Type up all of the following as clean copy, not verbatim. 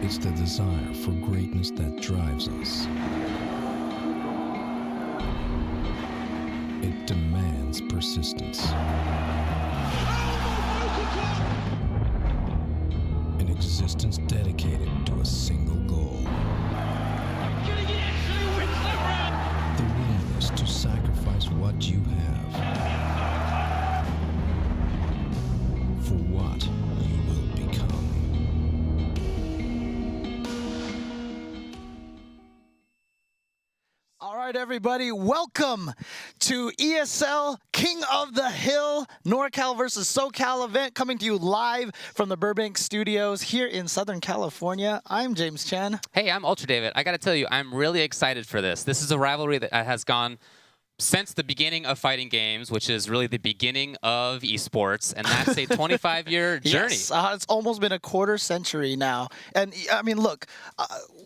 It's the desire for greatness that drives us. It demands persistence. An existence dedicated to a single goal. The willingness to sacrifice what you have for what you will become. All right, everybody, welcome to ESL King of the Hill NorCal versus SoCal event, coming to you live from the Burbank studios here in Southern California. I'm James Chen. Hey, I'm Ultra David. I got to tell you, I'm really excited for this. This is a rivalry that has gone since the beginning of fighting games, which is really the beginning of esports, and that's a 25-year journey. Yes, it's almost been a quarter century now. And I mean, look,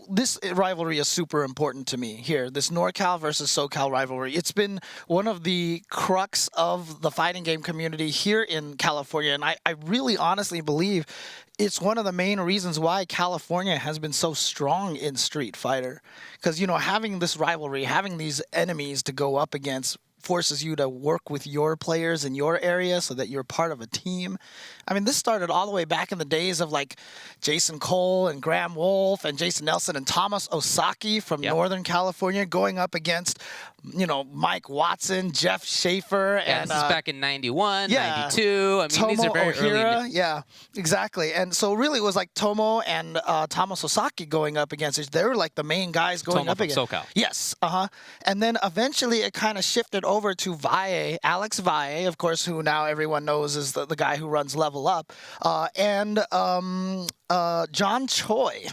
this rivalry is super important to me here, this NorCal versus SoCal rivalry. It's been one of the crux of the fighting game community here in California, and I really honestly believe it's one of the main reasons why California has been so strong in Street Fighter. Because, you know, having this rivalry, having these enemies to go up against forces you to work with your players in your area so that you're part of a team. I mean, this started all the way back in the days of like Jason Cole and Graham Wolf and Jason Nelson and Thomas Osaki from Northern California going up against, you know, Mike Watson, Jeff Schaefer. And this is back in 91, 92. I mean, Tomo these are very Ohira. early. Yeah, exactly. And so really it was like Tomo and Thomas Osaki going up against each. They were like the main guys going Tomo up from against. SoCal. Yes. And then eventually it kind of shifted over to Valle, Alex Valle, of course, who now everyone knows is the guy who runs Level Up, and John Choi.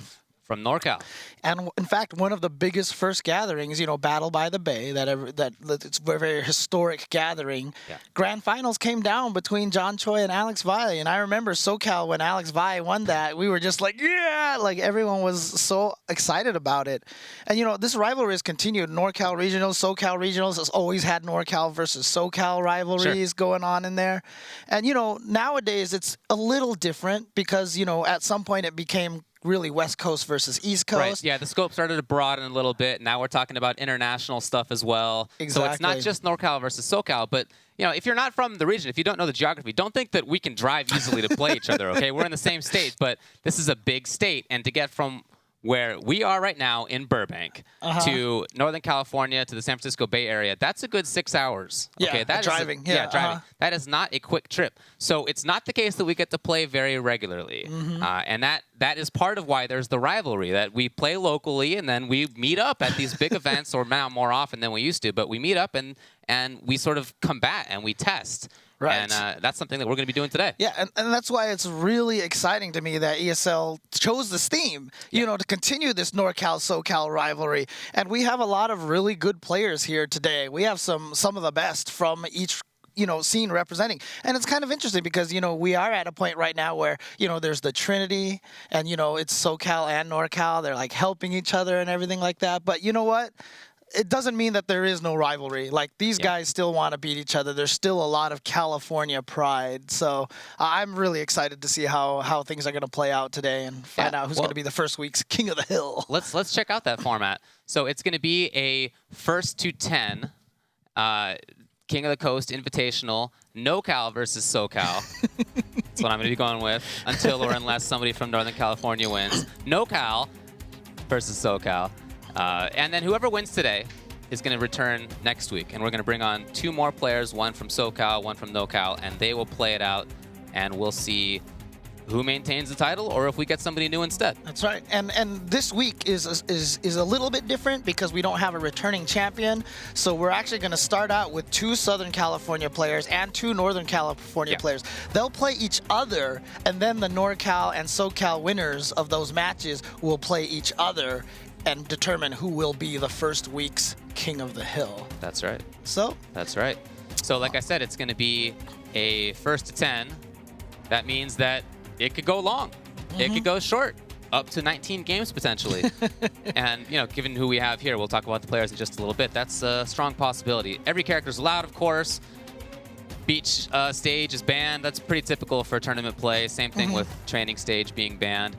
From NorCal. And in fact, one of the biggest first gatherings, you know, Battle by the Bay, that it's a very, very historic gathering. Yeah. Grand finals came down between John Choi and Alex Valle. And I remember SoCal, when Alex Valle won that, we were just like, yeah, like everyone was so excited about it. And, you know, this rivalry has continued. NorCal Regionals, SoCal Regionals has always had NorCal versus SoCal rivalries going on in there. And, you know, nowadays it's a little different because, you know, at some point it became really West Coast versus East Coast. Right. Yeah, the scope started to broaden a little bit. Now we're talking about international stuff as well. Exactly. So it's not just NorCal versus SoCal, but you know, if you're not from the region, if you don't know the geography, don't think that we can drive easily to play each other, okay? We're in the same state, but this is a big state, and to get from where we are right now in Burbank to Northern California to the San Francisco Bay Area, that's a good 6 hours. Okay, that's driving. Driving. That is not a quick trip. So it's not the case that we get to play very regularly. And that is part of why there's the rivalry, that we play locally and then we meet up at these big events, or now more often than we used to, but we meet up and we sort of combat and we test. Right. And that's something that we're going to be doing today. Yeah, and that's why it's really exciting to me that ESL chose this theme, you know, to continue this NorCal-SoCal rivalry. And we have a lot of really good players here today. We have some of the best from each, you know, scene representing. And it's kind of interesting because, you know, we are at a point right now where, you know, there's the Trinity and, you know, it's SoCal and NorCal. They're like helping each other and everything like that. But you know what? It doesn't mean that there is no rivalry. Like, these guys still want to beat each other. There's still a lot of California pride. So I'm really excited to see how things are going to play out today and find out who's going to be the first week's King of the Hill. Let's check out that format. So it's going to be a first to 10 King of the Coast Invitational, NoCal versus SoCal. That's what I'm going to be going with until or unless somebody from Northern California wins. NoCal versus SoCal. And then whoever wins today is going to return next week. And we're going to bring on 2 more players, one from SoCal, one from NoCal, and they will play it out. And we'll see who maintains the title or if we get somebody new instead. That's right. And this week is a little bit different because we don't have a returning champion. So we're actually going to start out with 2 Southern California players and 2 Northern California players. They'll play each other, and then the NorCal and SoCal winners of those matches will play each other and determine who will be the first week's King of the Hill. That's right. So? That's right. So like I said, it's going to be a first to 10. That means that it could go long. It could go short, up to 19 games potentially. And, you know, given who we have here, we'll talk about the players in just a little bit. That's a strong possibility. Every character's allowed, of course. Beach stage is banned. That's pretty typical for tournament play. Same thing with training stage being banned.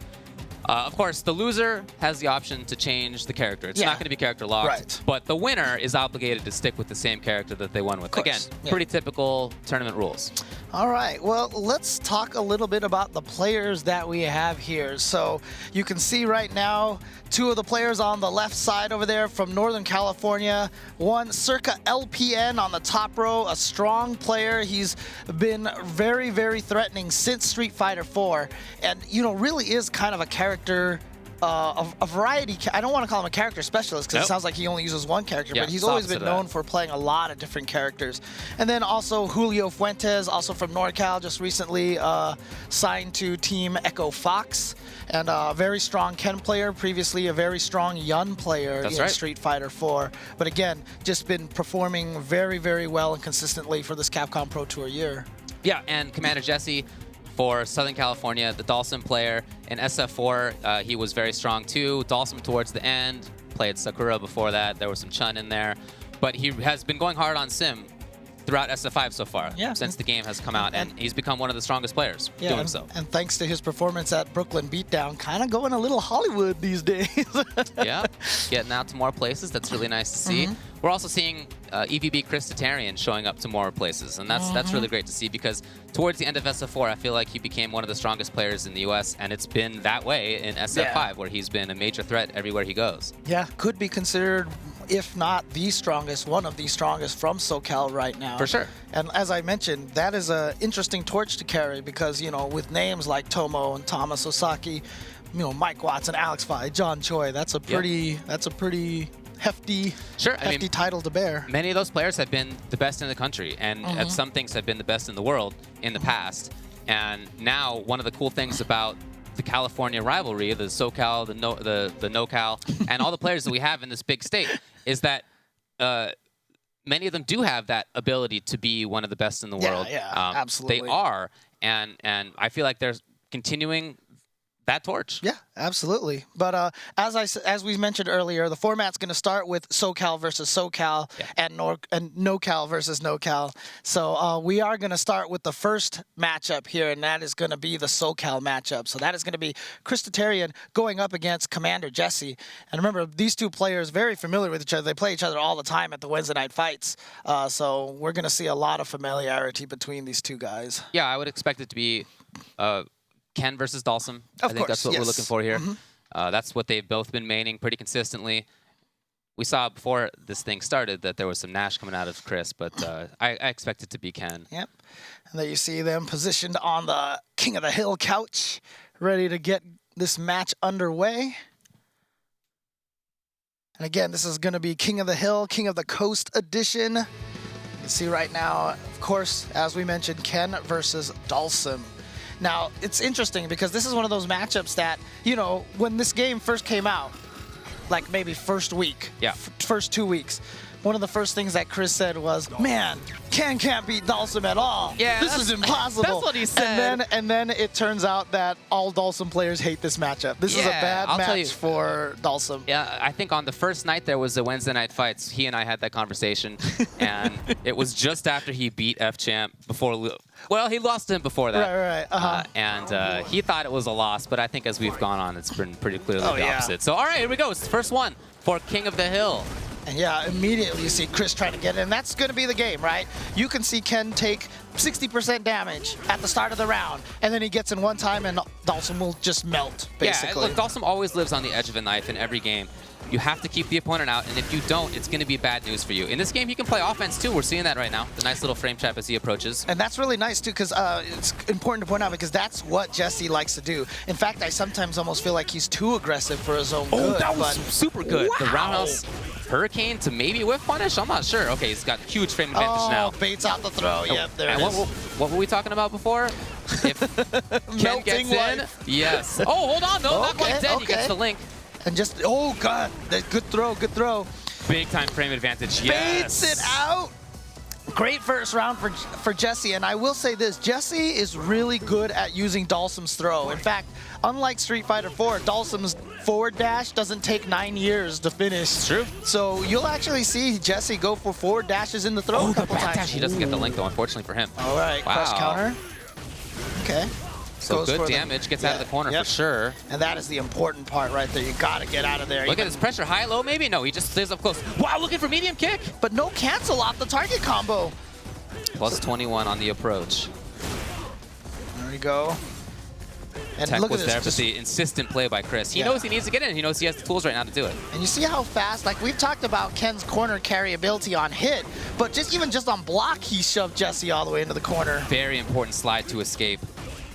Of course, the loser has the option to change the character. It's Yeah. not going to be character locked, Right. but the winner is obligated to stick with the same character that they won with. course, Again, yeah. pretty typical tournament rules. All right, well, let's talk a little bit about the players that we have here. So you can see right now, 2 of the players on the left side over there from Northern California. One, circa LPN on the top row, a strong player. He's been very, very threatening since Street Fighter 4. And, you know, really is kind of a character, a variety. I don't want to call him a character specialist because Nope. it sounds like he only uses one character, Yeah, but he's it's always opposite been of that. known for playing a lot of different characters. And then also Julio Fuentes, also from NorCal, just recently signed to Team Echo Fox, and a very strong Ken player, previously a very strong Yun player That's in right. Street Fighter 4. But again, just been performing very, very well and consistently for this Capcom Pro Tour year. Yeah, and Commander Jesse for Southern California, the Dalsum player. In SF4, he was very strong too. Dalsum towards the end, played Sakura before that. There was some Chun in there. But he has been going hard on Sim throughout SF5 so far, Yeah. since the game has come out, and he's become one of the strongest players doing so. And thanks to his performance at Brooklyn Beatdown, kind of going a little Hollywood these days. Yeah, getting out to more places. That's really nice to see. We're also seeing EVB Chris Tatarian showing up to more places, and that's really great to see because towards the end of SF4, I feel like he became one of the strongest players in the US, and it's been that way in SF5, where he's been a major threat everywhere he goes. Yeah, could be considered, if not the strongest, one of the strongest from SoCal right now. For sure. And as I mentioned, that is an interesting torch to carry because, you know, with names like Tomo and Thomas Osaki, you know, Mike Watson, Alex Fai, John Choi, that's a pretty hefty, Sure, I hefty mean, title to bear. many of those players have been the best in the country, and at some things have been the best in the world in the past. And now, one of the cool things about the California rivalry, the SoCal, the NoCal, and all the players that we have in this big state, is that many of them do have that ability to be one of the best in the world. Yeah, absolutely. They are, and I feel like they're continuing that torch. Yeah, absolutely. But as we mentioned earlier, the format's going to start with SoCal versus SoCal and NoCal versus NoCal. So we are going to start with the first matchup here, and that is going to be the SoCal matchup. So that is going to be Chris Tatarian going up against Commander Jesse. And remember, these two players very familiar with each other. They play each other all the time at the Wednesday night fights. So we're going to see a lot of familiarity between these two guys. Yeah, I would expect it to be Ken versus Dalsum. I think that's what we're looking for here. That's what they've both been maining pretty consistently. We saw before this thing started that there was some Nash coming out of Chris, but I expect it to be Ken. Yep. And there you see them positioned on the King of the Hill couch, ready to get this match underway. And again, this is going to be King of the Hill, King of the Coast edition. You can see right now, of course, as we mentioned, Ken versus Dalsum. Now, it's interesting because this is one of those matchups that, you know, when this game first came out, like maybe first week, first 2 weeks, one of the first things that Chris said was, man, Ken can't beat Dalsum at all. Yeah, this is impossible. That's what he said. And then it turns out that all Dalsum players hate this matchup. This is a bad match for Dalsum. Yeah, I think on the first night there was a Wednesday night fights. He and I had that conversation, and it was just after he beat F-Champ before. Well, he lost to him before that. Right. And he thought it was a loss, but I think as we've gone on, it's been pretty clearly the opposite. So, all right, here we go. It's the first one for King of the Hill. And yeah, immediately you see Chris trying to get it, and that's going to be the game, right? You can see Ken take 60% damage at the start of the round, and then he gets in one time, and Dalsum will just melt, basically. Yeah, look, Dalsum always lives on the edge of a knife in every game. You have to keep the opponent out, and if you don't, it's going to be bad news for you. In this game, he can play offense, too. We're seeing that right now. The nice little frame trap as he approaches. And that's really nice, too, because it's important to point out because that's what Jesse likes to do. In fact, I sometimes almost feel like he's too aggressive for his own good. Oh, that was super good. Wow. The roundhouse hurricane to maybe whiff punish? I'm not sure. Okay, he's got huge frame advantage now. Baits out the throw. Yep, there it is. What were we talking about before? If Ken gets in? Yes. Oh, hold on. No, not quite dead. He gets the link. And just, oh, God. Good throw, good throw. Big time frame advantage, yes. Baits it out. Great first round for Jesse, and I will say this, Jesse is really good at using Dalsum's throw. In fact, unlike Street Fighter 4, Dalsum's forward dash doesn't take 9 years to finish. It's true. So you'll actually see Jesse go for forward dashes in the throw a couple times. He doesn't get the link, though, unfortunately for him. All right, wow. crush counter. Okay. So Goes good for the- damage, gets out of the corner Yep. for sure. And that is the important part right there. You got to get out of there. Look at his pressure, high, low, maybe? No, he just stays up close. Wow, looking for medium kick. But no cancel off the target combo. Plus 21 on the approach. There we go. And Tech look was at there, this. but the insistent play by Chris. He Yeah. knows he needs to get in. He knows he has the tools right now to do it. And you see how fast, like we've talked about Ken's corner carry ability on hit, but even just on block, he shoved Jesse all the way into the corner. Very important slide to escape.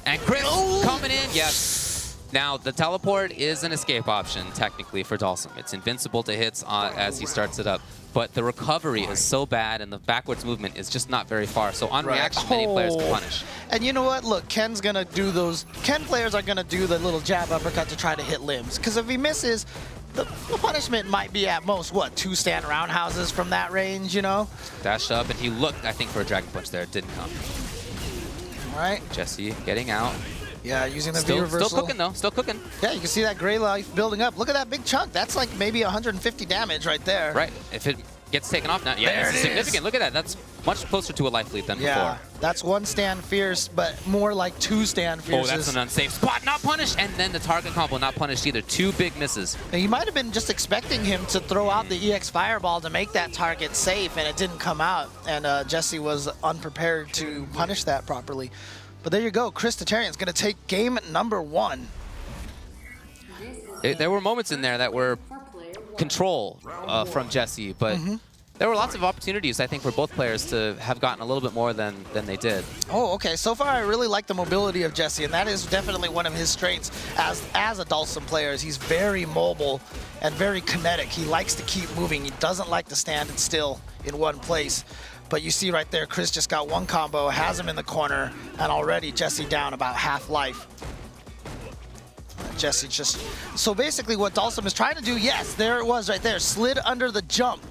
And Chris coming in, yes. Now, the teleport is an escape option, technically, for Dalsum. It's invincible to hits as he starts it up. But the recovery is so bad, and the backwards movement is just not very far. So on reaction, many players can punish. And you know what? Look, Ken's going to do those. Ken players are going to do the little jab uppercut to try to hit limbs. Because if he misses, the punishment might be at most, what, 2 stand roundhouses from that range, you know? Dash up, and he looked, I think, for a Dragon Punch there. It didn't come. All right. Jesse getting out. Yeah, using the V Still reversal. cooking, though. Still cooking. Yeah, you can see that gray life building up. Look at that big chunk. That's like maybe 150 damage right there. Right. If it gets taken off now, yeah, There it's it significant. is. Look at that. That's much closer to a life lead than Yeah, before. that's 1 stand fierce, but more like 2 stand Oh, fierces. that's an unsafe spot. Not punished. And then the target combo not punished either. 2 big misses. Now, you might have been just expecting him to throw out the EX Fireball to make that target safe, and it didn't come out. And Jesse was unprepared to punish that properly. But there you go. Chris Tatarian's going to take game number 1. There were moments in there that were control from Jesse, but there were lots of opportunities, I think, for both players to have gotten a little bit more than they did. Oh, okay. So far, I really like the mobility of Jesse, and that is definitely one of his strengths as a Dalsum player. Is he's very mobile and very kinetic. He likes to keep moving. He doesn't like to stand still in one place. But you see right there, Chris just got 1 combo, has him in the corner, and already Jesse down about half life. Jesse just... So basically what Dalsum is trying to do, yes, there it was right there, slid under the jump.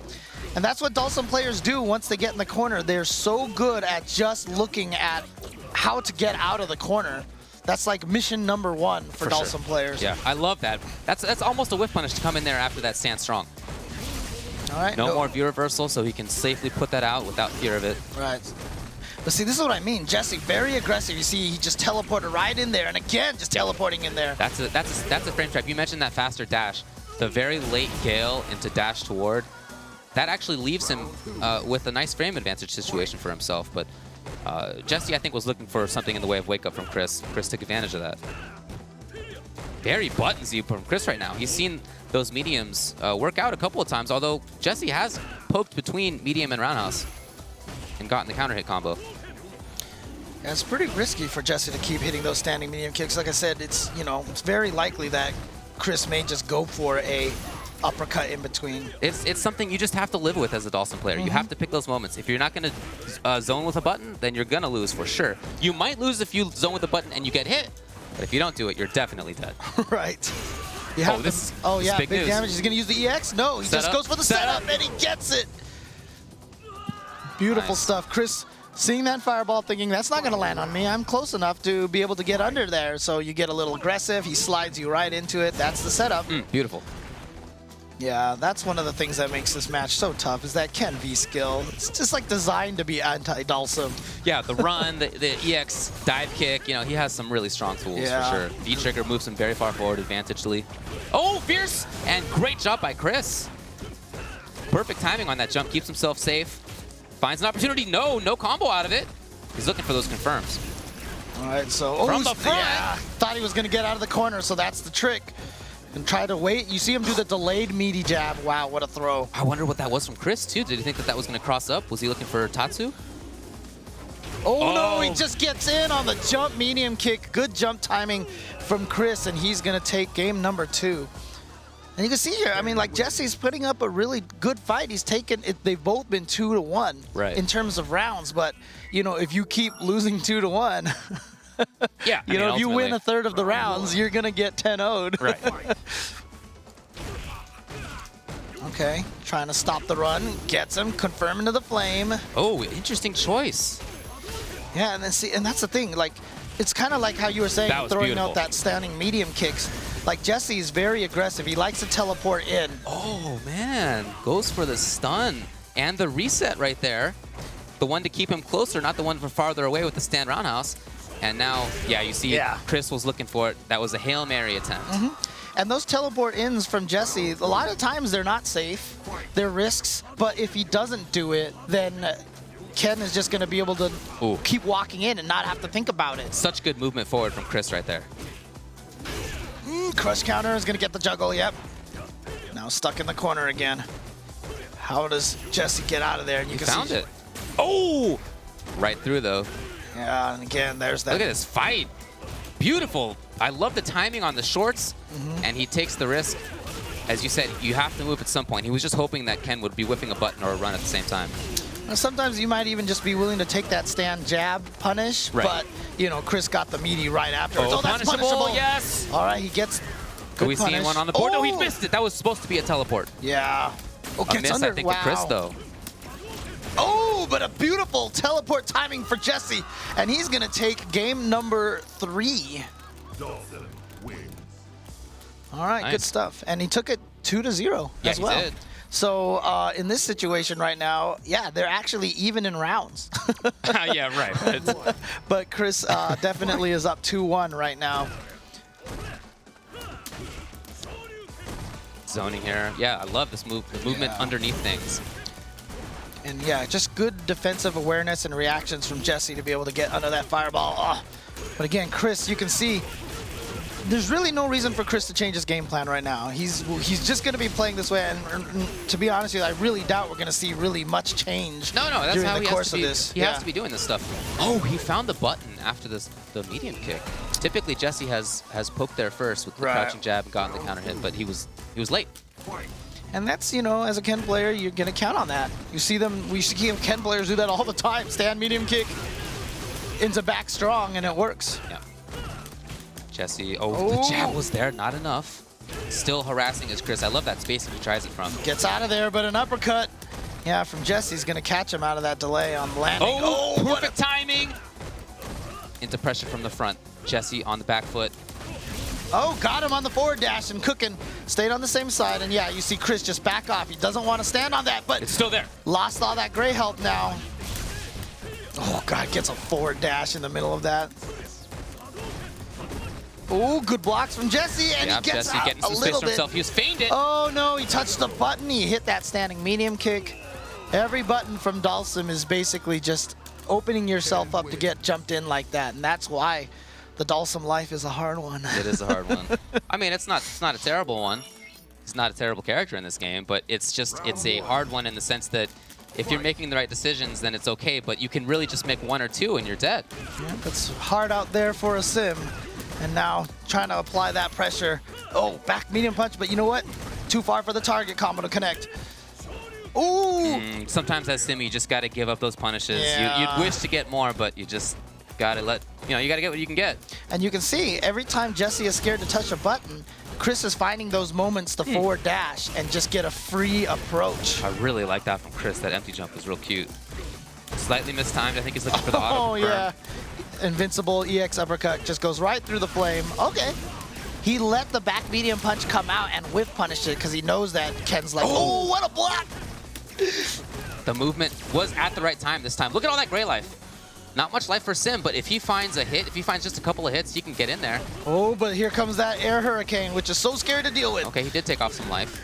And that's what Dalsum players do once they get in the corner. They're so good at just looking at how to get out of the corner. That's like mission number 1 for Dalsum players. Yeah, I love that. That's almost a whiff punish to come in there after that stand strong. All right. No more view reversal, so he can safely put that out without fear of it. Right. But see, this is what I mean. Jesse, very aggressive. You see, he just teleported right in there, and again, just teleporting in there. That's a frame trap. You mentioned that faster dash. The very late Gale into dash toward, that actually leaves him with a nice frame advantage situation for himself. But Jesse, I think, was looking for something in the way of wake up from Chris. Chris took advantage of that. Very buttonsy from Chris right now. He's seen those mediums work out a couple of times, although Jesse has poked between medium and roundhouse and gotten the counter hit combo. Yeah, it's pretty risky for Jesse to keep hitting those standing medium kicks. Like I said, it's very likely that Chris may just go for a uppercut in between. It's something you just have to live with as a Dalsum player. You have to pick those moments. If you're not going to zone with a button, then you're going to lose for sure. You might lose if you zone with a button and you get hit, but if you don't do it, you're definitely dead. Right. You have this oh is yeah, big news. damage. He's going to use the EX? No, he just goes for the setup, and he gets it. Beautiful stuff. Chris, seeing that fireball, thinking, that's not going to land on me. I'm close enough to be able to get under there. So you get a little aggressive. He slides you right into it. That's the setup. Beautiful. Yeah, that's one of the things that makes this match so tough, is that Ken V skill. It's just like designed to be anti-Dalsum. Yeah, the run, the EX dive kick, he has some really strong tools for sure. V-trigger moves him very far forward advantagely. Oh, fierce! And great jump by Chris. Perfect timing on that jump, keeps himself safe. Finds an opportunity, no combo out of it. He's looking for those confirms. All right, so from the front. Yeah, thought he was going to get out of the corner, so that's the trick. And try to wait. You see him do the delayed meaty jab. Wow, what a throw. I wonder what that was from Chris, too. Did he think that was going to cross up? Was he looking for Tatsu? Oh, no, he just gets in on the jump medium kick. Good jump timing from Chris, and he's going to take game number 2. And you can see here, I mean, like, Jesse's putting up a really good fight. He's taken it. They've both been 2-1 in terms of rounds. But, if you keep losing 2-1... Yeah, if you win a third of the rounds, you're going to get 10-0'd. Right. Okay, trying to stop the run. Gets him, confirming to the flame. Oh, interesting choice. Yeah, and then see, and that's the thing. Like, it's kind of like how you were saying, throwing out that standing medium kicks. Like, Jesse is very aggressive. He likes to teleport in. Oh, man. Goes for the stun and the reset right there. The one to keep him closer, not the one from farther away with the stand roundhouse. And now, yeah, you see Yeah. Chris was looking for it. That was a Hail Mary attempt. And those teleport ins from Jesse, a lot of times they're not safe. They're risks. But if he doesn't do it, then Ken is just going to be able to keep walking in and not have to think about it. Such good movement forward from Chris right there. Crush counter is going to get the juggle, yep. Now stuck in the corner again. How does Jesse get out of there? And you He can found see it. Oh! Right through, though. Yeah, and again, there's that. Look at this fight. Beautiful. I love the timing on the shorts, and he takes the risk. As you said, you have to move at some point. He was just hoping that Ken would be whipping a button or a run at the same time. Sometimes you might even just be willing to take that stand jab punish, Right. but, you know, Chris got the meaty right afterwards. Oh, That's punishable, yes! All right, he gets good We punish. seen one on the board. Oh! No, he missed it. That was supposed to be a teleport. Yeah. Oh, A gets miss, under. I think, wow. to Chris, though. Oh, but a beautiful teleport timing for Jesse. And he's going to take game number 3. All right, Nice. good stuff. And he took it 2-0 Yeah, as he well. did. So in this situation right now, yeah, they're actually even in rounds. Yeah, right. But Chris definitely is up 2-1 right now. Zoning here. Yeah, I love this move. The movement Yeah. underneath things. And yeah, just good defensive awareness and reactions from Jesse to be able to get under that fireball. Oh. But again, Chris, you can see there's really no reason for Chris to change his game plan right now. He's just going to be playing this way, and to be honest with you, I really doubt we're going to see really much change. No, that's during how the he course has to be. of this. He has to be doing this stuff. Oh, he found the button after the medium kick. Typically, Jesse has poked there first with the Right. crouching jab and gotten the counter hit, but he was late. And that's, you know, as a Ken player, you're going to count on that. You see them, we see Ken players do that all the time. Stand medium kick into back strong, and it works. Yeah. Jesse, the jab was there, not enough. Still harassing his Chris. I love that spacing he tries it from. Gets out of there, but an uppercut. Yeah, from Jesse's going to catch him out of that delay on landing. Oh, what perfect timing! Into pressure from the front. Jesse on the back foot. Oh, got him on the forward dash and cooking. Stayed on the same side, and yeah, you see Chris just back off. He doesn't want to stand on that, but It's still there. lost all that gray health now. Oh, God, gets a forward dash in the middle of that. Oh, good blocks from Jesse, and Yeah, he gets Jesse out getting a some space little for bit. himself. He was feigned it. Oh, no, he touched the button. He hit that standing medium kick. Every button from Dalsum is basically just opening yourself up to get jumped in like that, and that's why the Dalsum life is a hard one. It is a hard one. I mean, it's not a terrible one. He's not a terrible character in this game, but it's a hard one in the sense that if you're making the right decisions, then it's okay, but you can really just make 1 or 2 and you're dead. Yeah, it's hard out there for a sim. And now trying to apply that pressure. Oh, back medium punch, but you know what? Too far for the target combo to connect. Ooh! Sometimes as sim, you just got to give up those punishes. Yeah. You'd wish to get more, but you just got to you got to get what you can get. And you can see every time Jesse is scared to touch a button, Chris is finding those moments to forward dash and just get a free approach. I really like that from Chris. That empty jump was real cute. Slightly mistimed. I think he's looking for the auto. Oh, yeah. Invincible EX uppercut just goes right through the flame. Okay. He let the back medium punch come out and whiff punished it because he knows that Ken's like, oh, what a block! The movement was at the right time this time. Look at all that gray life. Not much life for Sim, but if he finds a hit, if he finds just a couple of hits, he can get in there. Oh, but here comes that air hurricane, which is so scary to deal with. Okay, he did take off some life.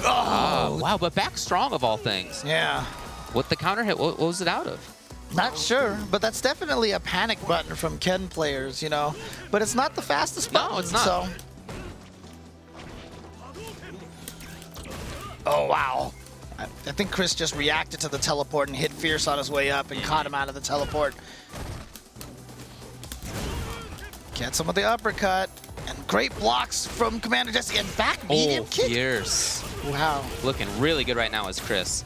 Oh, Wow, but back strong of all things. yeah. With the counter hit, what was it out of? Not sure, but that's definitely a panic button from Ken players, you know. But it's not the fastest button. No, it's not. So. Oh, wow. I think Chris just reacted to the teleport and hit Fierce on his way up and caught him out of the teleport. Gets him with the uppercut. And great blocks from Commander Jesse and back medium kick. Fierce. Wow. Looking really good right now is Chris.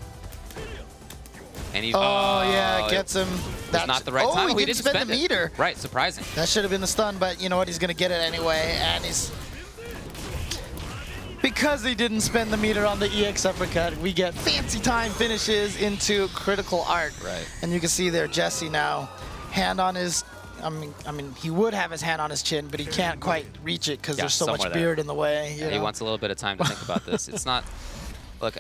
And he, yeah, gets him. That's not the right time. Oh, he didn't spend the it. meter. Right, surprising. That should have been the stun, but you know what? He's going to get it anyway, and he's... Because he didn't spend the meter on the EX uppercut, we get fancy time finishes into critical art. Right. And you can see there, Jesse now, hand on his... I mean, he would have his hand on his chin, but he can't quite reach it because there's so much beard in the way. You He know? wants a little bit of time to think about this. It's not... Look,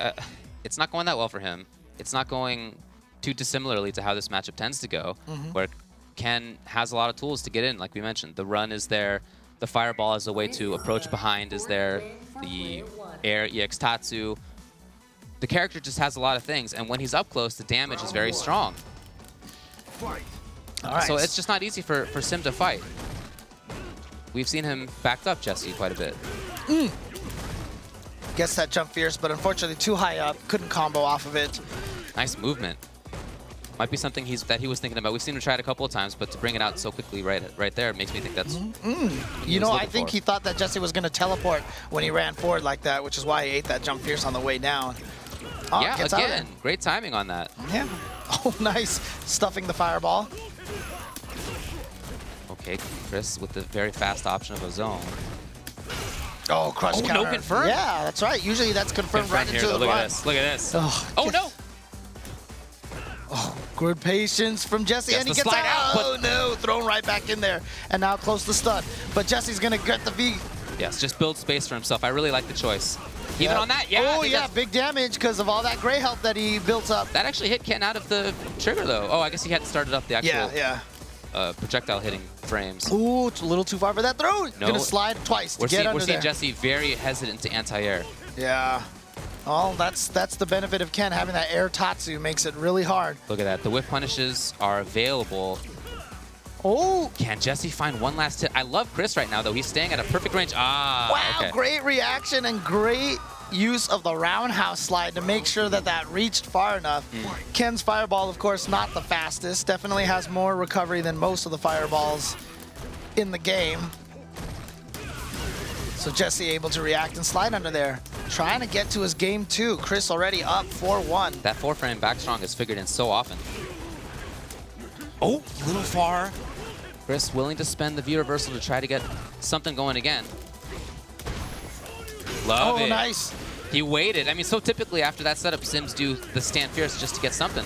it's not going that well for him. It's not going too dissimilarly to how this matchup tends to go, where Ken has a lot of tools to get in, like we mentioned. The run is there. The fireball as a way to approach behind is there. The air EX Tatsu. The character just has a lot of things, and when he's up close, the damage is very strong. All right. So it's just not easy for Sim to fight. We've seen him backed up Jesse quite a bit. Gets that jump fierce, but unfortunately too high up. Couldn't combo off of it. Nice movement. Might be something that he was thinking about. We've seen him try it a couple of times, but to bring it out so quickly right there makes me think that's You know, I think he thought that Jesse was going to teleport when he ran forward like that, which is why he ate that jump fierce on the way down. Oh, yeah, gets out of again, it. great timing on that. Yeah. Oh, nice. Stuffing the fireball. Okay, Chris with the very fast option of a zone. Oh, crush Oh, counter. no confirm? Yeah, that's right. Usually that's confirmed right Here, into the look run. at this. Look at this. Oh, Oh, no. Oh, good patience from Jesse, Gets and he the gets slide out, Oh no, thrown right back in there, and now close to stun. But Jesse's gonna get the V. Yes, just build space for himself. I really like the choice. Even Yeah. on that, yeah. Oh yeah, big damage because of all that gray health that he built up. That actually hit Ken out of the trigger, though. Oh, I guess he hadn't started up the actual Yeah. projectile hitting frames. Ooh, it's a little too far for that throw. No. Gonna slide twice to We're get seeing, under we're seeing there. Jesse very hesitant to anti-air. Yeah. Oh, that's the benefit of Ken having that air Tatsu makes it really hard. Look at that. The whip punishes are available. Oh. Can Jesse find one last hit? I love Chris right now, though. He's staying at a perfect range. Ah, Wow, okay. great reaction and great use of the roundhouse slide to make sure that that reached far enough. Ken's fireball, of course, not the fastest. Definitely has more recovery than most of the fireballs in the game. So Jesse able to react and slide under there. Trying to get to his game two. Chris already up 4-1. That 4-frame back strong is figured in so often. Oh, a little far. Chris willing to spend the V reversal to try to get something going again. Love it. Oh, nice. He waited. I mean, so typically after that setup, Sims do the stand fierce just to get something.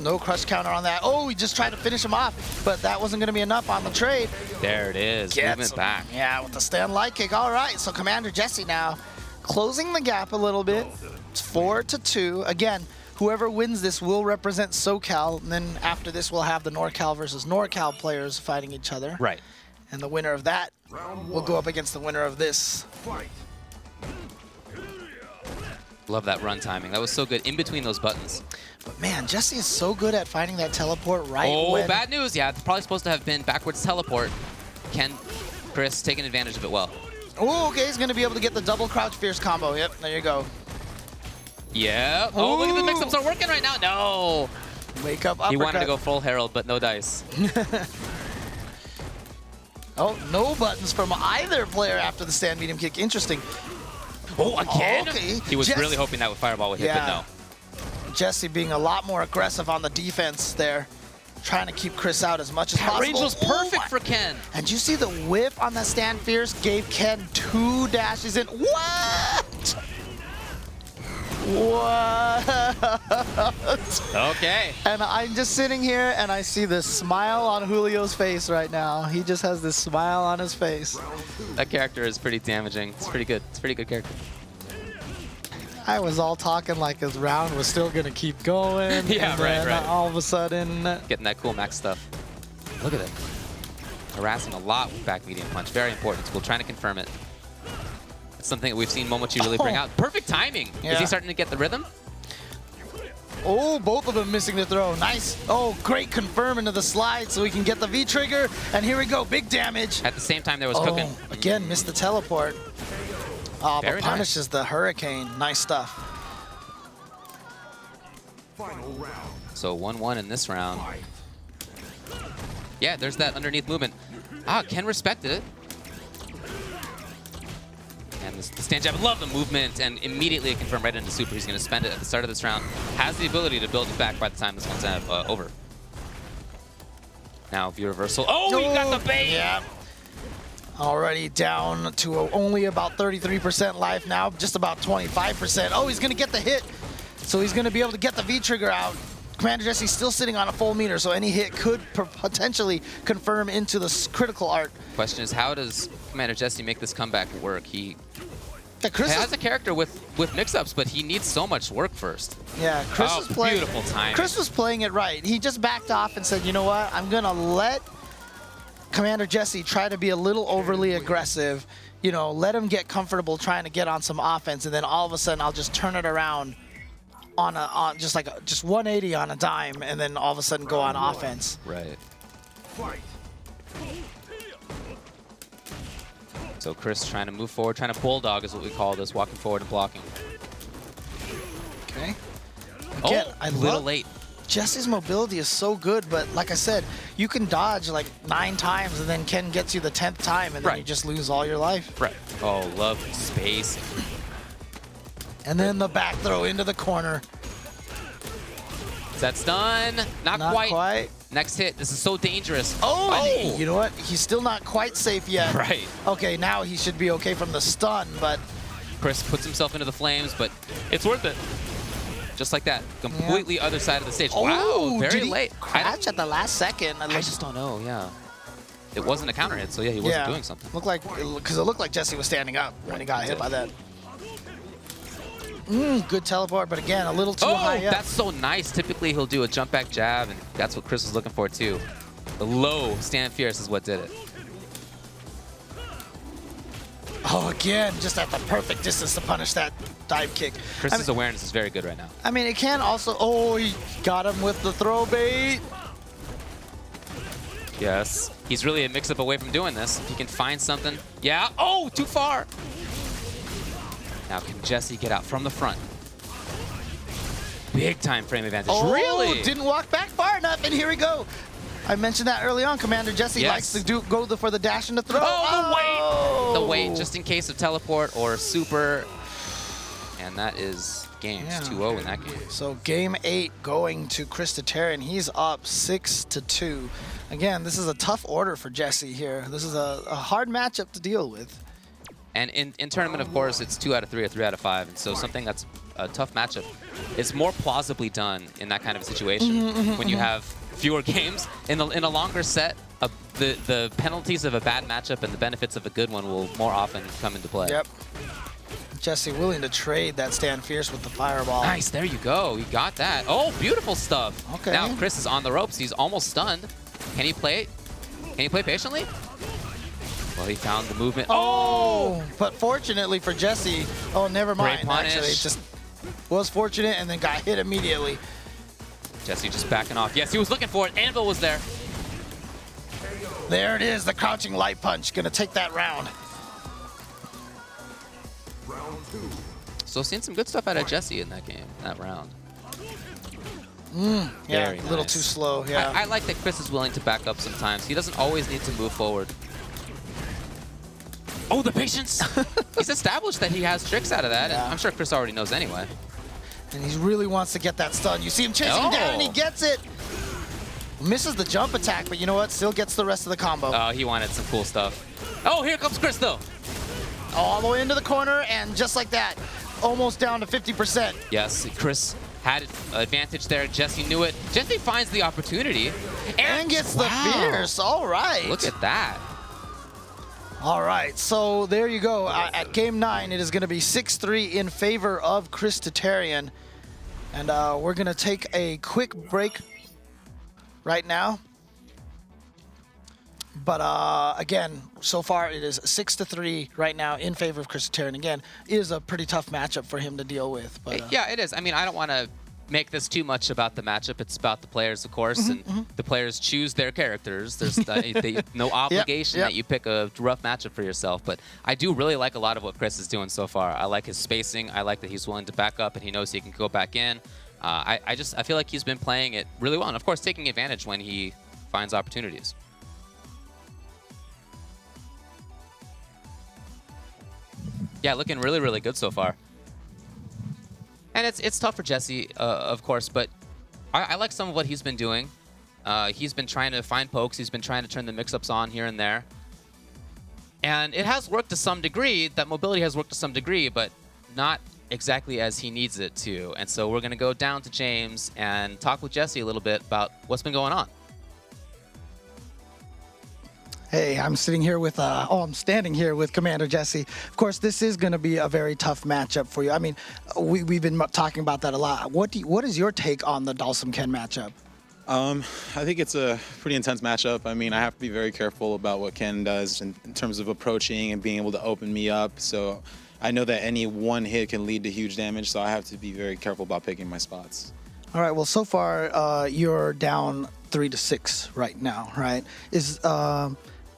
No crush counter on that. Oh, he just tried to finish him off, but that wasn't going to be enough on the trade. There it is. Movement back. Yeah, with the stand light kick. All right, so Commander Jesse now closing the gap a little bit. It's 4-2. Again, whoever wins this will represent SoCal, and then after this we'll have the NorCal versus NorCal players fighting each other. Right. And the winner of that will go up against the winner of this. Love that run timing. That was so good in between those buttons. But man, Jesse is so good at finding that teleport right Oh, when... bad news. Yeah, it's probably supposed to have been backwards teleport. Chris taking advantage of it well. Oh, okay, he's going to be able to get the double crouch fierce combo. Yep, there you go. Yeah. Oh, look at the mix-ups are working right now. No. Wake up uppercut. He wanted to go full Herald, but no dice. Oh, no buttons from either player after the stand medium kick. Interesting. Oh, again? Oh, okay. He was really hoping that Fireball would hit, but no. Jesse being a lot more aggressive on the defense there. Trying to keep Chris out as much as possible. Range was perfect for Ken. And you see the whip on that stand fierce gave Ken 2 dashes in. What? What? Okay. And I'm just sitting here and I see this smile on Julio's face right now. He just has this smile on his face. That character is pretty damaging. It's pretty good. It's a pretty good character. I was all talking like his round was still gonna keep going. Yeah, and right, then right. all of a sudden, Getting that cool max stuff. Look at it. Harassing a lot with back medium punch. Very important. It's cool. Trying to confirm it. It's something that we've seen Momochi really bring out. Perfect timing. Yeah. Is he starting to get the rhythm? oh, both of them missing the throw. Nice. Oh, great confirm into the slide so we can get the V trigger. And here we go, big damage. At the same time, there was cooking. Again, missed the teleport. Oh, Very but nice. punishes the hurricane. Nice stuff. So 1-1 in this round. Yeah, there's that underneath movement. Ah, Ken respected it. And the stand jab, love the movement, and immediately it confirmed right into super. He's going to spend it at the start of this round. Has the ability to build it back by the time this one's over. Now, view reversal. Oh, he got the bait! Yeah. Already down to only about 33% life now, just about 25%. Oh, he's going to get the hit. So he's going to be able to get the V-trigger out. Commander Jesse's still sitting on a full meter, so any hit could potentially confirm into the critical art. Question is, how does Commander Jesse make this comeback work? Yeah, Chris has a character with mix-ups, but he needs so much work first. Yeah, Chris was playing. Beautiful timing. Chris was playing it right. He just backed off and said, "You know what? I'm gonna let Commander Jesse try to be a little overly aggressive. You know, let him get comfortable trying to get on some offense, and then all of a sudden I'll just turn it around on just 180 on a dime, and then all of a sudden go on offense." Right. So Chris trying to move forward, trying to bulldog is what we call this, walking forward and blocking. Okay. Again, oh, I a little love late. Jesse's mobility is so good, but like I said, you can dodge like 9 times, and then Ken gets you the 10th time, and then you just lose all your life. Right. Oh, love space. And then the back throw into the corner. That's done. Not quite. Next hit. This is so dangerous. Oh, and you know what? He's still not quite safe yet. Right. Okay, now he should be okay from the stun, but Chris puts himself into the flames, but it's worth it. Just like that. Completely other side of the stage. Oh, wow, very did he late. Crash at the last second. I just don't know, yeah. It wasn't a counter hit, so yeah, he wasn't doing something. Looked like, because it looked like Jesse was standing up when he got hit by that. Good teleport, but again, a little too high up. That's so nice. Typically, he'll do a jump back jab, and that's what Chris was looking for, too. The low stand fierce is what did it. Oh, again, just at the perfect distance to punish that dive kick. Chris's awareness is very good right now. I mean, it can also... Oh, he got him with the throw bait. Yes. He's really a mix-up away from doing this. If he can find something. Yeah. Oh, too far. Now, can Jesse get out from the front? Big time frame advantage. Oh, really? Didn't walk back far enough, and here we go. I mentioned that early on. Commander Jesse likes to go for the dash and the throw. Oh, the wait. The wait, just in case of teleport or super. And that is games 2-0 in that game. So game 8 going to Christotarian. He's up 6-2. Again, this is a tough order for Jesse here. This is a hard matchup to deal with. And in tournament, of course, it's 2 out of 3 or 3 out of 5. And so something that's a tough matchup is more plausibly done in that kind of a situation when you have fewer games. In a longer set, the penalties of a bad matchup and the benefits of a good one will more often come into play. Yep. Jesse willing to trade that stand fierce with the fireball. Nice, there you go. You got that. Oh, beautiful stuff. Okay. Now Chris is on the ropes. He's almost stunned. Can he play? Can he play patiently? Well, he found the movement. Oh! But fortunately for Jesse, oh, never mind. Great punish. Actually, just was fortunate and then got hit immediately. Jesse just backing off. Yes, he was looking for it. Anvil was there. There it is, the crouching light punch. Gonna take that round. So seeing some good stuff out of Jesse in that game, that round. Yeah, Very a little nice. too slow, yeah. I like that Chris is willing to back up sometimes. He doesn't always need to move forward. Oh, the patience! He's established that he has tricks out of that, and I'm sure Chris already knows anyway. And he really wants to get that stun. You see him chasing him down, and he gets it. Misses the jump attack, but you know what? Still gets the rest of the combo. Oh, he wanted some cool stuff. Oh, here comes Chris, though. All the way into the corner, and just like that, almost down to 50%. Yes, Chris had advantage there. Jesse knew it. Jesse finds the opportunity. And gets the fierce. All right. Look at that. All right, so there you go. At game 9, it is going to be 6-3 in favor of Christotarian. And we're going to take a quick break right now. But again, so far it is 6-3 right now in favor of Christotarian. Again, it is a pretty tough matchup for him to deal with. But yeah, it is. I mean, I don't want to make this too much about the matchup. It's about the players, of course, and the players choose their characters. There's no obligation that you pick a rough matchup for yourself. But I do really like a lot of what Chris is doing so far. I like his spacing. I like that he's willing to back up and he knows he can go back in. I feel like he's been playing it really well, and of course taking advantage when he finds opportunities. Yeah, looking really, really good so far. And it's tough for Jesse, of course, but I like some of what he's been doing. He's been trying to find pokes. He's been trying to turn the mix-ups on here and there. And it has worked to some degree. That mobility has worked to some degree, but not exactly as he needs it to. And so we're going to go down to James and talk with Jesse a little bit about what's been going on. Hey, I'm sitting here with, I'm standing here with Commander Jesse. Of course, this is going to be a very tough matchup for you. I mean, we've been talking about that a lot. What is your take on the Dalsum Ken matchup? I think it's a pretty intense matchup. I mean, I have to be very careful about what Ken does in terms of approaching and being able to open me up. So I know that any one hit can lead to huge damage, so I have to be very careful about picking my spots. All right, well, so far, you're down 3-6 right now, right?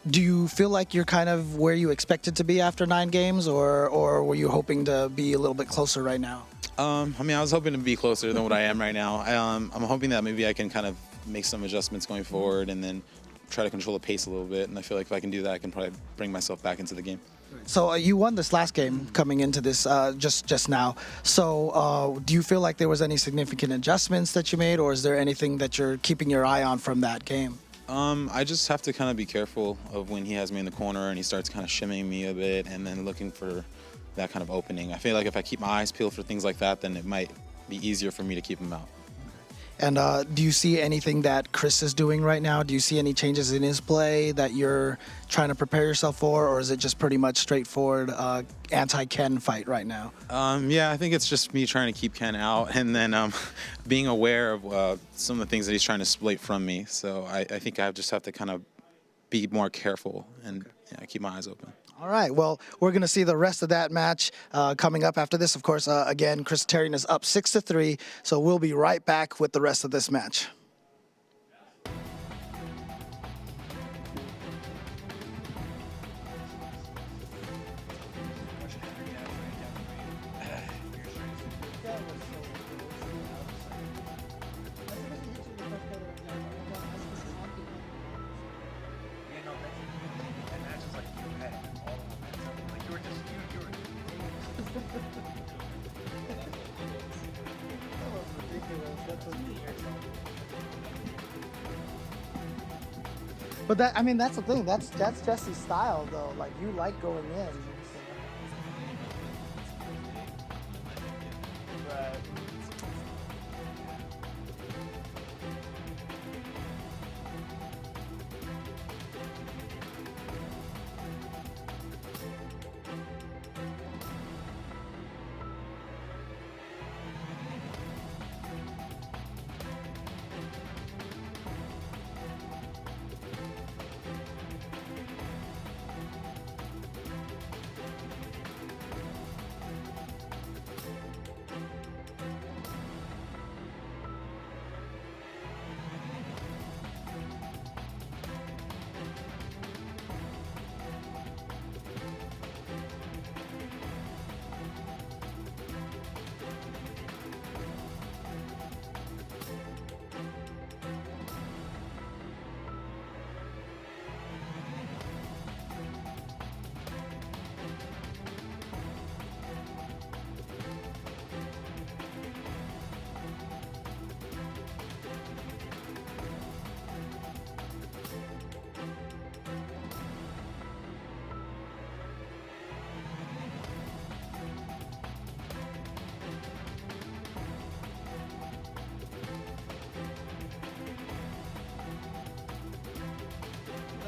Do you feel like you're kind of where you expected to be after 9 games, or were you hoping to be a little bit closer right now? I mean, I was hoping to be closer than what I am right now. I'm hoping that maybe I can kind of make some adjustments going forward and then try to control the pace a little bit. And I feel like if I can do that, I can probably bring myself back into the game. So you won this last game coming into this just now. So do you feel like there was any significant adjustments that you made, or is there anything that you're keeping your eye on from that game? I just have to kind of be careful of when he has me in the corner and he starts kind of shimmying me a bit and then looking for that kind of opening. I feel like if I keep my eyes peeled for things like that, then it might be easier for me to keep him out. And do you see anything that Chris is doing right now? Do you see any changes in his play that you're trying to prepare yourself for, or is it just pretty much straightforward anti-Ken fight right now? Yeah, I think it's just me trying to keep Ken out and then being aware of some of the things that he's trying to split from me. So I think I just have to kind of be more careful and keep my eyes open. All right, well, we're going to see the rest of that match coming up after this. Of course, again, Chris Terrian is up 6-3, so we'll be right back with the rest of this match. But that, I mean, that's the thing. That's Jesse's style, though. Like, you like going in. Right.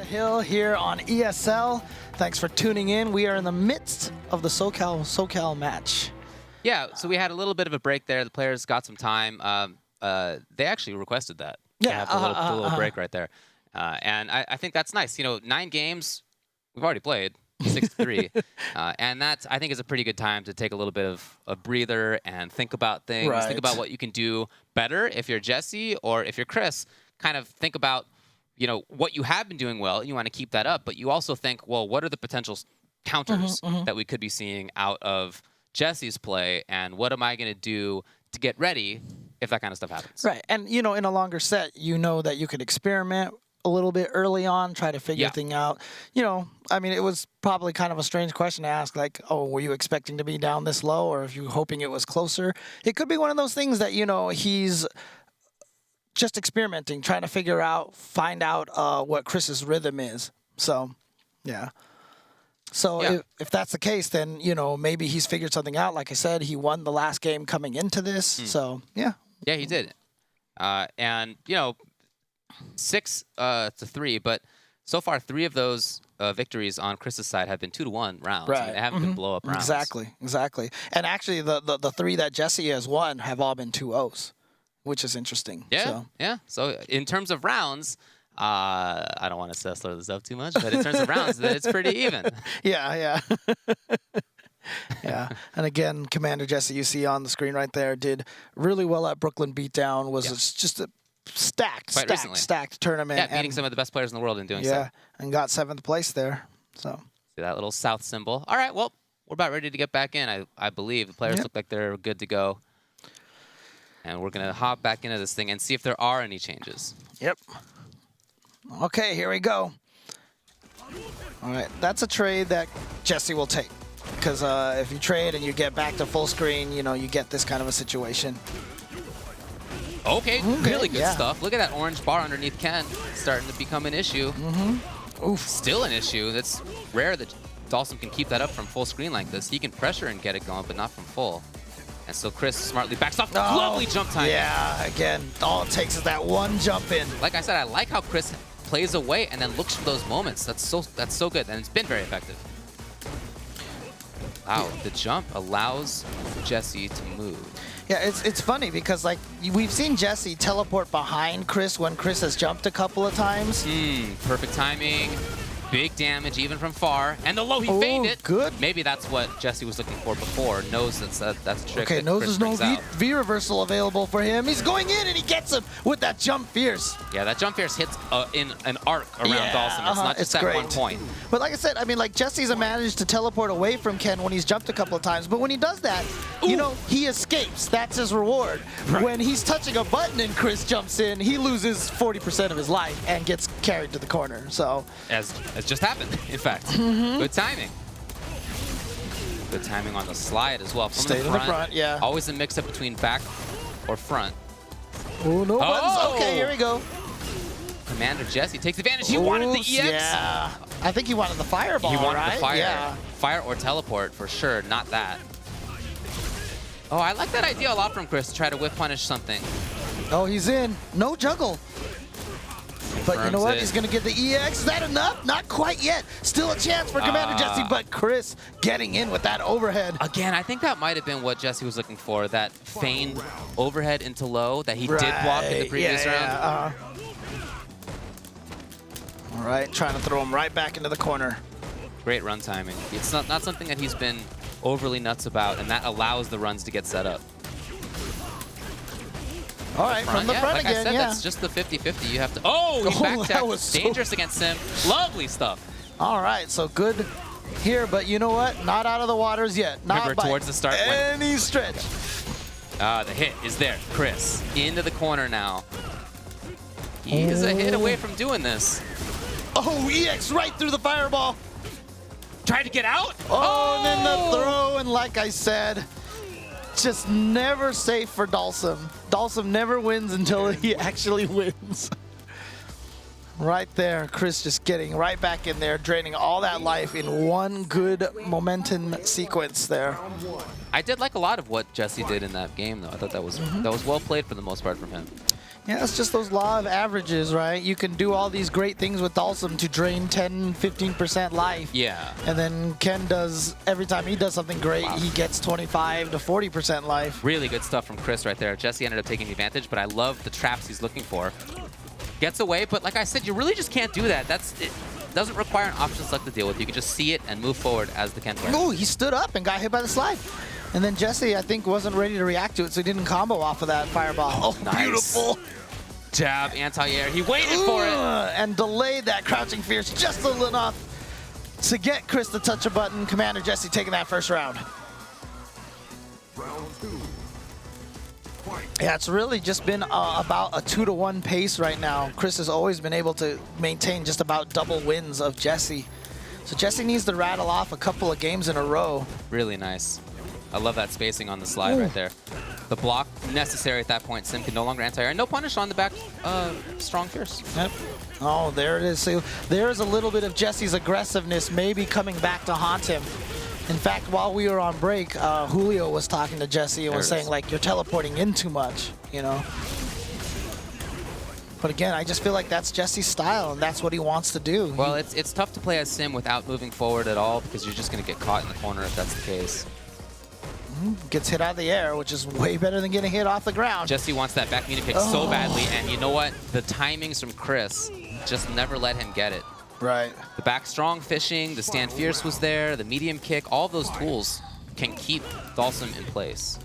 Hill here on ESL. Thanks for tuning in. We are in the midst of the SoCal match. Yeah, so we had a little bit of a break there. The players got some time. They actually requested that. Yeah, the little break right there. And I think that's nice. You know, 9 games, we've already played, 6-3. And that, I think, is a pretty good time to take a little bit of a breather and think about things. Right. Think about what you can do better if you're Jesse, or if you're Chris. Kind of think about, you know, what you have been doing well, and you want to keep that up. But you also think, well, what are the potential counters that we could be seeing out of Jesse's play, and what am I going to do to get ready if that kind of stuff happens? Right. And, you know, in a longer set, you know that you could experiment a little bit early on, try to figure things out. You know, I mean, it was probably kind of a strange question to ask, like, oh, were you expecting to be down this low, or if you were hoping it was closer? It could be one of those things that, you know, he's just experimenting, trying to find out what Chris's rhythm is. So, yeah. So if that's the case, then, you know, maybe he's figured something out. Like I said, he won the last game coming into this. So, yeah. Yeah, he did. And, you know, 6-3, but so far 3 of those victories on Chris's side have been 2-1 rounds. Right. I mean, they haven't been blow-up rounds. Exactly. And actually, the 3 that Jesse has won have all been 2-0s, which is interesting. Yeah, So. yeah. So in terms of rounds, I don't want to slow this up too much, but in terms of rounds, it's pretty even. Yeah. Yeah. And again, Commander Jesse, you see on the screen right there, did really well at Brooklyn Beatdown. Was just a stacked tournament. Yeah, beating some of the best players in the world in doing so. Yeah, and got 7th place there. So see that little south symbol. All right, well, we're about ready to get back in, I believe. The players look like they're good to go. And we're going to hop back into this thing and see if there are any changes. Yep. Okay, here we go. All right, that's a trade that Jesse will take. Because if you trade and you get back to full screen, you know, you get this kind of a situation. Okay, really good stuff. Look at that orange bar underneath Ken. Starting to become an issue. Oof. Still an issue. That's rare that Dawson can keep that up from full screen like this. He can pressure and get it going, but not from full. And so Chris smartly backs off. Lovely jump time. Yeah, again, all it takes is that one jump in. Like I said, I like how Chris plays away and then looks for those moments. That's so good, and it's been very effective. Wow, the jump allows Jesse to move. Yeah, it's funny because like we've seen Jesse teleport behind Chris when Chris has jumped a couple of times. Perfect timing. Big damage even from far. And the low, he feigned it. Good. Maybe that's what Jesse was looking for before. Knows that's a trick. Okay, that knows Chris there's no brings out. V reversal available for him. He's going in and he gets him with that jump fierce. Yeah, that jump fierce hits in an arc around Dawson. It's not just that one point. But like I said, I mean, like Jesse's managed to teleport away from Ken when he's jumped a couple of times. But when he does that, you know, he escapes. That's his reward. Right. When he's touching a button and Chris jumps in, he loses 40% of his life and gets carried to the corner. So as just happened, in fact. Good timing. Good timing on the slide as well. From Stayed in the front, yeah. Always a mix-up between back or front. Oh, no buttons. Okay, here we go. Commander Jesse takes advantage. He wanted the EX. Yeah. I think he wanted the fireball, He wanted right? the fire. Yeah. Fire or teleport for sure, not that. Oh, I like that idea a lot from Chris to try to whiff punish something. Oh, he's in. No juggle. But you know what? It. He's going to get the EX. Is that enough? Not quite yet. Still a chance for Commander Jesse, but Chris getting in with that overhead. Again, I think that might have been what Jesse was looking for, that feigned overhead into low that he did block in the previous round. All right, trying to throw him right back into the corner. Great run timing. It's not something that he's been overly nuts about, and that allows the runs to get set up. All right, from the front like again, I said, that's just the 50-50. You have to... Oh, he backtacked. Was dangerous against Sim. Lovely stuff. All right, so good here, but you know what? Not out of the waters yet. Not Remember, by towards the start. any stretch. The hit is there. Chris into the corner now. He is a hit away from doing this. Oh, EX right through the fireball. Tried to get out. Oh, and then the throw, and like I said, just never safe for Dalsum. Dalsum never wins until he actually wins. Right there, Chris just getting right back in there, draining all that life in one good momentum sequence there. I did like a lot of what Jesse did in that game, though. I thought that was well played for the most part from him. Yeah, it's just those law of averages, right? You can do all these great things with Dalsum to drain 10, 15% life. Yeah. And then Ken does, every time he does something great, he gets 25 to 40% life. Really good stuff from Chris right there. Jesse ended up taking advantage, but I love the traps he's looking for. Gets away, but like I said, you really just can't do that. It doesn't require an option select to deal with. You can just see it and move forward as the Ken player. Oh, he stood up and got hit by the slide. And then Jesse, I think, wasn't ready to react to it, so he didn't combo off of that fireball. Oh, nice. Beautiful. Jab, anti-air. He waited for it. And delayed that crouching fierce just a little enough to get Chris to touch a button. Commander Jesse taking that first round. Yeah, it's really just been about a 2-to-1 pace right now. Chris has always been able to maintain just about double wins of Jesse. So Jesse needs to rattle off a couple of games in a row. Really nice. I love that spacing on the slide right there. The block necessary at that point. Sim can no longer anti-air. No punish on the back strong fierce. Yep. Oh, there it is. So there's a little bit of Jesse's aggressiveness maybe coming back to haunt him. In fact, while we were on break, Julio was talking to Jesse and was saying, like, you're teleporting in too much, you know? But again, I just feel like that's Jesse's style, and that's what he wants to do. Well, it's tough to play as Sim without moving forward at all because you're just going to get caught in the corner if that's the case. Gets hit out of the air, which is way better than getting hit off the ground. Jesse wants that back medium kick so badly, and you know what? The timings from Chris just never let him get it. Right. The back strong fishing, the stand fierce was there, the medium kick, all those tools can keep Dalsum in place.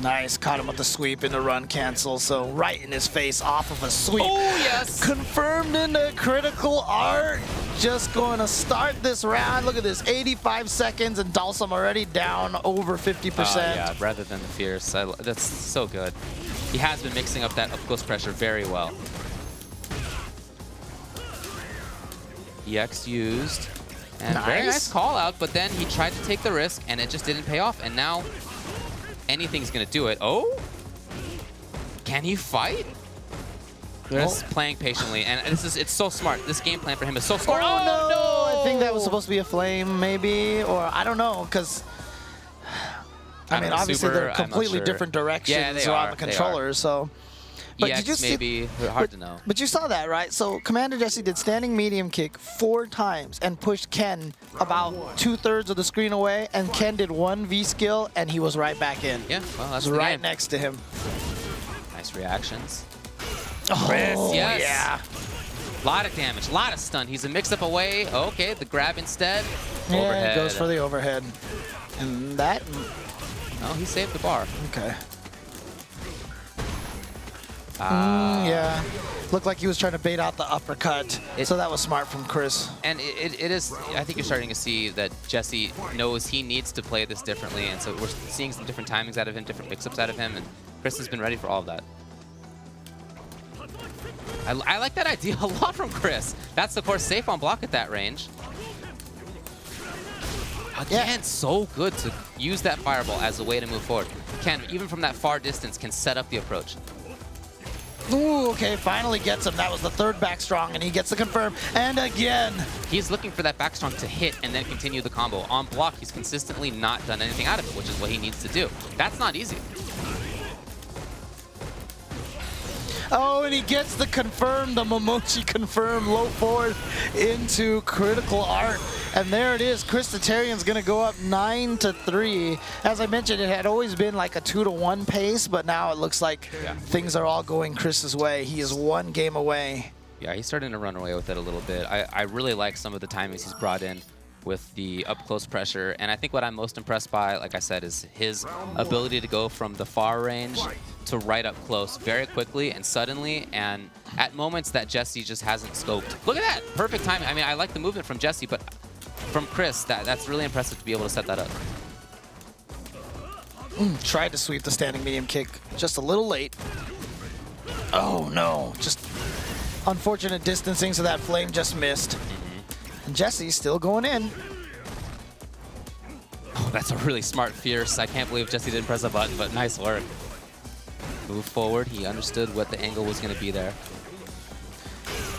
Nice, caught him with the sweep in the run cancel, so right in his face off of a sweep. Oh, yes! Confirmed into critical art. Just going to start this round. Look at this, 85 seconds and Dalsum already down over 50%. Yeah, rather than the fierce. That's so good. He has been mixing up that up-close pressure very well. EX used. And very nice call out, but then he tried to take the risk and it just didn't pay off. And now anything's gonna do it. Oh? Can he fight? Just playing patiently, and it's so smart. This game plan for him is so smart. Oh, no! I think that was supposed to be a flame, maybe, or I don't know, because I mean, obviously super, they're completely different directions around the controllers, so. But EX did you see, maybe, hard to know. But you saw that, right? So Commander Jesse did standing medium kick 4 times and pushed Ken about 2/3 of the screen away, and Ken did 1 V skill, and he was right back in. Yeah, well, that's right game. next to him. Nice reactions. Oh, Chris, yes. Yeah. Lot of damage, lot of stun. He's a mix-up away. Okay, the grab instead. Yeah, Overhead. goes for the overhead. And that... No, he saved the bar. Okay. Yeah. Looked like he was trying to bait out the uppercut, so that was smart from Chris. And it is, I think you're starting to see that Jesse knows he needs to play this differently, and so we're seeing some different timings out of him, different mix-ups out of him, and Chris has been ready for all of that. I like that idea a lot from Chris. That's, of course, safe on block at that range. Again, so good to use that fireball as a way to move forward. Ken, even from that far distance, can set up the approach. Ooh, okay, finally gets him. That was the 3rd back strong, and he gets the confirm. And again. He's looking for that back strong to hit and then continue the combo. On block, he's consistently not done anything out of it, which is what he needs to do. That's not easy. Oh, and he gets the confirm, the Momochi confirm low forward into critical art. And there it is. Chris Tatarian's going to go up 9-3. As I mentioned, it had always been like a 2-1 pace, but now it looks like things are all going Chris's way. He is 1 game away. Yeah, he's starting to run away with it a little bit. I really like some of the timings he's brought in with the up-close pressure. And I think what I'm most impressed by, like I said, is his ability to go from the far range to right up close very quickly and suddenly, and at moments that Jesse just hasn't scoped. Look at that! Perfect timing. I mean, I like the movement from Jesse, but from Chris, that's really impressive to be able to set that up. Tried to sweep the standing medium kick just a little late. Oh no, just unfortunate distancing, so that flame just missed. And Jesse's still going in. Oh, that's a really smart fierce. I can't believe Jesse didn't press a button, but nice work. Move forward. He understood what the angle was going to be there.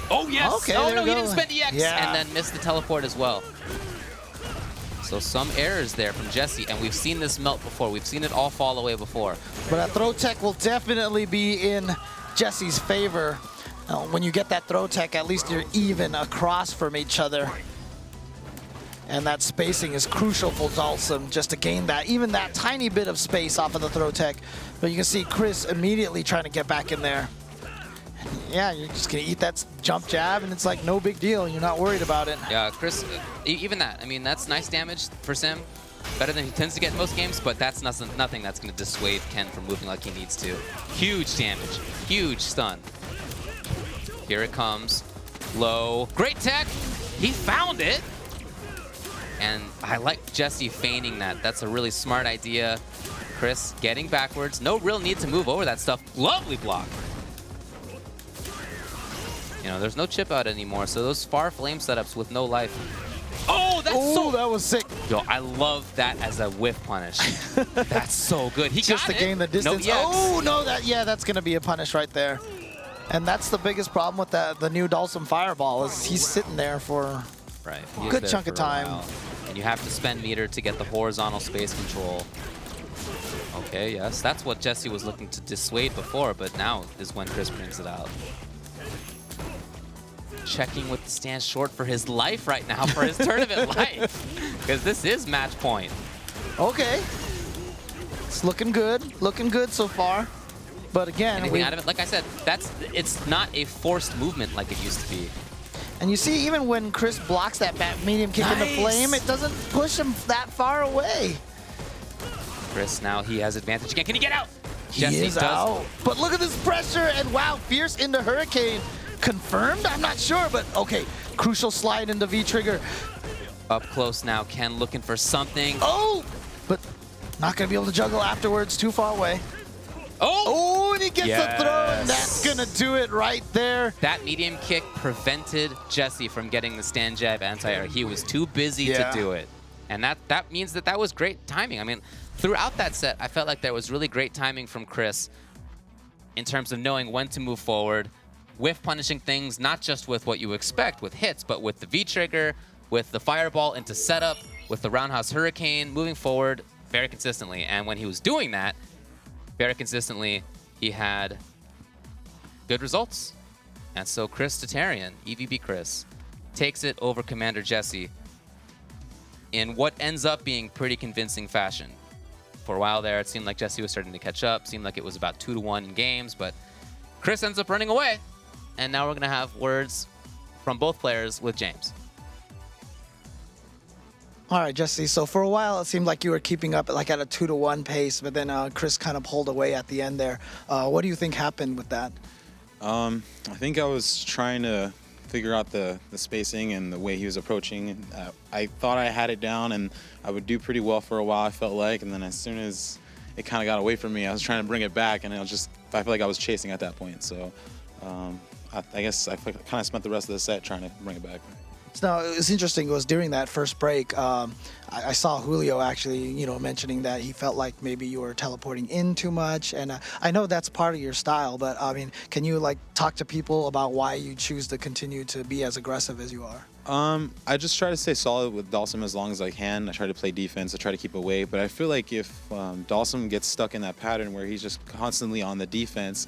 Oh, yes! Okay, oh, there no, we he go. didn't spend EX! Yeah. And then missed the teleport as well. So some errors there from Jesse, and we've seen this melt before. We've seen it all fall away before. But a throw tech will definitely be in Jesse's favor. When you get that throw tech, at least you're even across from each other. And that spacing is crucial for Dalsum just to gain that, even that tiny bit of space off of the throw tech. But you can see Chris immediately trying to get back in there. And yeah, you're just going to eat that jump jab, and it's like no big deal. You're not worried about it. Yeah, Chris, even that, I mean, that's nice damage for Sim. Better than he tends to get in most games, but that's nothing that's going to dissuade Ken from moving like he needs to. Huge damage, huge stun. Here it comes. Low. Great tech. He found it. And I like Jesse feigning that. That's a really smart idea. Chris getting backwards. No real need to move over that stuff. Lovely block. You know, there's no chip out anymore, so those far flame setups with no life. Oh, that's that was sick. Yo, I love that as a whiff punish. That's so good. He just got to gain the distance. No EX. Oh, no, that's going to be a punish right there. And that's the biggest problem with the new Dalsum Fireball is he's sitting there for a good chunk of time. And you have to spend meter to get the horizontal space control. Okay, yes. That's what Jesse was looking to dissuade before, but now is when Chris brings it out. Checking with the stance short for his life right now, for his tournament life. Because this is match point. Okay. It's looking good so far. But again, Anything out of it? Like I said, it's not a forced movement like it used to be. and you see, even when Chris blocks that back medium kick in the flame, it doesn't push him that far away. Chris, now he has advantage again. Can he get out? He is out. But look at this pressure, and wow, fierce into Hurricane. Confirmed? I'm not sure, but okay. Crucial slide into V-trigger. Up close now, Ken looking for something. Oh! But not going to be able to juggle afterwards, too far away. Oh! And he gets the throw, and that's going to do it right there. That medium kick prevented Jesse from getting the stand jab anti-air. He was too busy to do it. And that means that was great timing. I mean, throughout that set, I felt like there was really great timing from Chris in terms of knowing when to move forward, with punishing things, not just with what you expect with hits, but with the V-trigger, with the fireball into setup, with the roundhouse hurricane, moving forward very consistently. And when he was doing that very consistently, he had good results. And so Chris Tatarian, EVP Chris, takes it over Commander Jesse in what ends up being pretty convincing fashion. For a while there, it seemed like Jesse was starting to catch up, seemed like it was about 2-1 in games, but Chris ends up running away. And now we're going to have words from both players with James. All right, Jesse, so for a while it seemed like you were keeping up like at a 2-1 pace, but then Chris kind of pulled away at the end there. What do you think happened with that? I think I was trying to figure out the spacing and the way he was approaching. I thought I had it down and I would do pretty well for a while, I felt like, and then as soon as it kind of got away from me, I was trying to bring it back, and I feel like I was chasing at that point. So I guess I kind of spent the rest of the set trying to bring it back. No, it was interesting. It was during that first break. I saw Julio actually, mentioning that he felt like maybe you were teleporting in too much, and I know that's part of your style. But I mean, can you talk to people about why you choose to continue to be as aggressive as you are? I just try to stay solid with Dalsum as long as I can. I try to play defense. I try to keep away. But I feel like if Dalsum gets stuck in that pattern where he's just constantly on the defense,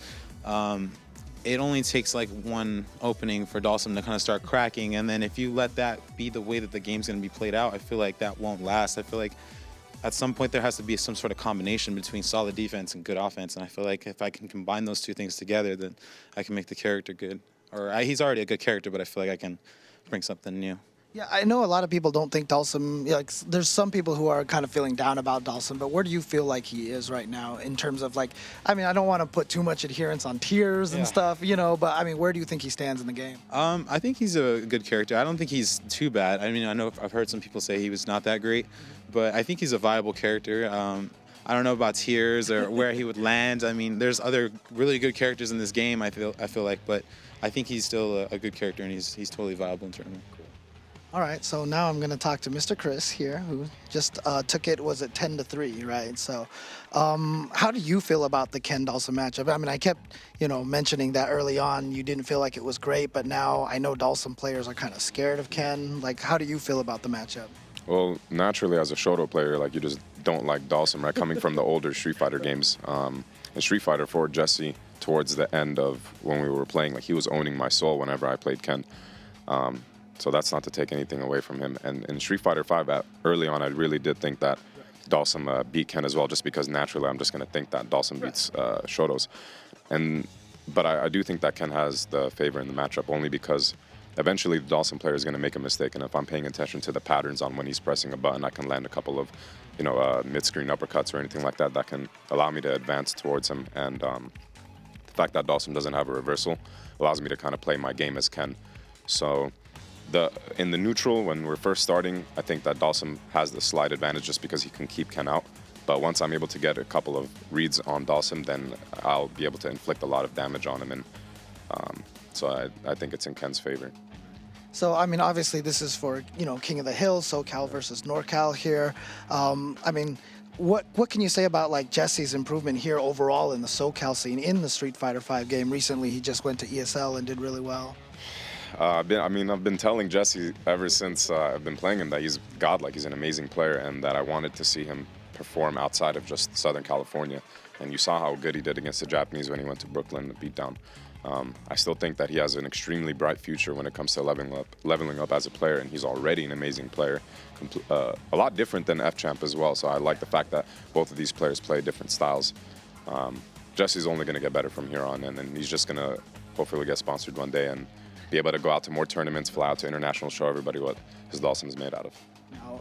it only takes one opening for Dalsum to kind of start cracking, and then if you let that be the way that the game's going to be played out, I feel like that won't last. I feel like at some point there has to be some sort of combination between solid defense and good offense, and I feel like if I can combine those two things together, then I can make the character good. He's already a good character, but I feel like I can bring something new. Yeah, I know a lot of people don't think Dalsum, there's some people who are kind of feeling down about Dalsum, but where do you feel like he is right now in terms of I mean, I don't want to put too much adherence on tiers and stuff, but I mean, where do you think he stands in the game? I think he's a good character. I don't think he's too bad. I mean, I know I've heard some people say he was not that great, but I think he's a viable character. I don't know about tiers or where he would land. I mean, there's other really good characters in this game, I feel like, but I think he's still a good character, and he's totally viable in tournament. All right, so now I'm going to talk to Mr. Chris here, who just took it, was it 10-3, right? So how do you feel about the Ken Dalsum matchup? I mean, I kept, mentioning that early on you didn't feel like it was great, but now I know Dalsum players are kind of scared of Ken. How do you feel about the matchup? Well, naturally, as a Shoto player, you just don't like Dalsum, right? Coming from the older Street Fighter games. In Street Fighter 4, Jesse, towards the end of when we were playing, he was owning my soul whenever I played Ken. So that's not to take anything away from him. And in Street Fighter 5, early on, I really did think that Dalsum beat Ken as well, just because naturally I'm just going to think that Dalsum beats Shotos. But I do think that Ken has the favor in the matchup, only because eventually the Dalsum player is going to make a mistake, and if I'm paying attention to the patterns on when he's pressing a button, I can land a couple of mid-screen uppercuts or anything like that that can allow me to advance towards him. And the fact that Dalsum doesn't have a reversal allows me to kind of play my game as Ken. So in the neutral, when we're first starting, I think that Dalsum has the slight advantage just because he can keep Ken out. But once I'm able to get a couple of reads on Dalsum, then I'll be able to inflict a lot of damage on him. And so I think it's in Ken's favor. So, I mean, obviously this is for, King of the Hill, SoCal versus NorCal here. I mean, what can you say about Jesse's improvement here overall in the SoCal scene in the Street Fighter V game? Recently, he just went to ESL and did really well. I've been telling Jesse ever since I've been playing him that he's godlike. He's an amazing player, and that I wanted to see him perform outside of just Southern California. And you saw how good he did against the Japanese when he went to Brooklyn, the beatdown. I still think that he has an extremely bright future when it comes to leveling up as a player, and he's already an amazing player, a lot different than F-Champ as well. So I like the fact that both of these players play different styles. Jesse's only going to get better from here on, and then he's just going to hopefully get sponsored one day and be able to go out to more tournaments, fly out to international, show everybody what his Dawson is made out of. Now,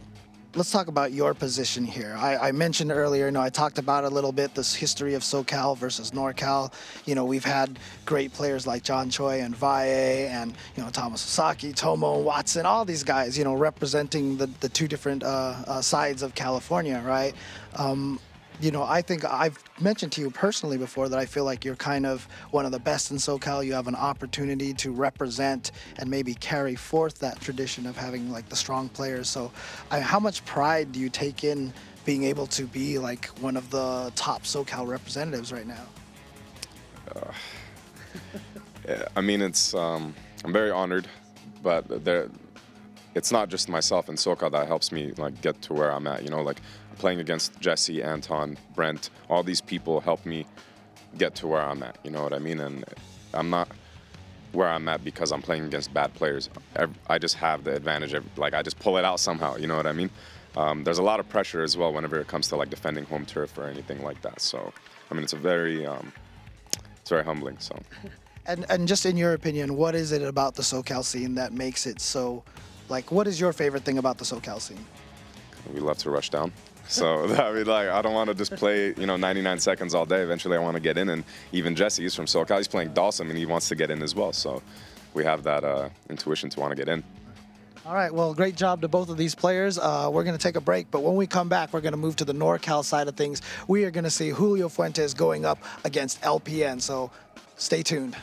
let's talk about your position here. I mentioned earlier, I talked about a little bit this history of SoCal versus NorCal. We've had great players like John Choi and Valle and, Thomas Sasaki, Tomo, Watson, all these guys, representing the two different sides of California, right? I think I've mentioned to you personally before that I feel like you're kind of one of the best in SoCal. You have an opportunity to represent and maybe carry forth that tradition of having like the strong players. So how much pride do you take in being able to be like one of the top SoCal representatives right now? I mean, I'm very honored, but it's not just myself in SoCal that helps me like get to where I'm at. Playing against Jesse, Anton, Brent, all these people help me get to where I'm at. You know what I mean? And I'm not where I'm at because I'm playing against bad players. I just have the advantage. I just pull it out somehow. You know what I mean? There's a lot of pressure as well whenever it comes to like defending home turf or anything like that. So, I mean, it's very humbling. So. And just in your opinion, what is it about the SoCal scene that makes it so? Like, what is your favorite thing about the SoCal scene? We love to rush down. So, I mean, I don't want to just play, 99 seconds all day. Eventually, I want to get in. And even Jesse, he's from SoCal. He's playing Dawson, and he wants to get in as well. So we have that intuition to want to get in. All right, well, great job to both of these players. We're going to take a break, but when we come back, we're going to move to the NorCal side of things. We are going to see Julio Fuentes going up against LPN, so stay tuned.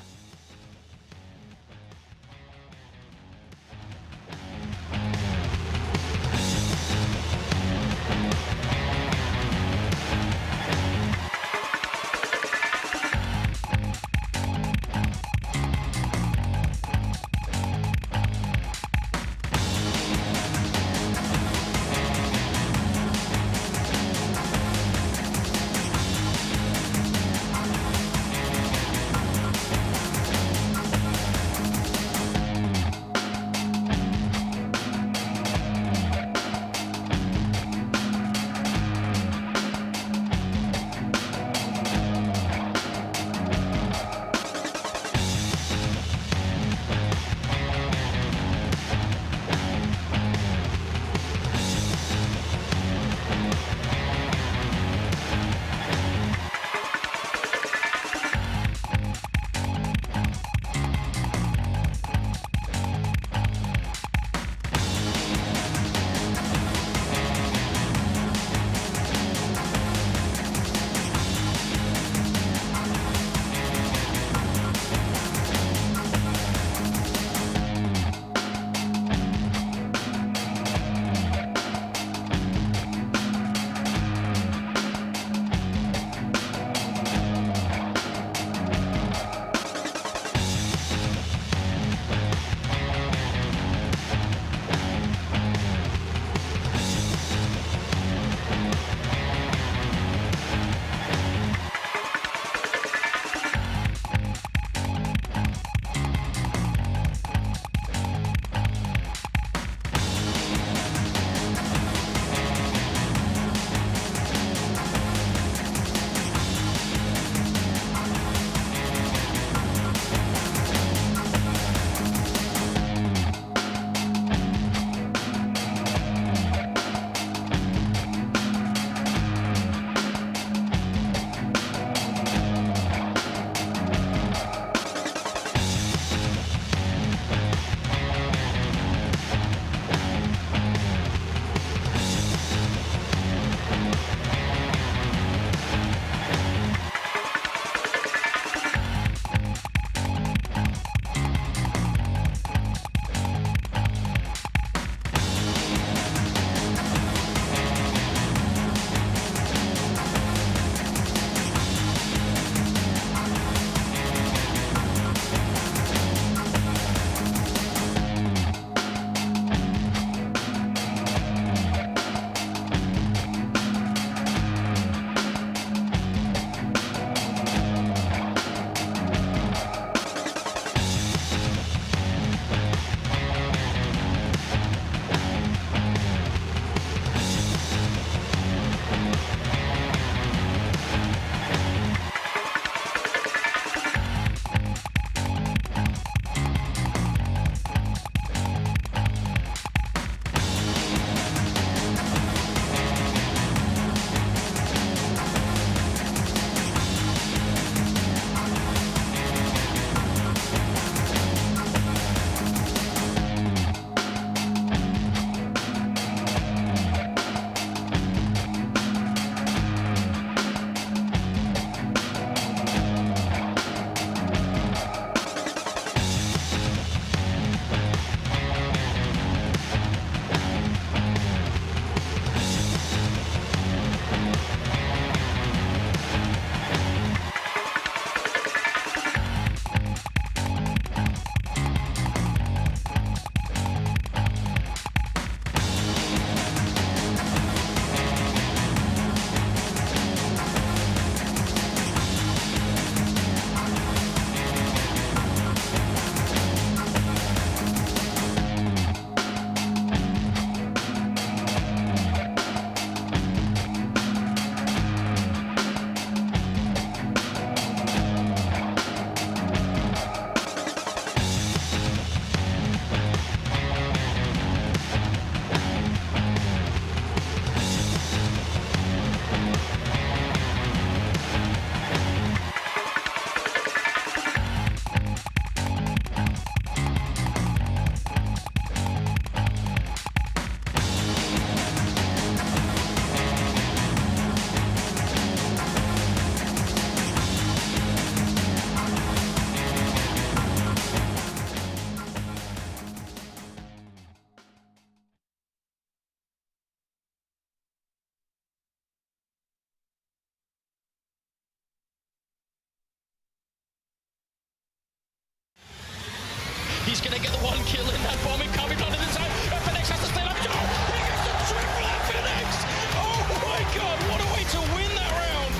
He's going to get the one kill in that bomb incoming onto the side. FNX has to stay up. Oh, he gets the triple FNX. Oh my god, what a way to win that round.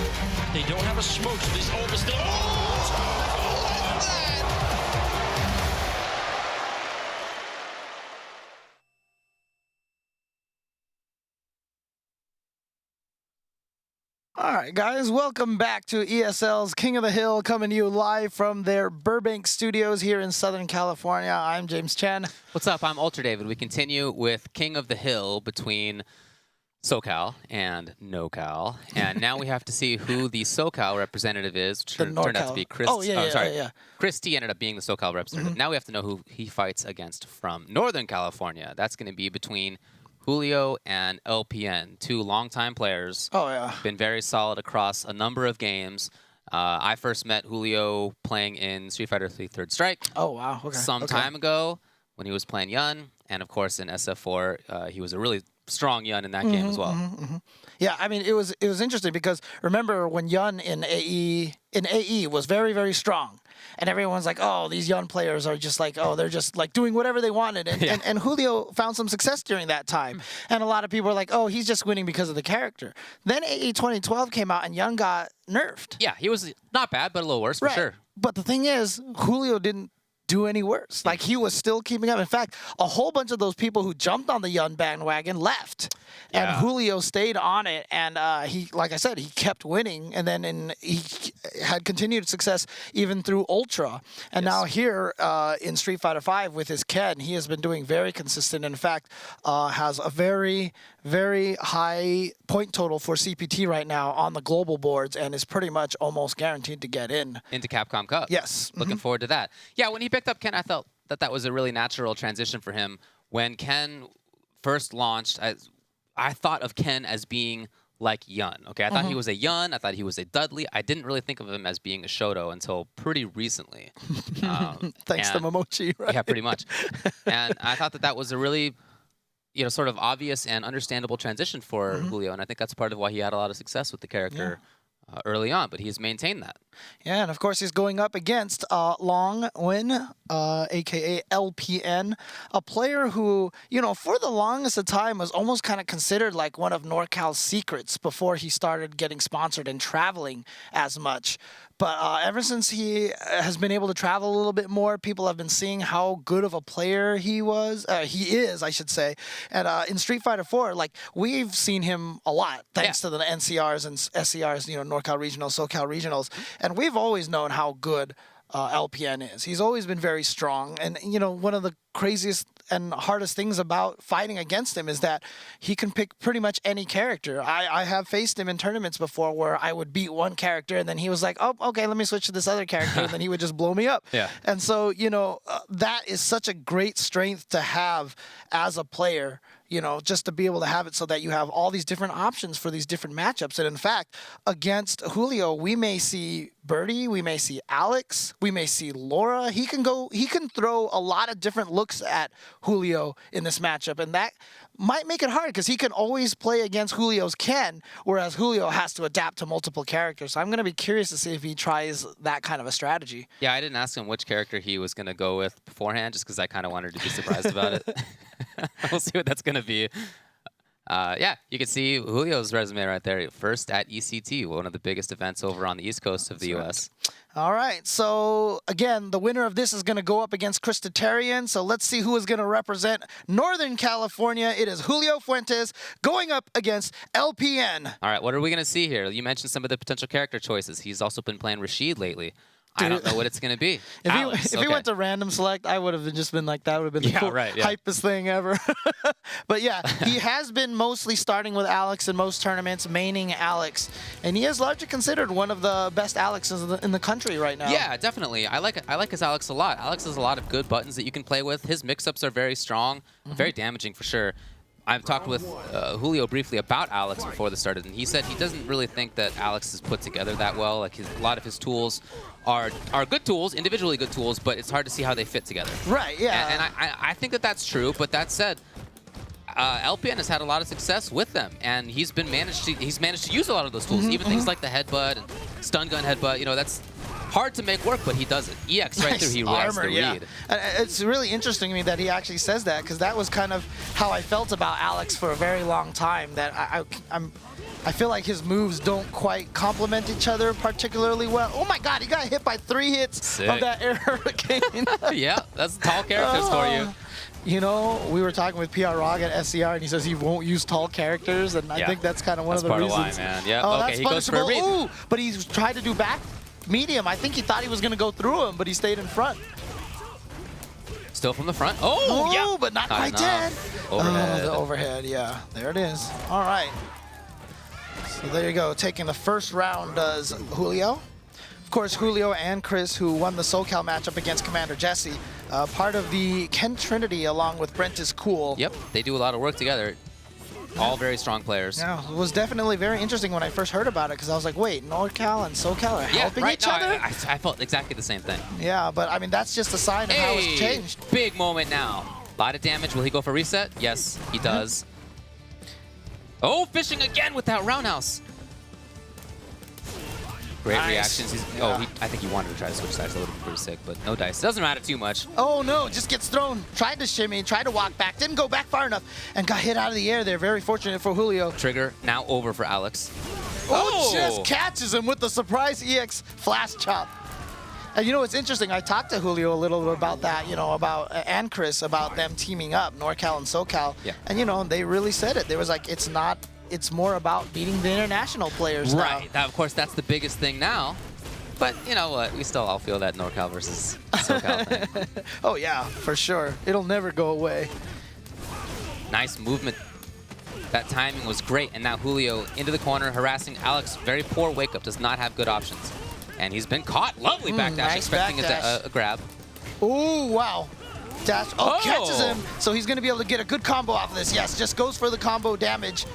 They don't have a smoke, so this ult is still. Oh, look at that. All right, guys, welcome back to ESL's King of the Hill, coming to you live from their Burbank studios here in Southern California. I'm James Chen. What's up? I'm Ultra David. We continue with King of the Hill between SoCal and NoCal. And now we have to see who the SoCal representative is, which turned out to be Chris. Oh, yeah. Chris T ended up being the SoCal representative. Now we have to know who he fights against from Northern California. That's going to be between Julio and LPN, two longtime players. Oh, yeah. Been very solid across a number of games. I first met Julio playing in Street Fighter 3 Third Strike. Oh, wow. Okay. Some time ago when he was playing Yun. And, of course, in SF4, he was a really strong Yun in that game as well. Yeah, I mean, it was interesting because remember when Yun in AE was very, very strong. And everyone's like, oh, these young players are just like, oh, they're just like doing whatever they wanted. And Julio found some success during that time. And a lot of people were like, oh, he's just winning because of the character. Then AE 2012 came out and Young got nerfed. Yeah, he was not bad, but a little worse for sure. But the thing is, Julio didn't do any worse. Like, he was still keeping up. In fact, a whole bunch of those people who jumped on the Yun bandwagon left. And Julio stayed on it. And he, like I said, he kept winning. And then he had continued success even through Ultra. And now here in Street Fighter V with his Ken, he has been doing very consistent. In fact, has a very, very high point total for CPT right now on the global boards and is pretty much almost guaranteed to get into Capcom Cup. Yes. Looking forward to that. Yeah, when he picked up Ken, I felt that was a really natural transition for him. When Ken first launched, I thought of Ken as being like Yun. Okay, I thought he was a Yun. I thought he was a Dudley. I didn't really think of him as being a Shoto until pretty recently. Thanks to Momochi, right? Yeah, pretty much. And I thought that was a really, sort of obvious and understandable transition for Julio. And I think that's part of why he had a lot of success with the character early on. But he's maintained that. Yeah, and of course he's going up against Long Win, a.k.a. LPN, a player who, for the longest of time was almost kind of considered like one of NorCal's secrets before he started getting sponsored and traveling as much. But ever since he has been able to travel a little bit more, people have been seeing how good of a player he is, I should say. And in Street Fighter 4, like, we've seen him a lot, thanks to the NCRs and SCRs, NorCal Regionals, SoCal Regionals. And we've always known how good LPN is. He's always been very strong. And, one of the craziest and hardest things about fighting against him is that he can pick pretty much any character. I have faced him in tournaments before where I would beat one character and then he was like, oh, okay, let me switch to this other character, and then he would just blow me up. Yeah. And so, that is such a great strength to have as a player, just to be able to have it so that you have all these different options for these different matchups. And in fact, against Julio, we may see Birdie, we may see Alex, we may see Laura. He can throw a lot of different looks at Julio in this matchup, and that might make it hard because he can always play against Julio's Ken, whereas Julio has to adapt to multiple characters. So I'm going to be curious to see if he tries that kind of a strategy. Yeah, I didn't ask him which character he was going to go with beforehand just because I kind of wanted to be surprised about it. We'll see what that's going to be. Yeah, you can see Julio's resume right there. First at ECT, one of the biggest events over on the East Coast of the U.S. All right, so again, the winner of this is going to go up against Christitarian. So let's see who is going to represent Northern California. It is Julio Fuentes going up against LPN. All right, what are we going to see here? You mentioned some of the potential character choices. He's also been playing Rashid lately. I don't know what it's going to be. If he went to random select, I would have just been like, that would have been the hypest thing ever. But yeah, he has been mostly starting with Alex in most tournaments, maining Alex. And he is largely considered one of the best Alexes in the country right now. Yeah, definitely. I like his Alex a lot. Alex has a lot of good buttons that you can play with. His mix-ups are very strong, very damaging for sure. I've talked with Julio briefly about Alex before this started, and he said he doesn't really think that Alex is put together that well. Like, a lot of his tools are good tools, individually good tools, but it's hard to see how they fit together. Right, yeah. And I think that's true, but that said, LPN has had a lot of success with them, and he's managed to use a lot of those tools, even things like the headbutt and stun gun headbutt. That's Hard to make work, but he does it. EX right through, he has the read. And it's really interesting to me that he actually says that, because that was kind of how I felt about Alex for a very long time, that I feel like his moves don't quite complement each other particularly well. Oh my god, he got hit by 3 hits of that air hurricane. Yeah, that's tall characters for you. You know, we were talking with PR Rog at SCR, and he says he won't use tall characters, and I think that's kind of one of the reasons. That's part of why, man. Yeah, oh, okay, he goes for a read. Ooh, but he's tried to do back medium. I think he thought he was going to go through him, but he stayed in front. Still from the front. Oh, yeah. But not quite dead. Overhead. Oh, the overhead, yeah. There it is. All right. So there you go. Taking the first round does Julio. Of course, Julio and Chris, who won the SoCal matchup against Commander Jesse, part of the Ken Trinity along with Brent is Cool. Yep, they do a lot of work together. All very strong players. Yeah, it was definitely very interesting when I first heard about it, because I was like, wait, NorCal and SoCal are helping each other? I felt exactly the same thing. Yeah, but I mean, that's just a sign of how it's changed. Big moment now. A lot of damage. Will he go for reset? Yes, he does. Oh, fishing again with that roundhouse. Great reactions. I think he wanted to try to switch sides. That would have been pretty sick, but no dice. Doesn't matter too much. Oh no, just gets thrown. Tried to shimmy, tried to walk back, didn't go back far enough, and got hit out of the air there. Very fortunate for Julio. Trigger now over for Alex. Oh, just catches him with the surprise EX flash chop. And you know, it's interesting. I talked to Julio a little bit about that, you know, and Chris, about them teaming up, NorCal and SoCal. Yeah. And you know, they really said it. They was like, it's more about beating the international players now. Right. Now, of course, that's the biggest thing now. But you know what? We still all feel that NorCal versus SoCal thing. Oh yeah, for sure. It'll never go away. Nice movement. That timing was great. And now Julio into the corner, harassing Alex. Very poor wake up. Does not have good options. And he's been caught. Lovely backdash, nice expecting backdash. a grab. Ooh, wow. Dash. Oh, catches him. So he's going to be able to get a good combo off of this. Yes, just goes for the combo damage.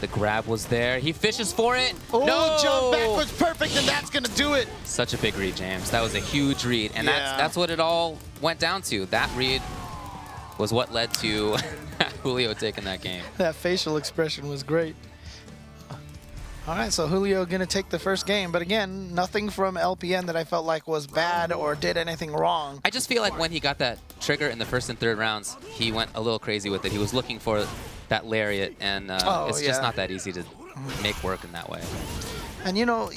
The grab was there. He fishes for it. Oh, no! jump backwards, perfect, and that's going to do it. Such a big read, James. That was a huge read. And that's what it all went down to. That read was what led to Julio taking that game. That facial expression was great. All right, so Julio going to take the first game. But again, nothing from LPN that I felt like was bad or did anything wrong. I just feel like when he got that trigger in the first and third rounds, he went a little crazy with it. He was looking for that lariat, and it's just not that easy to make work in that way. And you know,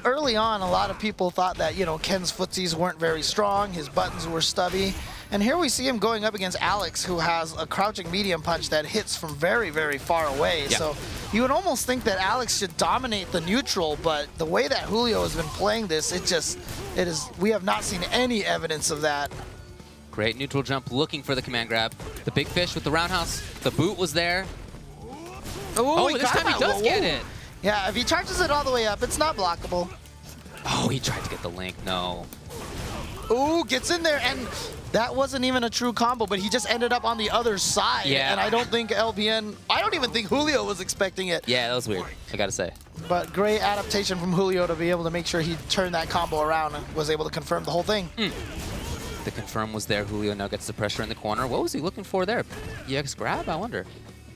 early on, a lot of people thought that, you know, Ken's footsies weren't very strong, his buttons were stubby. And here we see him going up against Alex, who has a crouching medium punch that hits from very, very far away. Yeah. So you would almost think that Alex should dominate the neutral, but the way that Julio has been playing this, we have not seen any evidence of that. Great neutral jump, looking for the command grab. The big fish with the roundhouse. The boot was there. Oh, this time he does get it. Yeah, if he charges it all the way up, it's not blockable. Oh, he tried to get the link. No. Ooh, gets in there, and that wasn't even a true combo, but he just ended up on the other side. Yeah. And I don't think I don't even think Julio was expecting it. Yeah, that was weird, I gotta say. But great adaptation from Julio to be able to make sure he turned that combo around and was able to confirm the whole thing. The confirm was there. Julio now gets the pressure in the corner. What was he looking for there? EX grab, I wonder.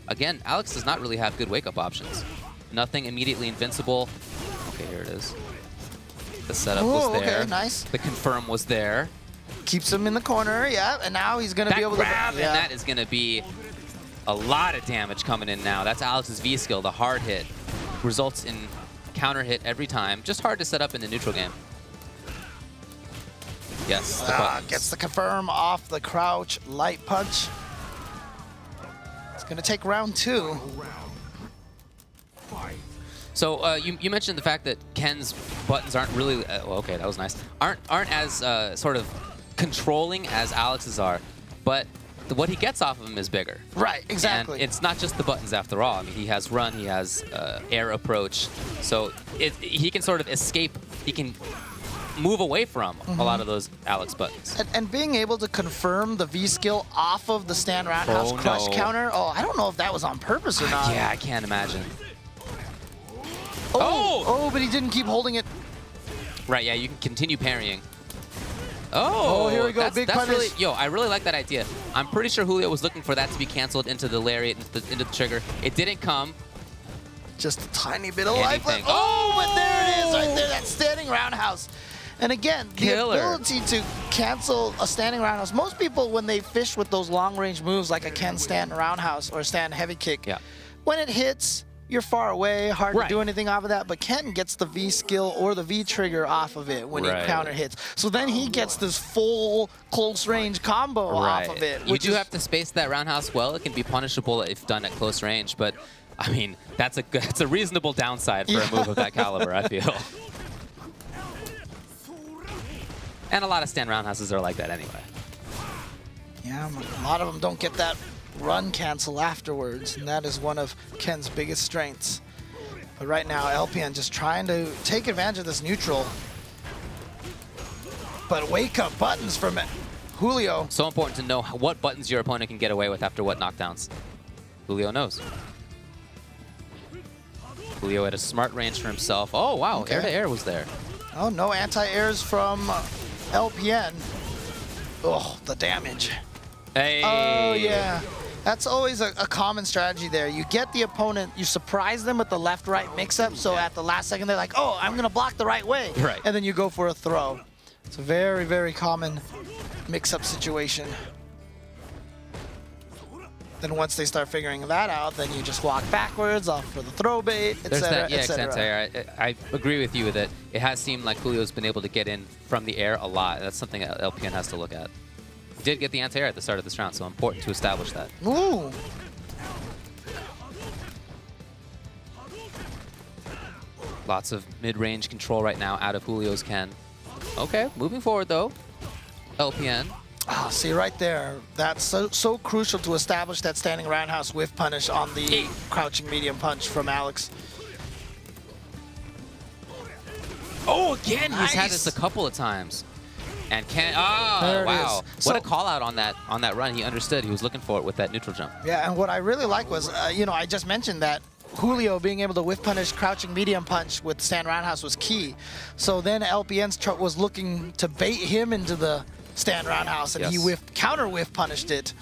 Again, Alex does not really have good wake-up options. Nothing immediately invincible. Okay, here it is. The setup was there. Okay, nice. The confirm was there. Keeps him in the corner, yeah, and now he's going to be able grab, to... and that is going to be a lot of damage coming in now. That's Alex's V-skill, the hard hit. Results in counter hit every time. Just hard to set up in the neutral game. Yes, the buttons. Gets the confirm off the crouch light punch. It's going to take round 2. So you mentioned the fact that Ken's buttons aren't really well, okay, that was nice. Aren't as sort of controlling as Alex's are, but what he gets off of him is bigger. Right, exactly. And it's not just the buttons after all. I mean, he has run, he has air approach, so he can sort of escape. He can move away from a lot of those Alex buttons. And being able to confirm the V skill off of the stand roundhouse crush counter. Oh, I don't know if that was on purpose or not. Yeah, I can't imagine. Oh, but he didn't keep holding it. Right, yeah, you can continue parrying. Oh, here we go, big punish. Really, I really like that idea. I'm pretty sure Julio was looking for that to be canceled into the lariat, into the trigger. It didn't come. Just a tiny bit of life left. Oh, but there it is right there. That standing standing roundhouse. And again, Killer. the ability to cancel a standing roundhouse. Most people, when they fish with those long-range moves like a Ken stand roundhouse or stand heavy kick, when it hits, you're far away, hard to do anything off of that. But Ken gets the V skill or the V trigger off of it when he counter hits. So then he gets this full close-range combo off of it. You do have to space that roundhouse well. It can be punishable if done at close range, but I mean, that's a reasonable downside for a move of that caliber, I feel. And a lot of stand roundhouses are like that anyway. Yeah, a lot of them don't get that run cancel afterwards, and that is one of Ken's biggest strengths. But right now, LPN just trying to take advantage of this neutral. But wake up buttons from Julio. So important to know what buttons your opponent can get away with after what knockdowns. Julio knows. Julio had a smart range for himself. Oh, wow, air to air was there. Oh, no anti-airs from LPN. Oh, the damage. Hey. Oh, yeah. That's always a common strategy there. You get the opponent, you surprise them with the left-right mix-up, so at the last second they're like, oh, I'm going to block the right way. Right. And then you go for a throw. It's a very, very common mix-up situation. Then once they start figuring that out, then you just walk backwards, off for the throw bait, etc., etc. I agree with you that it has seemed like Julio's been able to get in from the air a lot. That's something that LPN has to look at. He did get the anti-air at the start of this round, so important to establish that. Ooh. Lots of mid-range control right now out of Julio's Ken. Okay, moving forward though. LPN. Oh, see right there, that's so crucial to establish that standing roundhouse whiff punish on the crouching medium punch from Alex. Oh, again, he's had this a couple of times. And Ken, oh, wow. What a call out on that run. He understood. He was looking for it with that neutral jump. Yeah, and what I really like was, you know, I just mentioned that Julio being able to whiff punish crouching medium punch with stand roundhouse was key. So then LPN's was looking to bait him into the stand roundhouse, and he counter whiff punished it.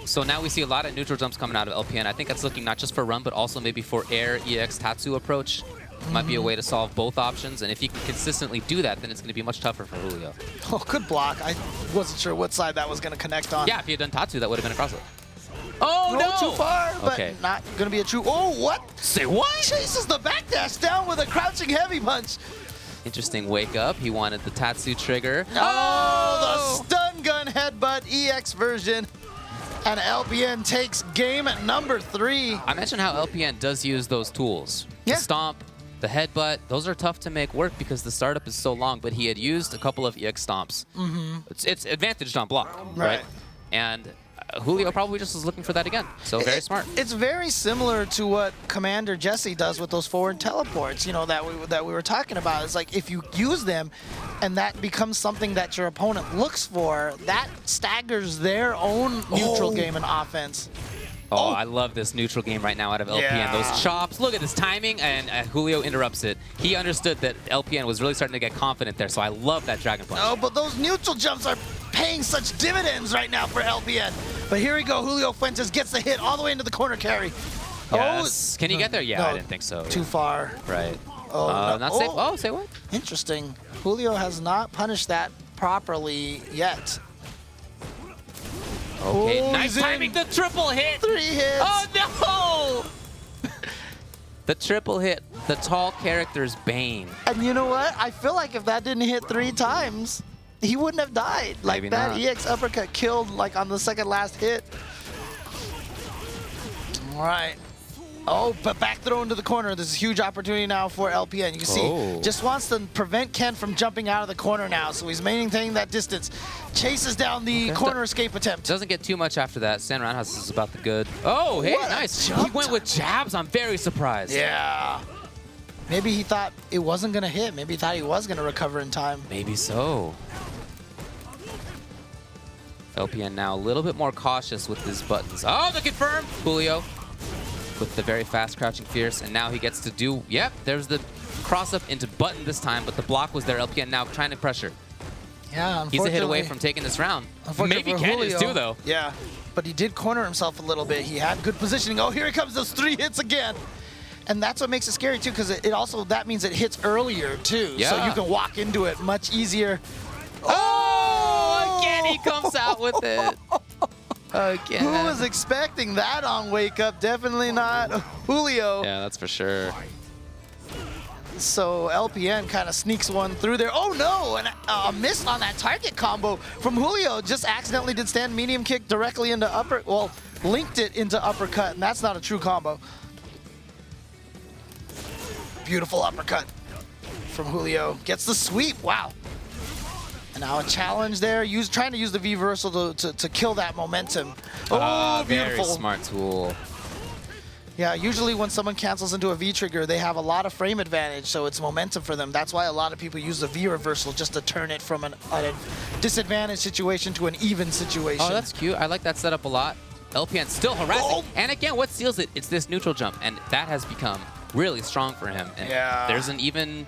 So now we see a lot of neutral jumps coming out of LPN. I think that's looking not just for run, but also maybe for air EX Tatsu approach. Might be a way to solve both options, and if he can consistently do that, then it's going to be much tougher for Julio. Oh, good block. I wasn't sure what side that was going to connect on. Yeah, if he had done Tatsu, that would have been a cross-up. Oh, no! Too far, but not going to be a true... Oh, what? Say what? Chases the backdash down with a crouching heavy punch. Interesting wake up. He wanted the Tatsu trigger. Oh, the stun gun headbutt EX version. And LPN takes game at number 3. I mentioned how LPN does use those tools. The stomp, the headbutt, those are tough to make work because the startup is so long, but he had used a couple of EX stomps. It's advantaged on block, right? And Julio probably just was looking for that again, so very smart. It's very similar to what Commander Jesse does with those forward teleports, you know, that we were talking about. It's like if you use them and that becomes something that your opponent looks for, that staggers their own neutral game and offense. Oh, I love this neutral game right now out of LPN. Yeah. Those chops, look at this timing, and Julio interrupts it. He understood that LPN was really starting to get confident there, so I love that Dragon Punch. Oh, but those neutral jumps are paying such dividends right now for LPN. But here we go, Julio Fuentes gets the hit all the way into the corner carry. Yes. Can he get there? Yeah, no, I didn't think so. Too far. Right. Oh, not safe. Oh, say what? Interesting. Julio has not punished that properly yet. Okay, Oh, nice timing, the triple hit! 3 hits! Oh no! The triple hit, the tall character's bane. And you know what? I feel like if that didn't hit 3 times, he wouldn't have died. Like Maybe that not. EX uppercut killed like on the second last hit. All right. Oh, but back throw into the corner. This is a huge opportunity now for LPN. You can see, just wants to prevent Ken from jumping out of the corner now. So he's maintaining that distance. Chases down the corner escape attempt. Doesn't get too much after that. Stand Roundhouse is about the good. Oh, hey, What a nice. jump He went with jabs. I'm very surprised. Yeah. Maybe he thought it wasn't going to hit. Maybe he thought he was going to recover in time. Maybe so. LPN now a little bit more cautious with his buttons. Oh, the confirm! Julio with the very fast crouching fierce, and now he gets to do, yep, there's the cross up into button this time, but the block was there. LPN now trying to pressure. Yeah, He's a hit away from taking this round. Maybe Ken is too, though. Yeah, but he did corner himself a little bit. He had good positioning. Oh, here he comes, those 3 hits again. And that's what makes it scary too, because it also, that means it hits earlier too. Yeah. So you can walk into it much easier. Oh, again he comes out with it. Again. Who was expecting that on Wake Up? Definitely not Julio. Yeah, that's for sure. So LPN kind of sneaks one through there. Oh no, and a miss on that target combo from Julio. Just accidentally did stand medium kick directly into upper, well, linked it into uppercut, and that's not a true combo. Beautiful uppercut from Julio. Gets the sweep, wow. And now a challenge there, trying to use the V-versal to kill that momentum. Oh, beautiful. Very smart tool. Yeah, usually when someone cancels into a V-trigger, they have a lot of frame advantage, so it's momentum for them. That's why a lot of people use the V-reversal just to turn it from a disadvantaged situation to an even situation. Oh, that's cute. I like that setup a lot. LPN still harassing. Oh. And again, what seals it? It's this neutral jump, and that has become really strong for him. And Yeah. there's an even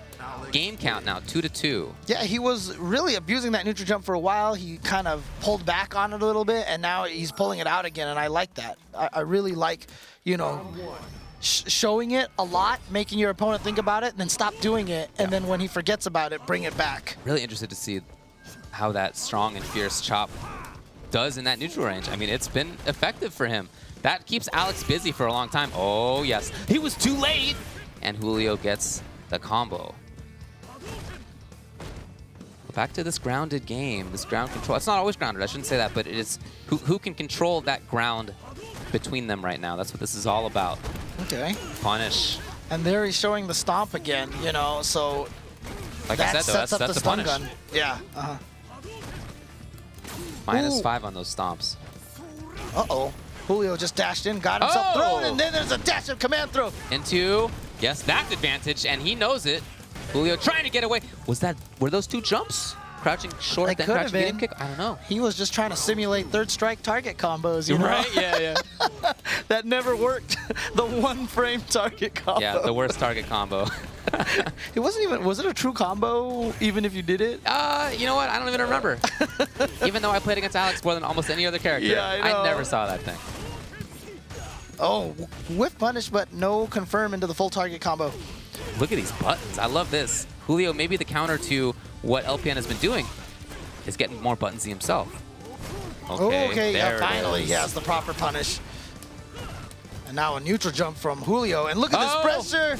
game count now, 2-2. Yeah, he was really abusing that neutral jump for a while. He kind of pulled back on it a little bit, and now he's pulling it out again, and I like that. I really like, you know, showing it a lot, making your opponent think about it, and then stop doing it, and then when he forgets about it, bring it back. Really interested to see how that strong and fierce chop does in that neutral range. I mean, it's been effective for him. That keeps Alex busy for a long time. Oh, yes. He was too late. And Julio gets the combo. Back to this grounded game, this ground control. It's not always grounded, I shouldn't say that, but it is who can control that ground between them right now. That's what this is all about. Okay. Punish. And there he's showing the stomp again, you know, so Like that I said, though, sets up that's the a stun punish. gun. Yeah, uh-huh. Minus Ooh. 5 on those stomps. Uh-oh. Julio just dashed in, got himself Oh! thrown, and then there's a dash of command throw. Into, yes, that's advantage, and he knows it. Julio trying to get away. Were those two jumps? Crouching short, They then could have crouching medium been. kick? I don't know. He was just trying to simulate third strike target combos, you know? Right? Yeah. That never worked. The one frame target combo. Yeah, the worst target combo. It wasn't even, was it a true combo even if you did it? You know what? I don't even remember. Even though I played against Alex more than almost any other character, Yeah, I know. never saw that thing. Oh, whiff punish, but no confirm into the full target combo. Look at these buttons. I love this. Julio, maybe the counter to what LPN has been doing is getting more buttonsy himself. Okay, yeah, there it finally is. he has the proper punish. And now a neutral jump from Julio, and look at this pressure.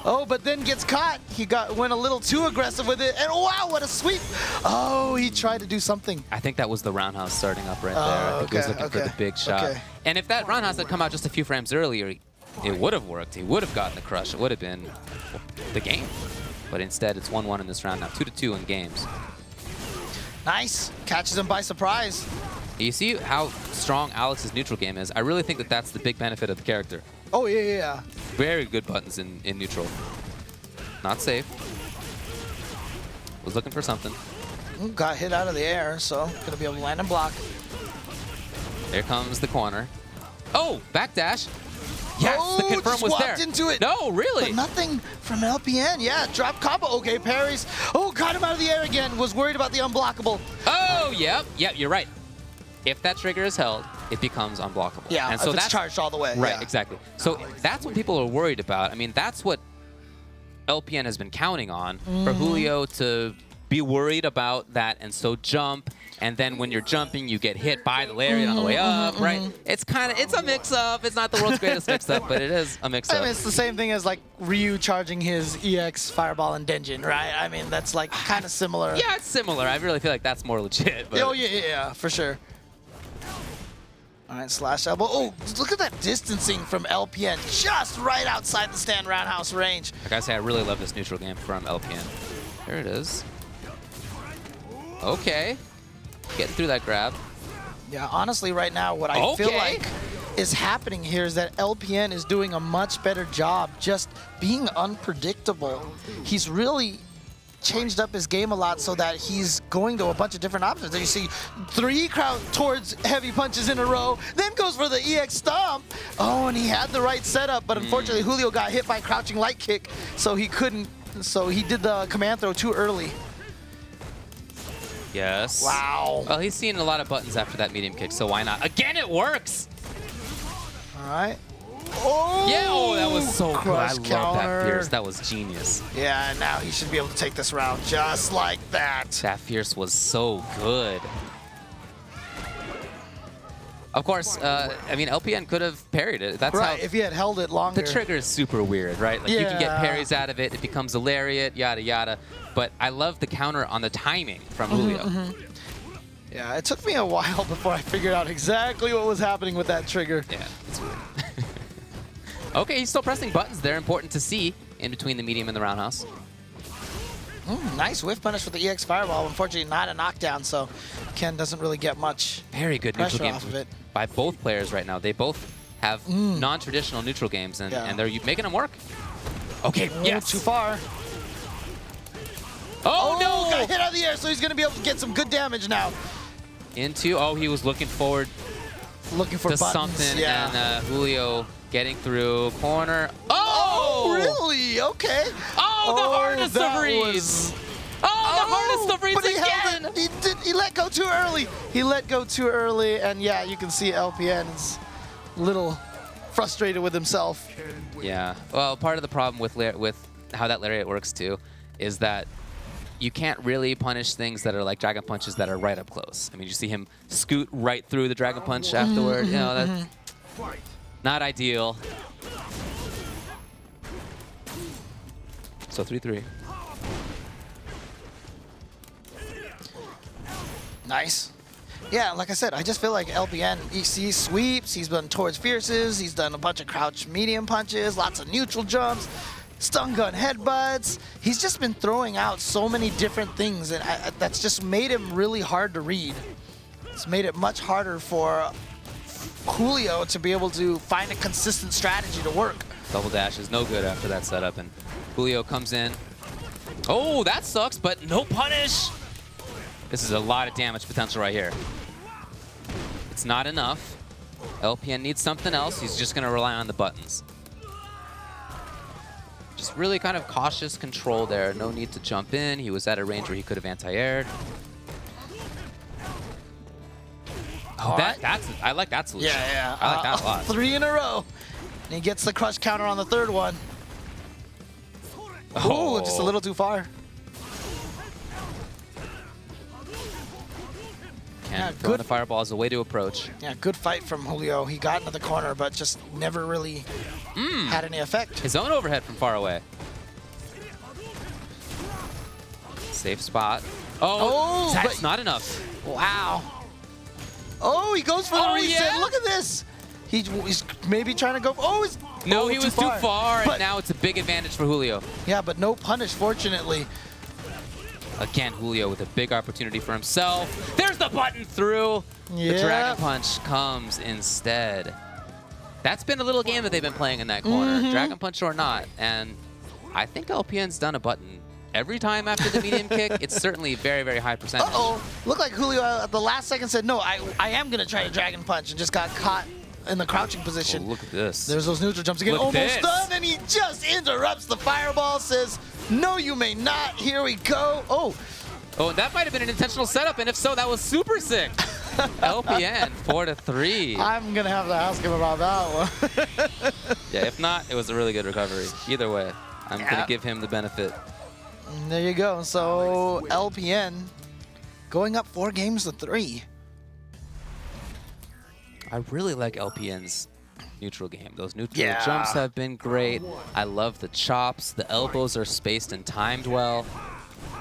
Oh, but then gets caught. He went a little too aggressive with it, and wow, what a sweep. Oh, he tried to do something. I think that was the roundhouse starting up right there. I think he was looking for the big shot. Okay. And if that roundhouse had come out just a few frames earlier, it would have worked. He would have gotten the crush. It would have been the game. But instead, it's 1-1 in this round now. 2-2 in games. Nice. Catches him by surprise. You see how strong Alex's neutral game is? I really think that that's the big benefit of the character. Oh, yeah. Very good buttons in neutral. Not safe. Was looking for something. Ooh, got hit out of the air, so gonna be able to land and block. There comes the corner. Oh, backdash. Yes, oh, the confirm just was walked there. into it. No, really? But nothing from LPN. Yeah, drop combo. Okay, parries. Oh, got him out of the air again. Was worried about the unblockable. Oh, yep, you're right. If that trigger is held, it becomes unblockable. Yeah, and so if it's that's charged all the way. right, yeah. exactly. So that's what people are worried about. I mean, that's what LPN has been counting on for Julio to be worried about that, and so jump. And then when you're jumping, you get hit by the lariat on the way up, right? It's a mix-up. It's not the world's greatest mix-up, but it is a mix-up. I mean, it's the same thing as like Ryu charging his EX Fireball and Denjin, right? I mean, that's like kind of similar. Yeah, it's similar. I really feel like that's more legit. But Oh, yeah, for sure. All right, slash elbow. Oh, look at that distancing from LPN, just right outside the stand roundhouse range. I gotta say, I really love this neutral game from LPN. There it is. Okay. Getting through that grab. Yeah, honestly, right now, what I feel like is happening here is that LPN is doing a much better job just being unpredictable. He's really changed up his game a lot so that he's going to a bunch of different options. And you see 3 crowd towards heavy punches in a row, then goes for the EX stomp. Oh, and he had the right setup, but unfortunately Julio got hit by crouching light kick, so he couldn't, so he did the command throw too early. Yes. Wow. Well, he's seen a lot of buttons after that medium kick, so why not? Again, it works! All right. Oh! Yeah, oh, that was so good. I Crush love counter. that Fierce. That was genius. Yeah, and now he should be able to take this round just like that. That Fierce was so good. Of course, I mean, LPN could have parried it. That's Right, how if he had held it longer. the trigger is super weird, right? Like you can get Yeah. parries out of it. It becomes a lariat, yada yada. But I love the counter on the timing from Julio. Yeah, it took me a while before I figured out exactly what was happening with that trigger. Yeah, it's weird. Okay, he's still pressing buttons. They're important to see in between the medium and the roundhouse. Nice whiff punish with the EX Fireball. Unfortunately, not a knockdown, so Ken doesn't really get much Very good neutral pressure game off of it. by both players right now. They both have non-traditional neutral games, and, Yeah. and they're making them work. Okay, Oh, yes. too far. Oh, no! Got hit out of the air, so he's going to be able to get some good damage now. He was looking forward Looking for to buttons. something, Yeah. and Julio getting through corner. Oh, really? Okay. Oh, the hardest of that reads. was- The hardest of reads but he again. held it. He let go too early. He let go too early, and yeah, you can see LPN's a little frustrated with himself. Yeah. Well, part of the problem with how that lariat works too is that you can't really punish things that are like dragon punches that are right up close. I mean, you see him scoot right through the dragon punch afterward. You know, that's not ideal. So 3-3. Nice. Yeah, like I said, I just feel like LPN, he sweeps, he's done towards fierces, he's done a bunch of crouch medium punches, lots of neutral jumps, stun gun headbutts. He's just been throwing out so many different things, and that's just made him really hard to read. It's made it much harder for Julio to be able to find a consistent strategy to work. Double dash is no good after that setup, and Julio comes in. Oh, that sucks, but no punish. This is a lot of damage potential right here. It's not enough. LPN needs something else. He's just going to rely on the buttons. Just really kind of cautious control there. No need to jump in. He was at a range where he could have anti-aired. Oh, I like that solution. Yeah. I like that a lot. 3 in a row. And he gets the crush counter on the third one. Oh, Ooh, just a little too far. And throwing the fireball is a way to approach. Yeah, good fight from Julio. He got into the corner, but just never really had any effect. His own overhead from far away. Safe spot. Oh, that's but- not enough. Wow. Oh, he goes for the reset. yeah? Look at this. He's maybe trying to go. Oh, No, he was too far, and But- now it's a big advantage for Julio. Yeah, but no punish, fortunately. Again, Julio with a big opportunity for himself. There's the button through. The Yeah. Dragon Punch comes instead. That's been a little game that they've been playing in that corner, Dragon Punch or not. And I think LPN's done a button every time after the medium kick. It's certainly very, very high percentage. Uh-oh. Looked like Julio at the last second said, no, I am going to try to Dragon Punch, and just got caught in the crouching Oh, position. look at this. There's those neutral jumps again. Look at Almost this. done, and he just interrupts the fireball, says, no, you may not. Here we go. Oh, Oh, and that might have been an intentional setup, and if so, that was super sick. LPN 4-3. I'm going to have to ask him about that one. Yeah, if not, it was a really good recovery. Either way, I'm going to give him the benefit. And there you go. So LPN going up 4-3. I really like LPN's neutral game. Those neutral Yeah. jumps have been great. I love the chops. The elbows are spaced and timed well.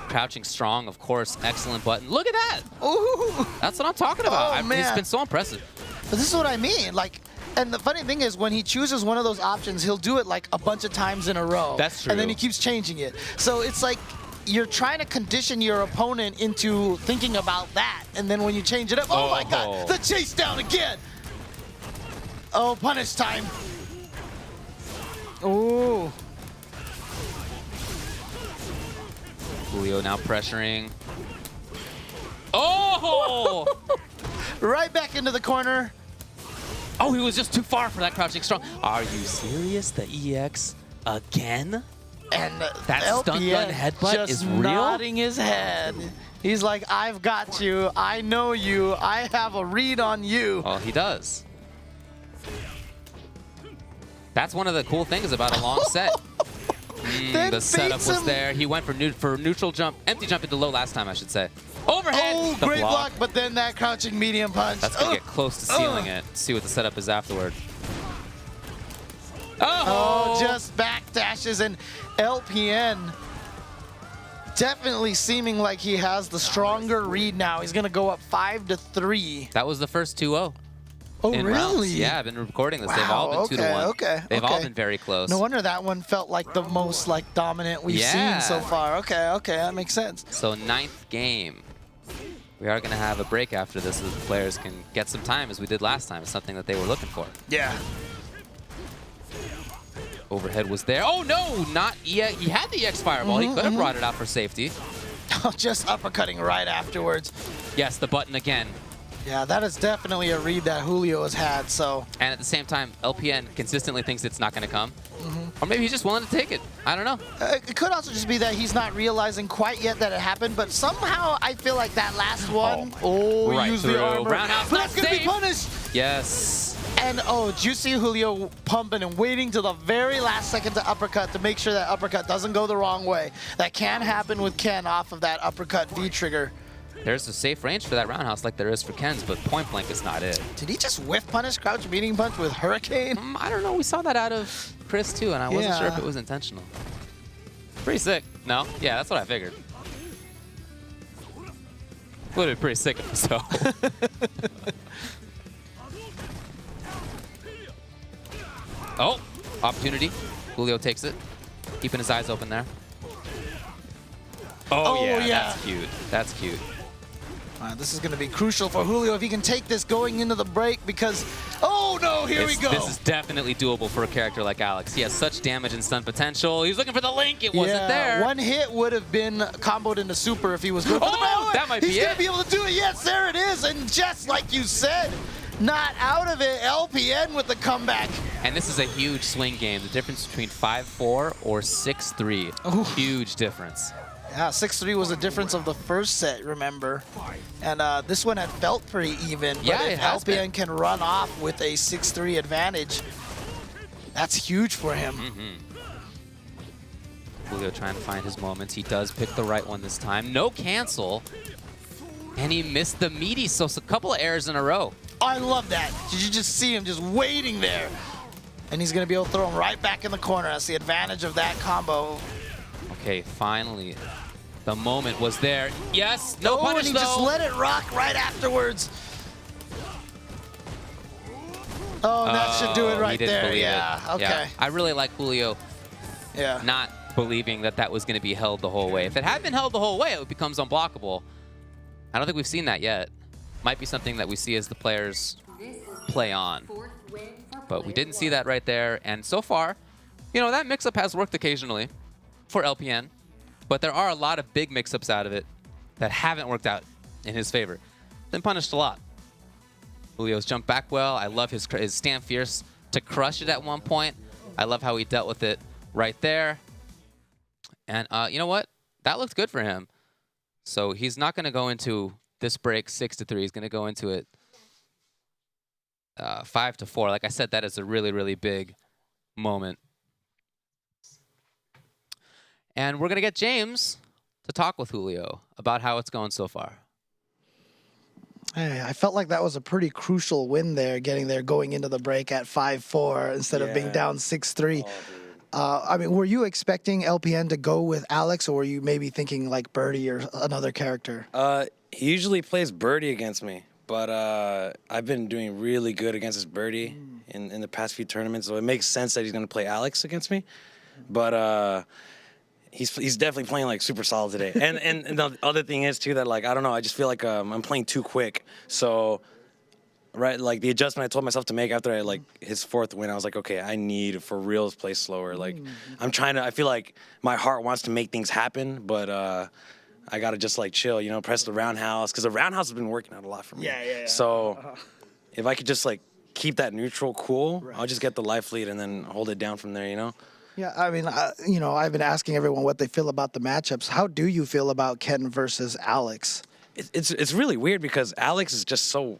Crouching strong, of course, excellent button. Look at that. Ooh. That's what I'm talking about. Oh, He's man. been so impressive. But this is what I mean. Like, and the funny thing is, when he chooses one of those options, he'll do it like a bunch of times in a row. That's true. And then he keeps changing it. So it's like you're trying to condition your opponent into thinking about that. And then when you change it up, oh my God, the chase down again. Oh, punish time. Ooh. Julio now pressuring. Oh! Right back into the corner. Oh, he was just too far for that crouching strong. Are you serious? The EX again? And That stun gun LPN headbutt just is real? nodding his head. He's like, I've got you. I know you. I have a read on you. Well, he does. That's one of the cool things about a long set. The setup was there. He went for neutral jump, empty jump into low last time, I should say. Overhead. Oh, the great block, but then that crouching medium punch. That's going to get close to sealing it. See what the setup is afterward. Oh! Just back dashes, and LPN definitely seeming like he has the stronger read now. He's going to go up 5-3. That was the first 2-0. Oh, in really? Rounds. Yeah, I've been recording this. They've all been 2-1. Okay. They've all been very close. No wonder that one felt like the most dominant we've seen so far. Okay, that makes sense. So 9th game. We are going to have a break after this so the players can get some time as we did last time. It's something that they were looking for. Yeah. Overhead was there. Oh, no, not yet. He had the EX Fireball. He could have brought it out for safety. Just uppercutting right afterwards. Yes, the button again. Yeah, that is definitely a read that Julio has had, so. And at the same time, LPN consistently thinks it's not going to come. Or maybe he's just willing to take it. I don't know. It could also just be that he's not realizing quite yet that it happened, but somehow I feel like that last one, Right he used through. the armor. Roundhouse, But not that's going to be safe. punished. Yes. And did you see Julio pumping and waiting till the very last second to uppercut to make sure that uppercut doesn't go the wrong way? That can happen with Ken off of that uppercut V-trigger. There's a safe range for that roundhouse like there is for Ken's, but point blank is not it. Did he just whiff punish crouch medium punch with Hurricane? I don't know. We saw that out of Chris too, and I wasn't sure if it was intentional. Pretty sick. No? Yeah, that's what I figured. Would have been pretty sick if so. Oh, opportunity. Julio takes it, keeping his eyes open there. Oh yeah, that's cute. That's cute. This is going to be crucial for Julio if he can take this going into the break because, oh no, here we go. This is definitely doable for a character like Alex. He has such damage and stun potential. He was looking for the link. It wasn't there. One hit would have been comboed into super if he was good. Oh, that might be it. He's going to be able to do it. Yes, there it is. And just like you said, not out of it. LPN with the comeback. And this is a huge swing game. The difference between 5-4 or 6-3. Huge difference. Yeah, 6-3 was the difference of the first set, remember? And this one had felt pretty even. Yeah, but if LPN can run off with a 6-3 advantage, that's huge for him. Julio trying to find his moments. He does pick the right one this time. No cancel. And he missed the meaty, so it's a couple of errors in a row. I love that. Did you just see him just waiting there? And he's going to be able to throw him right back in the corner. That's the advantage of that combo. Okay, finally. The moment was there. Yes, no punish and he though. just let it rock right afterwards. Oh, that should do it right there. Yeah, okay. Yeah. I really like Julio not believing that that was going to be held the whole way. If it had been held the whole way, it becomes unblockable. I don't think we've seen that yet. Might be something that we see as the players play on. But we didn't see that right there. And so far, you know, that mix-up has worked occasionally for LPN. But there are a lot of big mix-ups out of it that haven't worked out in his favor. Been punished a lot. Julio's jumped back well. I love his stand fierce to crush it at one point. I love how he dealt with it right there. And you know what? That looked good for him. So he's not going to go into this break 6-3. He's going to go into it 5-4. Like I said, that is a really, really big moment. And we're going to get James to talk with Julio about how it's going so far. Hey, I felt like that was a pretty crucial win there, getting there going into the break at 5-4 instead of being down 6-3. I mean, were you expecting LPN to go with Alex, or were you maybe thinking like Birdie or another character? He usually plays Birdie against me, but I've been doing really good against this Birdie in the past few tournaments, so it makes sense that he's going to play Alex against me. But he's definitely playing like super solid today. And the other thing is too that, like, I don't know, I just feel like I'm playing too quick. So like the adjustment I told myself to make after his fourth win, I was like, okay, I need for real to play slower. Like I feel like my heart wants to make things happen, but I gotta just like chill, you know, press the roundhouse, because the roundhouse has been working out a lot for me. Yeah. So if I could just like keep that neutral cool, I'll just get the life lead and then hold it down from there, you know? Yeah, I mean, you know, I've been asking everyone what they feel about the matchups. How do you feel about Ken versus Alex? It's really weird because Alex is just so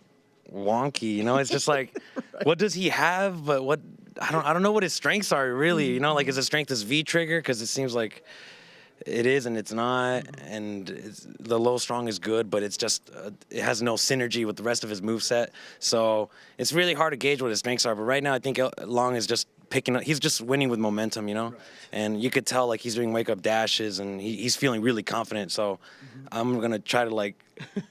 wonky, you know? It's just like, what does he have? But what I don't know what his strengths are really. You know, like his strength is V trigger because it seems like it is and it's not, and the low strong is good, but it's just it has no synergy with the rest of his moveset. So it's really hard to gauge what his strengths are. But right now, I think Long is just picking up. He's just winning with momentum, you know, and you could tell like he's doing wake up dashes and he's feeling really confident. So I'm gonna try to like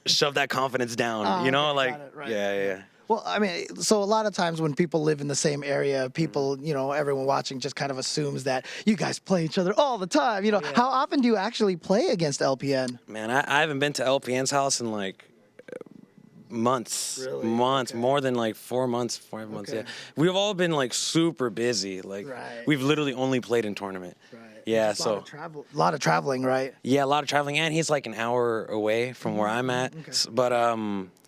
shove that confidence down, you know, okay, like got it, right. yeah. Well, I mean, so a lot of times when people live in the same area, people, you know, everyone watching just kind of assumes that you guys play each other all the time. You know, how often do you actually play against LPN? Man, I haven't been to LPN's house in like months. Really? Months, Okay. more than like 4 months, 5 months. Okay. Yeah, we've all been like super busy. Like Right. we've literally only played in tournament. Right. Yeah, Just a lot of traveling, right? yeah, a lot of traveling, and he's like an hour away from where I'm at. But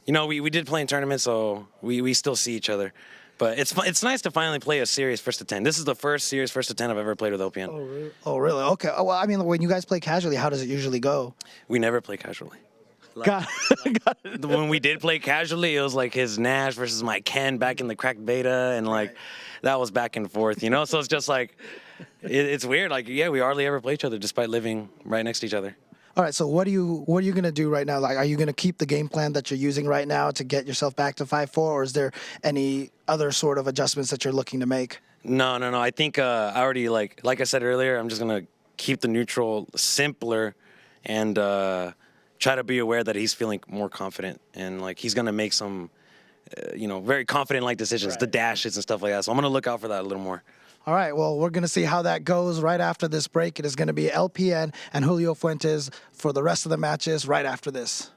you know, we did play in tournaments, so we still see each other. But it's nice to finally play a serious first to 10. This is the first serious first to 10 I've ever played with LPN. Oh, really? Okay. Oh, well, I mean, when you guys play casually, how does it usually go? We never play casually. Got When we did play casually, it was like his Nash versus my Ken back in the cracked beta, and like that was back and forth, you know. So it's just like it's weird. Like yeah, we hardly ever play each other despite living right next to each other. All right. So what are you gonna do right now? Like, are you gonna keep the game plan that you're using right now to get yourself back to 5-4, or is there any other sort of adjustments that you're looking to make? No. I think I already like I said earlier, I'm just gonna keep the neutral simpler and try to be aware that he's feeling more confident and like he's gonna make some, you know, very confident like decisions, the dashes and stuff like that. So I'm gonna look out for that a little more. All right, well, we're going to see how that goes right after this break. It is going to be LPN and Julio Fuentes for the rest of the matches right after this.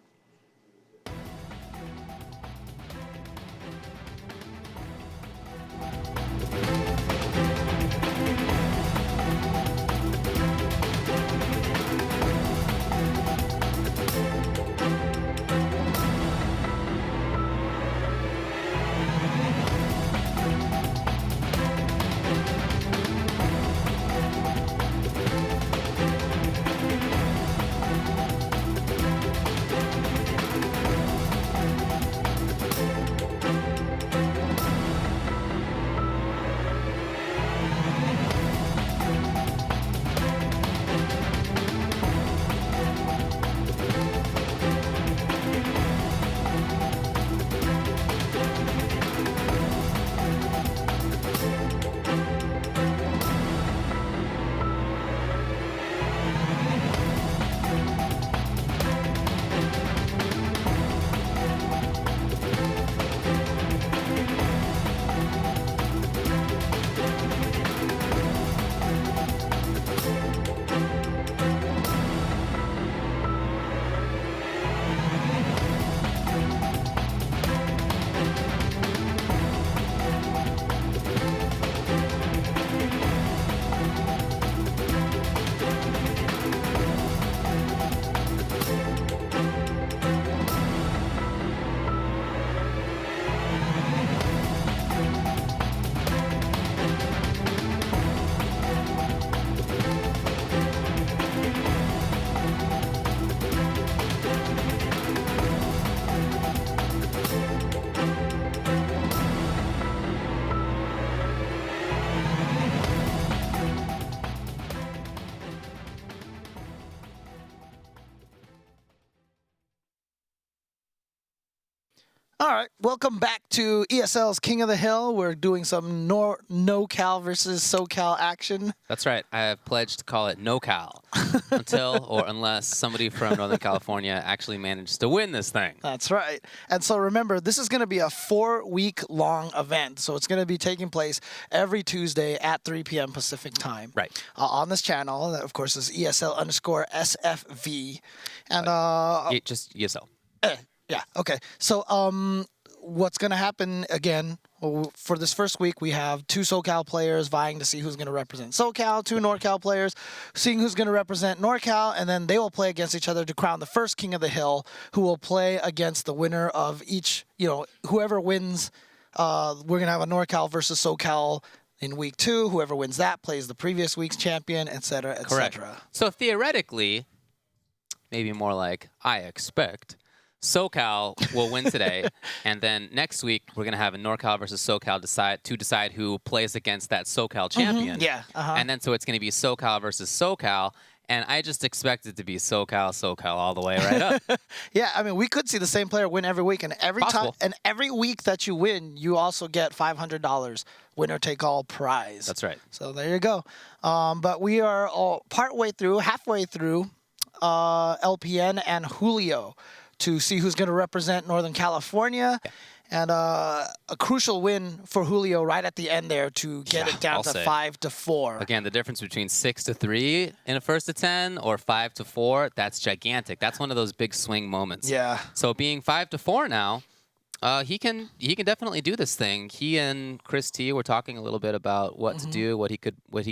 All right, welcome back to ESL's King of the Hill. We're doing some no-cal versus SoCal action. That's right. I have pledged to call it no-cal until or unless somebody from Northern California actually manages to win this thing. That's right. And so remember, this is going to be a 4-week-long event. So it's going to be taking place every Tuesday at 3 p.m. Pacific time. Right. On this channel, that of course is ESL_SFV. And Just ESL. yeah, okay. So what's going to happen again, for this first week, we have 2 SoCal players vying to see who's going to represent SoCal, 2 NorCal players seeing who's going to represent NorCal, and then they will play against each other to crown the first King of the Hill, who will play against the winner of each, you know, whoever wins. We're going to have a NorCal versus SoCal in week 2. Whoever wins that plays the previous week's champion, et cetera, et Correct. cetera. So theoretically, maybe more like I expect, SoCal will win today, and then next week we're gonna have a NorCal versus SoCal decide who plays against that SoCal champion. Yeah. And then so it's gonna be SoCal versus SoCal, and I just expect it to be SoCal all the way right up. Yeah, I mean, we could see the same player win every week, and every time, Possible. and every week that you win, you also get $500 winner take all prize. That's right. So there you go. But we are all halfway through LPN and Julio to see who's going to represent Northern California. Yeah. And a crucial win for Julio right at the end there to get it down I'll to say. 5-4. Again, the difference between 6-3 in a first to 10 or 5-4, that's gigantic. That's one of those big swing moments. Yeah. So being 5-4 now, he can definitely do this thing. He and Chris T were talking a little bit about what to do, what he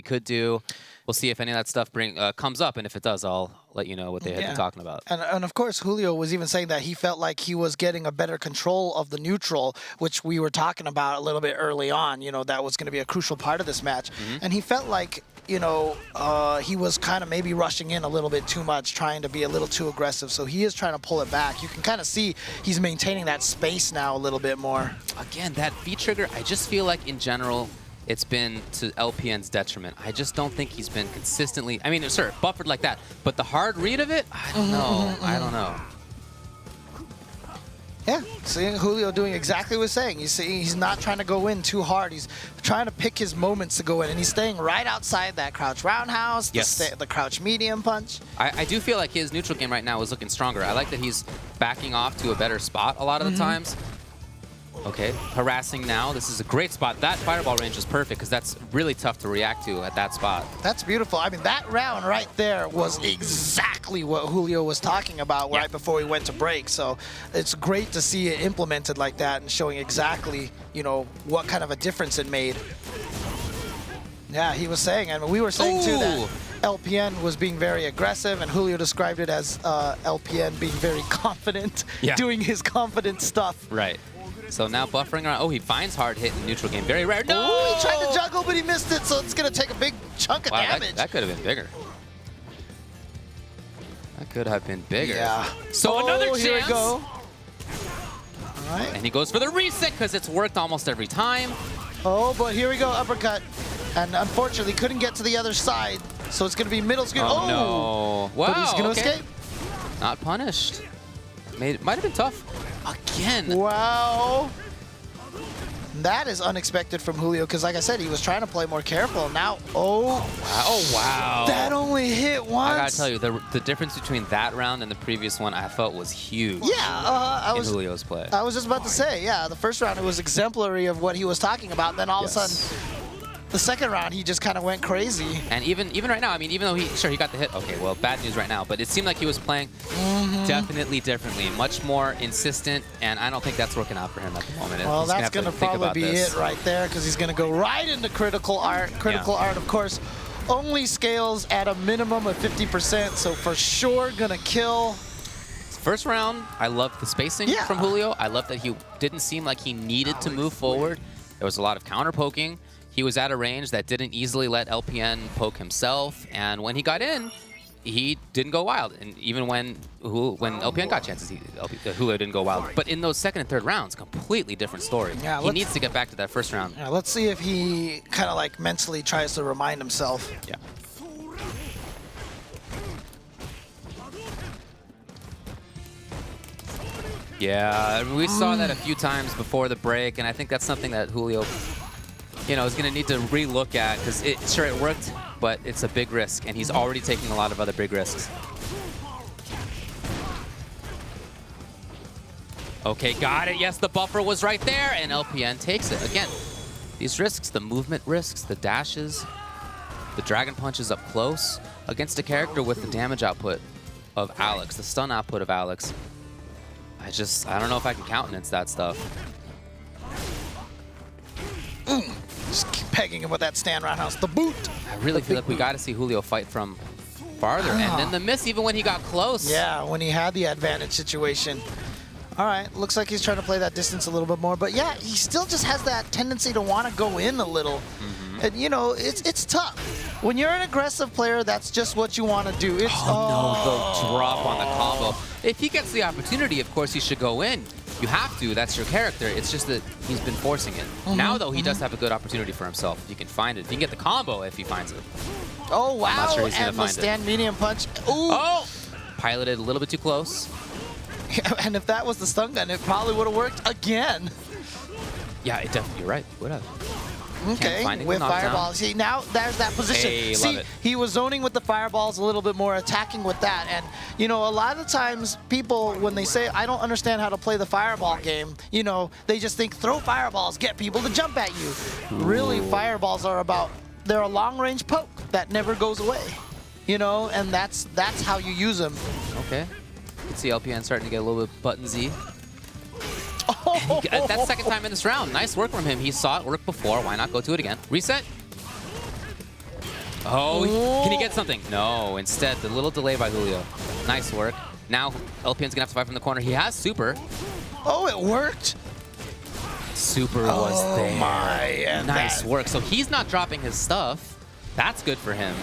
could do. We'll see if any of that stuff comes up, and if it does, I'll let you know what they had been talking about. And of course, Julio was even saying that he felt like he was getting a better control of the neutral, which we were talking about a little bit early on. You know, that was going to be a crucial part of this match. And he felt like, you know, he was kind of maybe rushing in a little bit too much, trying to be a little too aggressive. So he is trying to pull it back. You can kind of see he's maintaining that space now a little bit more. Again, that V trigger, I just feel like in general, it's been to LPN's detriment. I just don't think he's been consistently, I mean, sure, buffered like that, but the hard read of it, I don't know. I don't know. Yeah, see Julio doing exactly what he's saying. You see, he's not trying to go in too hard. He's trying to pick his moments to go in, and he's staying right outside that crouch roundhouse, the crouch medium punch. I do feel like his neutral game right now is looking stronger. I like that he's backing off to a better spot a lot of the times. Okay, harassing now. This is a great spot. That fireball range is perfect because that's really tough to react to at that spot. That's beautiful. I mean, that round right there was exactly what Julio was talking about right before we went to break. So it's great to see it implemented like that and showing exactly, you know, what kind of a difference it made. Yeah, he was saying, and we were saying too that LPN was being very aggressive, and Julio described it as LPN being very confident, doing his confident stuff. Right. So now buffering around. Oh, he finds hard hit in neutral game. Very rare. No! Ooh, he tried to juggle, but he missed it, so it's going to take a big chunk of damage. That could have been bigger. That could have been bigger. Yeah. So another chance. Here we go. All right. And he goes for the reset because it's worked almost every time. Oh, but here we go, uppercut. And unfortunately, couldn't get to the other side, so it's going to be middle screen. Oh, no. Wow, but he's going to escape. Not punished. Might have been tough. Again. Wow. That is unexpected from Julio because, like I said, he was trying to play more careful. Now, oh, wow. That only hit once. I gotta tell you, the difference between that round and the previous one, I felt was huge. Yeah, in Julio's play. I was just about to say, yeah, the first round it was exemplary of what he was talking about. And then all of a sudden, the second round, he just kind of went crazy. And even right now, I mean, even though he got the hit, okay, well, bad news right now, but it seemed like he was playing definitely differently, much more insistent, and I don't think that's working out for him at the moment. Well, that's going to probably be it right there because he's going to go right into critical art. Critical art, of course, only scales at a minimum of 50%, so for sure going to kill. First round, I loved the spacing from Julio. I loved that he didn't seem like he needed to move forward. There was a lot of counter poking. He was at a range that didn't easily let LPN poke himself, and when he got in, he didn't go wild. And even when LPN got chances, Julio didn't go wild. But in those second and third rounds, completely different story. Yeah, he needs to get back to that first round. Yeah, let's see if he kind of like mentally tries to remind himself. Yeah. Yeah, we saw that a few times before the break, and I think that's something that Julio, you know, is going to need to re-look at because sure it worked, but it's a big risk, and he's already taking a lot of other big risks. Okay, got it. Yes, the buffer was right there, and LPN takes it. Again, these risks, the movement risks, the dashes, the dragon punches up close against a character with the damage output of Alex, the stun output of Alex. I don't know if I can countenance that stuff. Just keep pegging him with that stand roundhouse. The boot. I really feel like we got to see Julio fight from farther. And then the miss even when he got close. Yeah, when he had the advantage situation. All right, looks like he's trying to play that distance a little bit more. But yeah, he still just has that tendency to want to go in a little. And, you know, it's tough. when you're an aggressive player, that's just what you want to do. It's Oh, no, the drop on the combo. If he gets the opportunity, of course he should go in. You have to. That's your character. It's just that he's been forcing it. Now, though, he does have a good opportunity for himself. If he can find it. If he can get the combo if he finds it. Oh, wow. I'm not sure he's gonna and the find it. stand medium punch. Ooh. Oh! Piloted a little bit too close. And if that was the stun gun, it probably would have worked again. Yeah, it definitely, you're right. Would have. Okay, finding with the knockdown. fireballs. See, now there's that position. Hey, See, love it. he was zoning with the fireballs a little bit more, attacking with that. And, you know, a lot of times people, when they say, I don't understand how to play the fireball game, you know, they just think throw fireballs, get people to jump at you. Really, fireballs are about, they're a long-range poke that never goes away. You know, and that's how you use them. Okay. You can see LPN starting to get a little bit button-z. That's second time in this round. Nice work from him. He saw it work before. Why not go to it again? Reset. Oh, can he get something? No. Instead, the little delay by Julio. Nice work. Now, LPN's going to have to fight from the corner. He has super. Oh, it worked. Super was there. My, and nice work. So he's not dropping his stuff. That's good for him.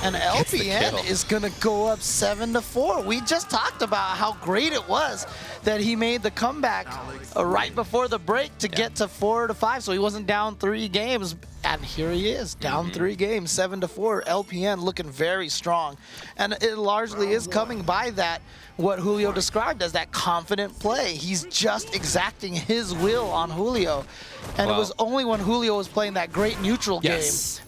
And Gets the LPN kill. is going to go up 7-4. We just talked about how great it was that he made the comeback right before the break to get to 4-5. So he wasn't down 3 games. And here he is, down 3 games, 7-4. LPN looking very strong. And it largely is coming by that, what Julio described as that confident play. He's just exacting his will on Julio. And it was only when Julio was playing that great neutral game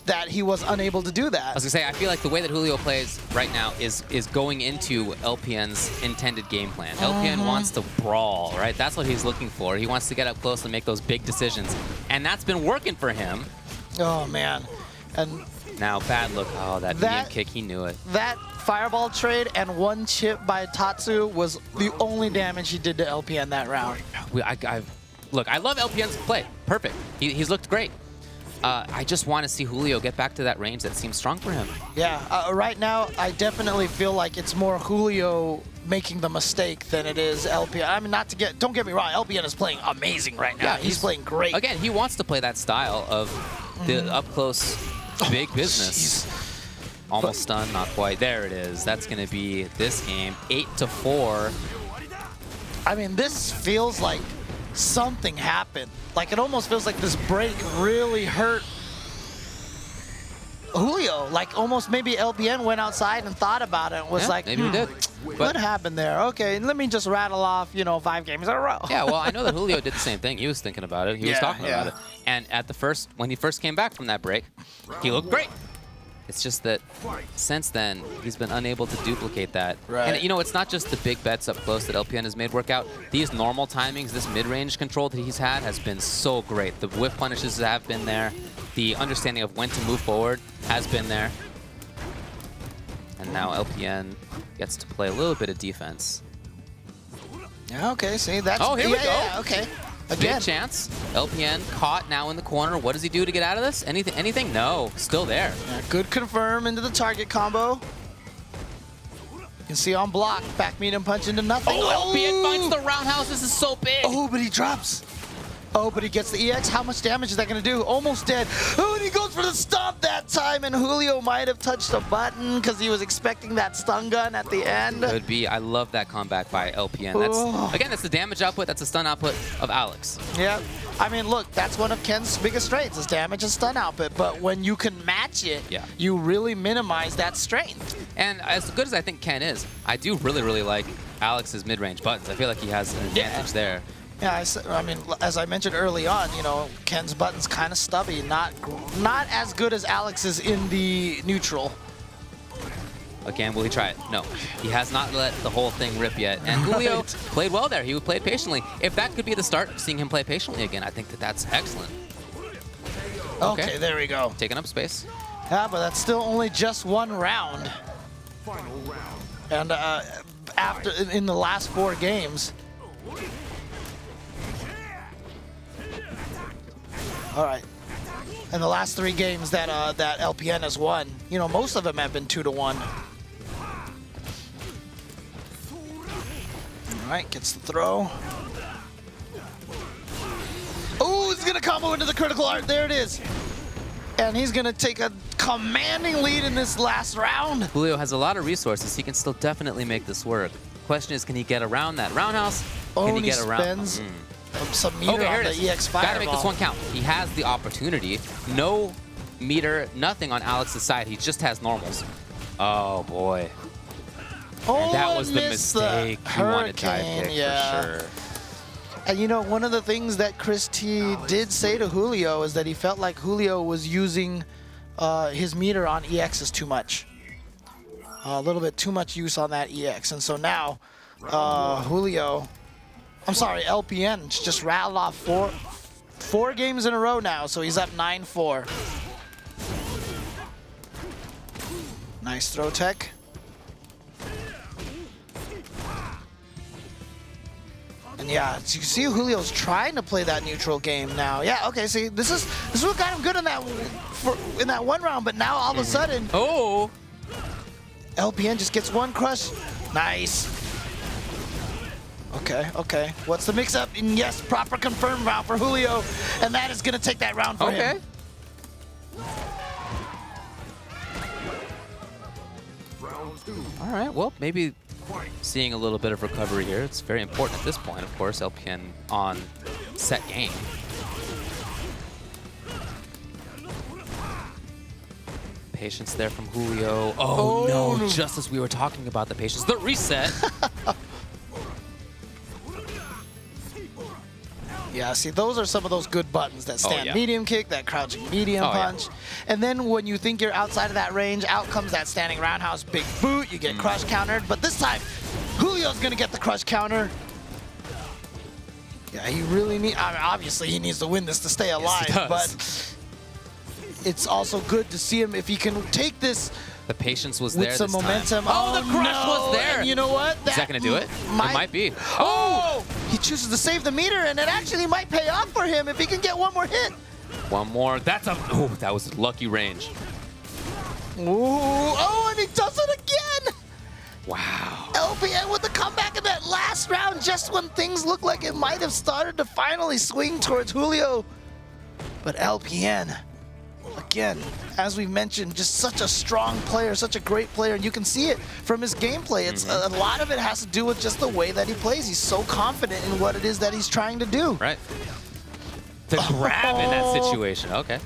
that he was unable to do that. I was gonna say, I feel like the way that Julio plays right now is going into LPN's intended game plan. LPN wants to brawl, right? That's what he's looking for. He wants to get up close and make those big decisions. And that's been working for him. Oh, man. And now, bad look. Oh, that medium kick, he knew it. that fireball trade and 1 chip by Tatsu was the only damage he did to LPN that round. Look, I love LPN's play. Perfect. He's looked great. I just want to see Julio get back to that range that seems strong for him. Yeah, right now, I definitely feel like it's more Julio making the mistake than it is LPN. I mean, don't get me wrong, LPN is playing amazing right now. Yeah, he's playing great. Again, he wants to play that style of the up-close big business. Jeez. Almost stunned, not quite. There it is. That's going to be this game, 8-4. I mean, this feels like something happened. Like, it almost feels like this break really hurt Julio. Like, almost maybe LPN went outside and thought about it and was like, maybe he did. What happened there? Okay, let me just rattle off, 5 games in a row. Yeah, well, I know that Julio did the same thing. He was thinking about it. He was talking about it. And at when he first came back from that break, he looked great. It's just that since then, he's been unable to duplicate that. Right. And, it's not just the big bets up close that LPN has made work out. These normal timings, this mid-range control that he's had has been so great. The whiff punishes have been there. The understanding of when to move forward has been there. And now LPN gets to play a little bit of defense. Yeah, okay, see, that's... Oh, here we go. Yeah, okay. Again. Big chance. LPN caught now in the corner. What does he do to get out of this? Anything? No. Still there. Yeah, good confirm into the target combo. You can see on block, back medium punch into nothing. Oh, LPN finds the roundhouse. This is so big. Oh, but he drops. Oh, but he gets the EX. How much damage is that going to do? Almost dead. Oh, and he goes for the stomp that time, and Julio might have touched a button because he was expecting that stun gun at the end. Could be. I love that comeback by LPN. Again, that's the damage output. That's the stun output of Alex. Yeah. I mean, look, that's one of Ken's biggest strengths is damage and stun output. But when you can match it, you really minimize that strength. And as good as I think Ken is, I do really, really like Alex's mid-range buttons. I feel like he has an advantage there. Yeah, I mean, as I mentioned early on, Ken's button's kind of stubby, not as good as Alex's in the neutral. Again, will he try it? No. He has not let the whole thing rip yet. And Julio played well there. He played patiently. If that could be the start of seeing him play patiently again, I think that's excellent. Okay, there we go. Taking up space. Yeah, but that's still only just 1 round. And in the last 4 games. All right. In the last 3 games that LPN has won, most of them have been 2-1. All right, gets the throw. Oh, he's gonna combo into the critical art. There it is. And he's going to take a commanding lead in this last round. Julio has a lot of resources. He can still definitely make this work. Question is, can he get around that roundhouse? Oh, Can and he get around? spends some meter Okay, here on it the is. EX Fireball. Gotta make this one count. He has the opportunity. No meter, nothing on Alex's side. He just has normals. Oh, boy. Oh, And that was the missed mistake. He wanted dive hurricane, kick yeah. for sure. And you know, one of the things that Chris T did say to Julio is that he felt like Julio was using his meter on EXs too much. A little bit too much use on that EX. And so now, Julio, I'm sorry, LPN just rattled off four games in a row now. So he's up 9-4. Nice throw tech. And yeah, so you see Julio's trying to play that neutral game now. Yeah, okay, see, this is what got him good in that one round, but now all of a sudden, Oh! LPN just gets one crush. Nice. Okay, okay. What's the mix-up? And yes, proper confirmed round for Julio, and that is gonna take that round for him. All right, well, maybe seeing a little bit of recovery here. It's very important at this point, of course. LPN on set game. Patience there from Julio. Oh, no, just as we were talking about the patience. The reset. Yeah, see, those are some of those good buttons. That stand yeah. medium kick, that crouching medium punch. And then when you think you're outside of that range, out comes that standing roundhouse big boot. You get crush countered. But this time, Julio's going to get the crush counter. Yeah, he really needs, I mean, obviously he needs to win this to stay alive. Yes, he does. But it's also good to see him if he can take this The patience was with there some this momentum. time. Oh, the crush was there. And you know what? Is that going to do it? It might be. Oh! He chooses to save the meter, and it actually might pay off for him if he can get one more hit. One more. That's a... Oh, that was lucky range. Ooh. Oh, and he does it again! Wow. LPN with the comeback in that last round, just when things looked like it might have started to finally swing towards Julio. But LPN, again, as we mentioned, just such a strong player, such a great player, and you can see it from his gameplay. It's a lot of it has to do with just the way that he plays. He's so confident in what it is that he's trying to do. Right. The grab in that situation. Okay.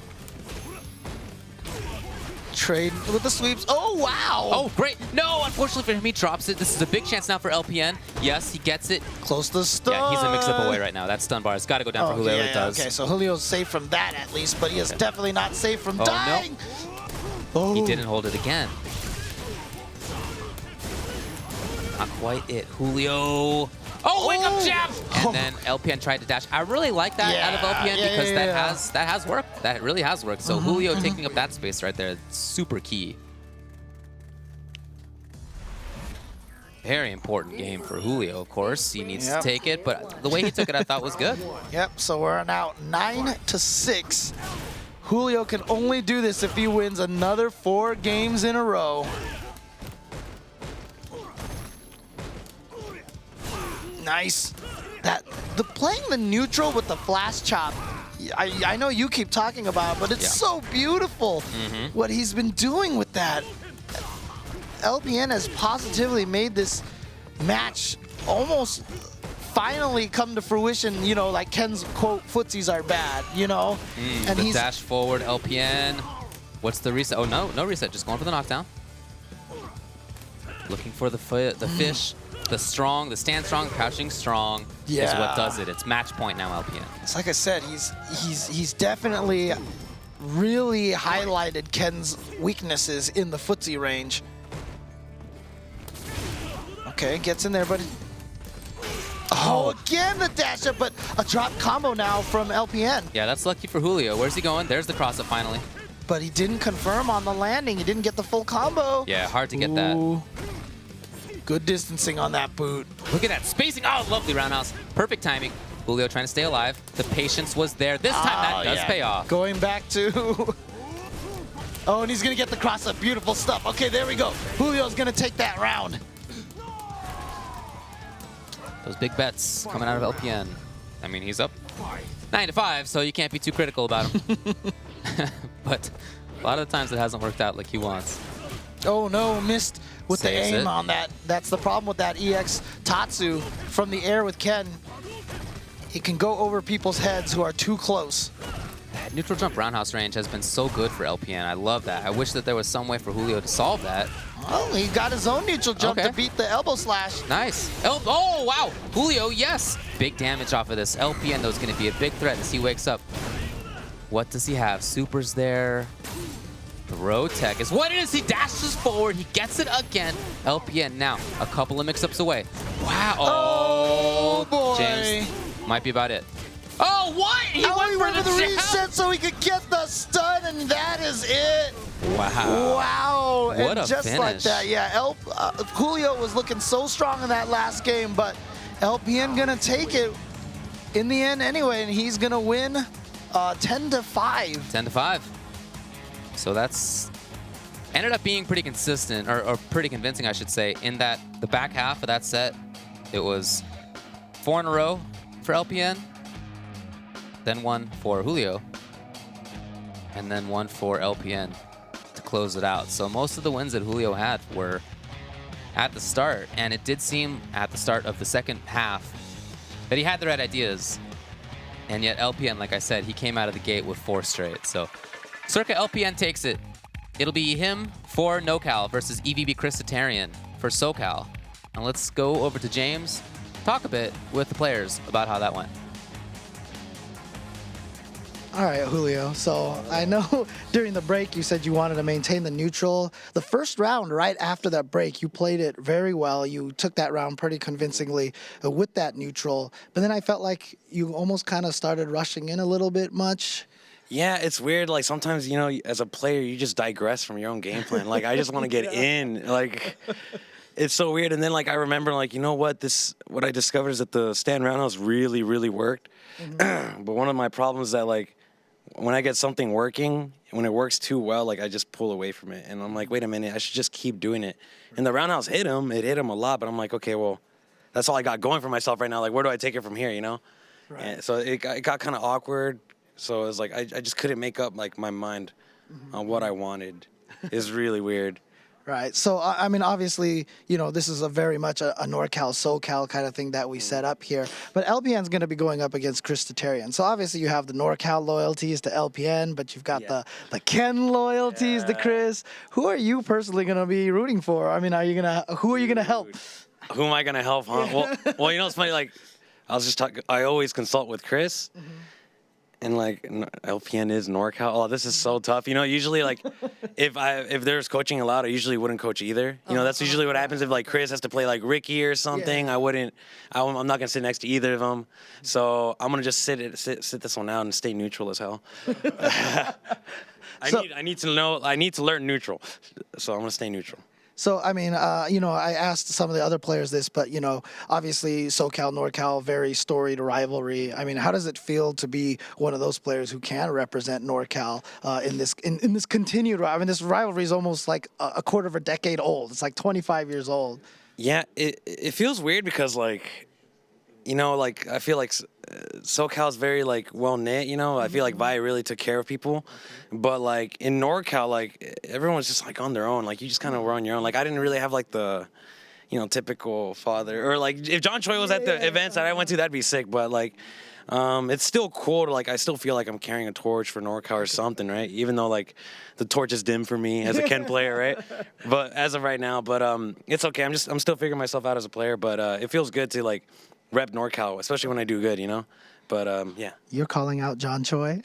Trade with the sweeps. Oh, wow. Oh, great. No, unfortunately for him, he drops it. This is a big chance now for LPN. Yes, he gets it. Close to stun. Yeah, he's a mix-up away right now. That stun bar has got to go down for Julio. It does. Okay, so Julio's safe from that at least, but he is definitely not safe from dying. No. Oh. He didn't hold it again. Not quite it. Julio. Oh, wake up jab! And then LPN tried to dash. I really like that out of LPN because that has worked. That really has worked. So Julio taking up that space right there, super key. Very important game for Julio, of course. He needs to take it, but the way he took it I thought was good. Yep, so we're now 9-6. Julio can only do this if he wins another 4 games in a row. Nice. Playing the neutral with the flash chop, I know you keep talking about it, but it's so beautiful what he's been doing with that. LPN has positively made this match almost finally come to fruition, you know, like Ken's quote, footsies are bad, you know? And the dash forward, LPN. What's the reset? Oh, no reset, just going for the knockdown. Looking for the fish. The stand strong, crouching strong is what does it. It's match point now, LPN. It's like I said, he's definitely really highlighted Ken's weaknesses in the footsie range. Okay, gets in there, but again the dash up, but a drop combo now from LPN. Yeah, that's lucky for Julio. Where's he going? There's the cross up finally. But he didn't confirm on the landing. He didn't get the full combo. Yeah, hard to get that. Good distancing on that boot. Look at that spacing. Oh, lovely roundhouse. Perfect timing. Julio trying to stay alive. The patience was there. This time that does pay off. Going back to... Oh, and he's going to get the cross up. Beautiful stuff. Okay, there we go. Julio's going to take that round. Those big bets coming out of LPN. I mean, he's up 9-5, so you can't be too critical about him. but a lot of the times it hasn't worked out like he wants. Oh no, missed with the Saves aim it. on that. That's the problem with that EX Tatsu from the air with Ken. He can go over people's heads who are too close. That neutral jump roundhouse range has been so good for LPN. I love that. I wish that there was some way for Julio to solve that. Oh, he got his own neutral jump Okay. to beat the elbow slash. Nice. Oh, wow. Julio, yes. Big damage off of this. LPN, though, is going to be a big threat as he wakes up. What does he have? Super's there. Throw tech is what it is. He dashes forward. He gets it again. LPN now a couple of mix-ups away. Wow. Oh, boy. James, might be about it. Oh, what? He Oh, he went for the jab. reset so he could get the stun, and that is it. Wow. Wow. What and a just like finish. that, yeah. Julio was looking so strong in that last game, but LPN gonna take it in the end anyway, and he's gonna win 10-5. 10-5. So that's ended up being pretty consistent, or pretty convincing, I should say, in that the back half of that set, it was 4 in a row for LPN, then 1 for Julio, and then 1 for LPN to close it out. So most of the wins that Julio had were at the start, and it did seem at the start of the second half that he had the right ideas. And yet LPN, like I said, he came out of the gate with 4 straight. So Circa LPN takes it. It'll be him for NoCal versus EVB Christitarian for SoCal. And let's go over to James, talk a bit with the players about how that went. All right, Julio. So I know during the break you said you wanted to maintain the neutral. The first round, right after that break, you played it very well. You took that round pretty convincingly with that neutral. But then I felt like you almost kind of started rushing in a little bit much. Yeah, it's weird. Like sometimes, you know, as a player, you just digress from your own game plan. Like I just want to get in. Like it's so weird. And then like I remember, like, you know what? What I discovered is that the stand roundhouse really, really worked. But one of my problems is that like when I get something working, when it works too well, like I just pull away from it. And I'm like, wait a minute, I should just keep doing it. And the roundhouse hit him. It hit him a lot. But I'm like, okay, well, that's all I got going for myself right now. Like, where do I take it from here? You know? Right. And so it got kind of awkward. So it was like I just couldn't make up like my mind on what I wanted. It's really weird. Right. So, I mean, obviously, you know, this is a very much a NorCal, SoCal kind of thing that we set up here. But LPN's going to be going up against Christitarian. So, obviously, you have the NorCal loyalties to LPN, but you've got the Ken loyalties to Chris. Who are you personally going to be rooting for? I mean, who are you going to help? Who am I going to help, huh? Well, you know, it's funny, like, I always consult with Chris. And like LPN is NorCal. Oh, this is so tough. You know, usually like if there's coaching allowed, I usually wouldn't coach either. You know, that's usually what happens if like Chris has to play like Ricky or something. I'm not gonna sit next to either of them. So I'm gonna just sit this one out and stay neutral as hell. I need to learn neutral. So I'm gonna stay neutral. So, I mean, you know, I asked some of the other players this, but, you know, obviously SoCal, NorCal, very storied rivalry. I mean, how does it feel to be one of those players who can represent NorCal in this continued rivalry? I mean, this rivalry is almost like a quarter of a decade old. It's like 25 years old. Yeah, it feels weird because, like, you know, like, I feel like SoCal's very, like, well-knit, you know? I feel like Vi really took care of people. But, like, in NorCal, like, everyone's just, like, on their own. Like, you just kind of were on your own. Like, I didn't really have, like, the, you know, typical father. Or, like, if John Choi was at the events that I went to, that'd be sick. But, like, it's still cool to, like, I still feel like I'm carrying a torch for NorCal or something, right? Even though, like, the torch is dim for me as a Ken player, right? But as of right now. But it's okay. I'm still figuring myself out as a player. But it feels good to, like, rep NorCal, especially when I do good, you know? But, yeah. You're calling out John Choi?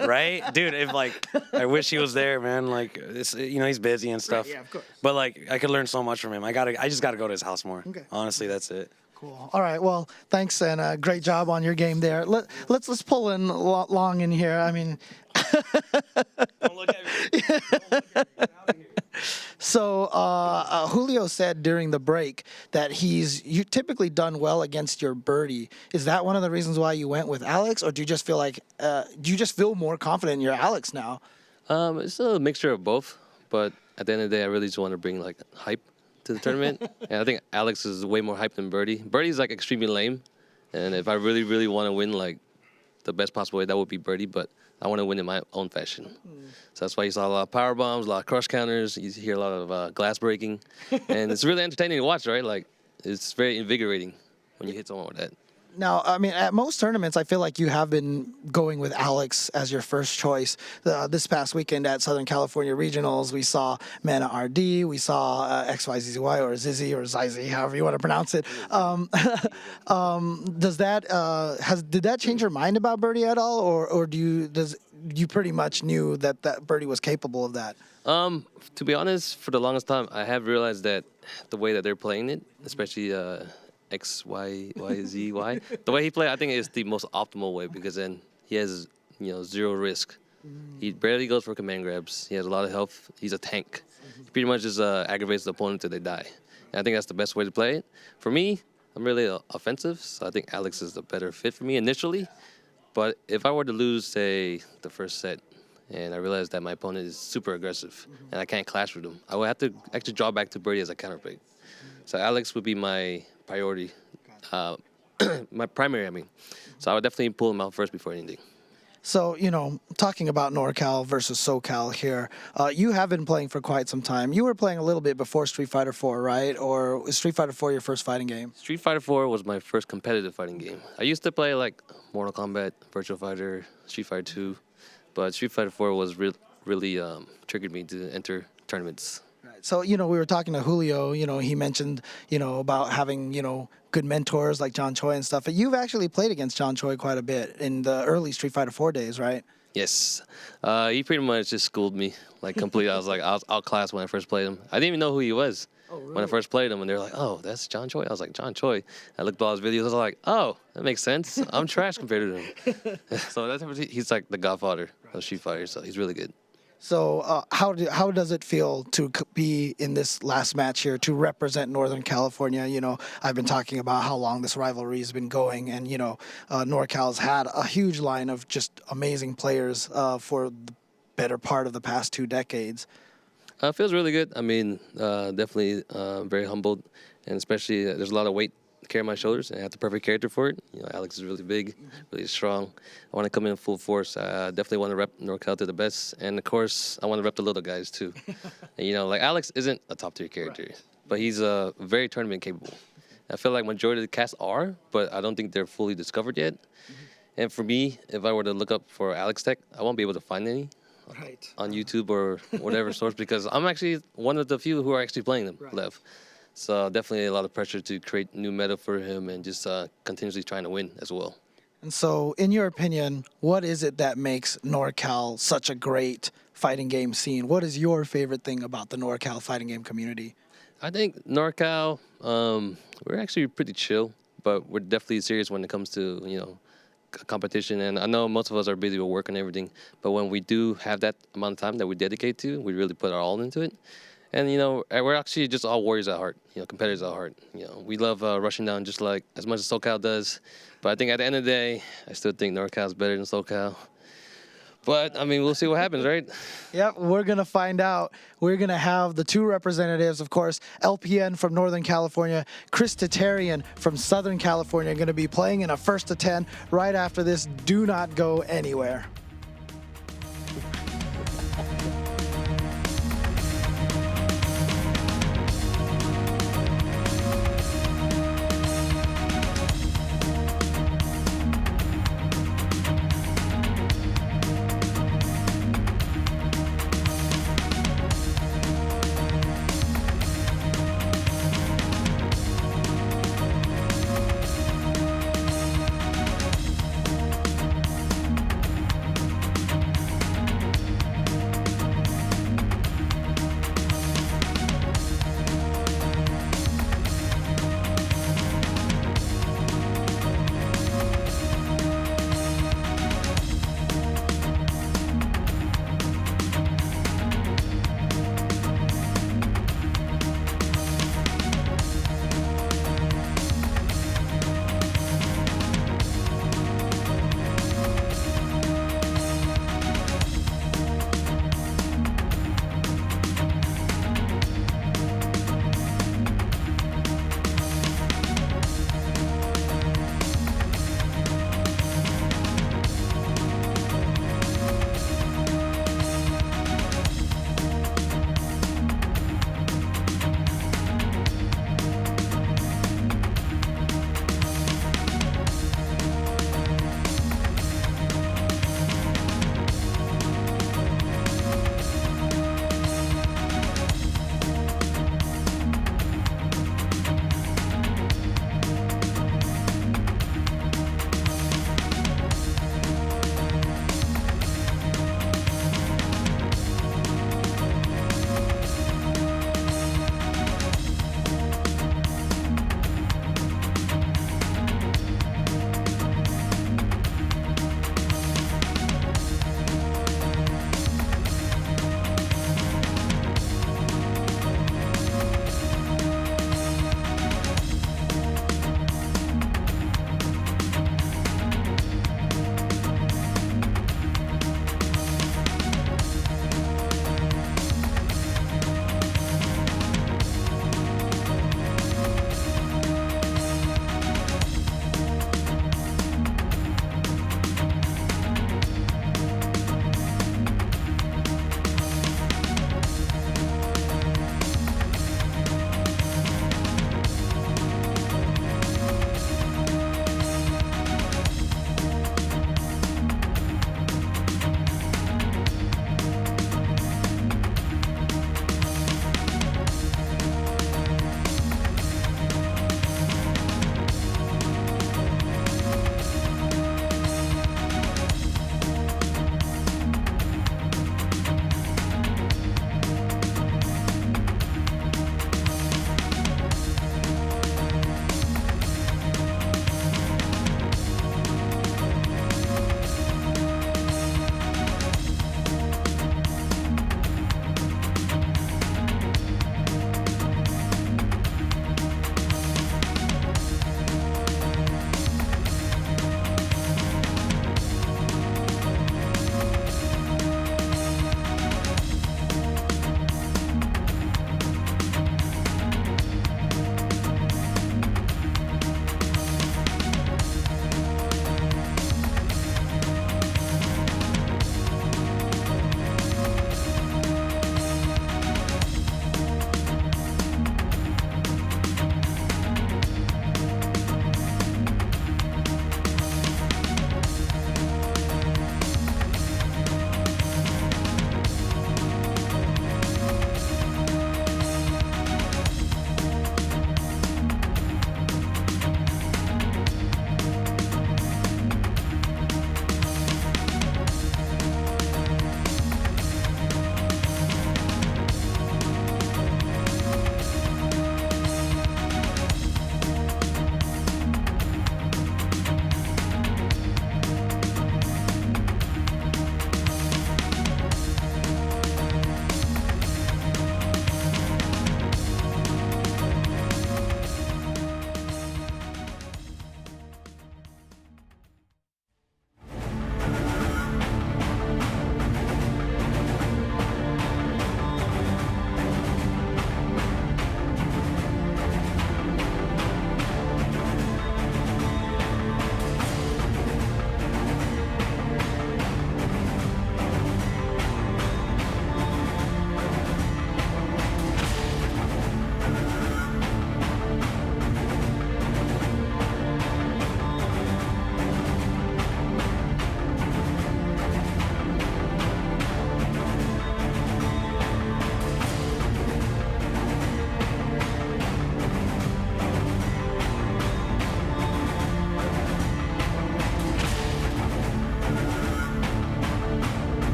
Right? Dude, if, like, I wish he was there, man. Like, it's, you know, he's busy and stuff. Right, yeah, of course. But, like, I could learn so much from him. I just got to go to his house more. Okay. Honestly, that's it. Cool. All right. Well, thanks, and great job on your game there. Let's pull in Long in here. I mean... Don't look at me. Don't look at me. So Julio said during the break that you typically done well against your birdie. Is that one of the reasons why you went with Alex, or do you just feel like more confident in your Alex now? It's a mixture of both, but at the end of the day, I really just want to bring like hype to the tournament. And I think Alex is way more hype than Birdie. Birdie's like extremely lame, and if I really, really want to win like the best possible way, that would be birdie, but I want to win in my own fashion. So that's why you saw a lot of power bombs, a lot of crush counters. You hear a lot of glass breaking. And it's really entertaining to watch, right? Like, it's very invigorating when you hit someone with that. Now, I mean, at most tournaments, I feel like you have been going with Alex as your first choice. This past weekend at Southern California Regionals, we saw Mana RD, we saw XYZY or Zizzy or Zizi, however you want to pronounce it. Did that change your mind about birdie at all, or you pretty much knew that birdie was capable of that? To be honest, for the longest time, I have realized that the way that they're playing it, especially XYZY, the way he played, I think is the most optimal way, because then he has, zero risk. He barely goes for command grabs. He has a lot of health. He's a tank. He pretty much just aggravates the opponent till they die. And I think that's the best way to play it. For me, I'm really offensive, so I think Alex is the better fit for me initially. But if I were to lose, say, the first set, and I realized that my opponent is super aggressive, and I can't clash with him, I would have to actually draw back to birdie as a counterpick. So Alex would be my priority, my primary, I mean. So I would definitely pull him out first before anything. So, talking about NorCal versus SoCal here, you have been playing for quite some time. You were playing a little bit before Street Fighter 4, right? Or was Street Fighter 4 your first fighting game? Street Fighter 4 was my first competitive fighting game. I used to play like Mortal Kombat, Virtua Fighter, Street Fighter 2, but Street Fighter 4 was really triggered me to enter tournaments. Right. So, we were talking to Julio, he mentioned, about having, good mentors like John Choi and stuff. But you've actually played against John Choi quite a bit in the early Street Fighter 4 days, right? Yes. He pretty much just schooled me, like, completely. I was outclassed when I first played him. I didn't even know who he was when I first played him. And they were like, oh, that's John Choi? I was like, John Choi. I looked at all his videos. I was like, oh, that makes sense. I'm trash compared to him. So he's like the godfather of Street Fighter, so he's really good. So how does it feel to be in this last match here to represent Northern California? I've been talking about how long this rivalry has been going, and NorCal's had a huge line of just amazing players for the better part of the past 2 decades. It feels really good. I mean, definitely very humbled, and especially there's a lot of weight to carry my shoulders, and I have the perfect character for it. Alex is really big, really strong. I want to come in full force. I definitely want to rep NorCal to the best, and of course, I want to rep the little guys too. And, like Alex isn't a top-tier character, but he's very tournament capable. I feel like majority of the cast are, but I don't think they're fully discovered yet. And for me, if I were to look up for Alex Tech, I won't be able to find any on YouTube or whatever source, because I'm actually one of the few who are actually playing them left. So definitely a lot of pressure to create new meta for him and just continuously trying to win as well. And so, in your opinion, what is it that makes NorCal such a great fighting game scene? What is your favorite thing about the NorCal fighting game community? I think NorCal, we're actually pretty chill, but we're definitely serious when it comes to, competition. And I know most of us are busy with work and everything, but when we do have that amount of time that we dedicate to, we really put our all into it. And, we're actually just all warriors at heart, competitors at heart. We love rushing down just like as much as SoCal does. But I think at the end of the day, I still think NorCal is better than SoCal. But, I mean, we'll see what happens, right? Yep, we're going to find out. We're going to have the 2 representatives, of course, LPN from Northern California, Chris Tatarian from Southern California, going to be playing in a 1st to 10 right after this. Do not go anywhere.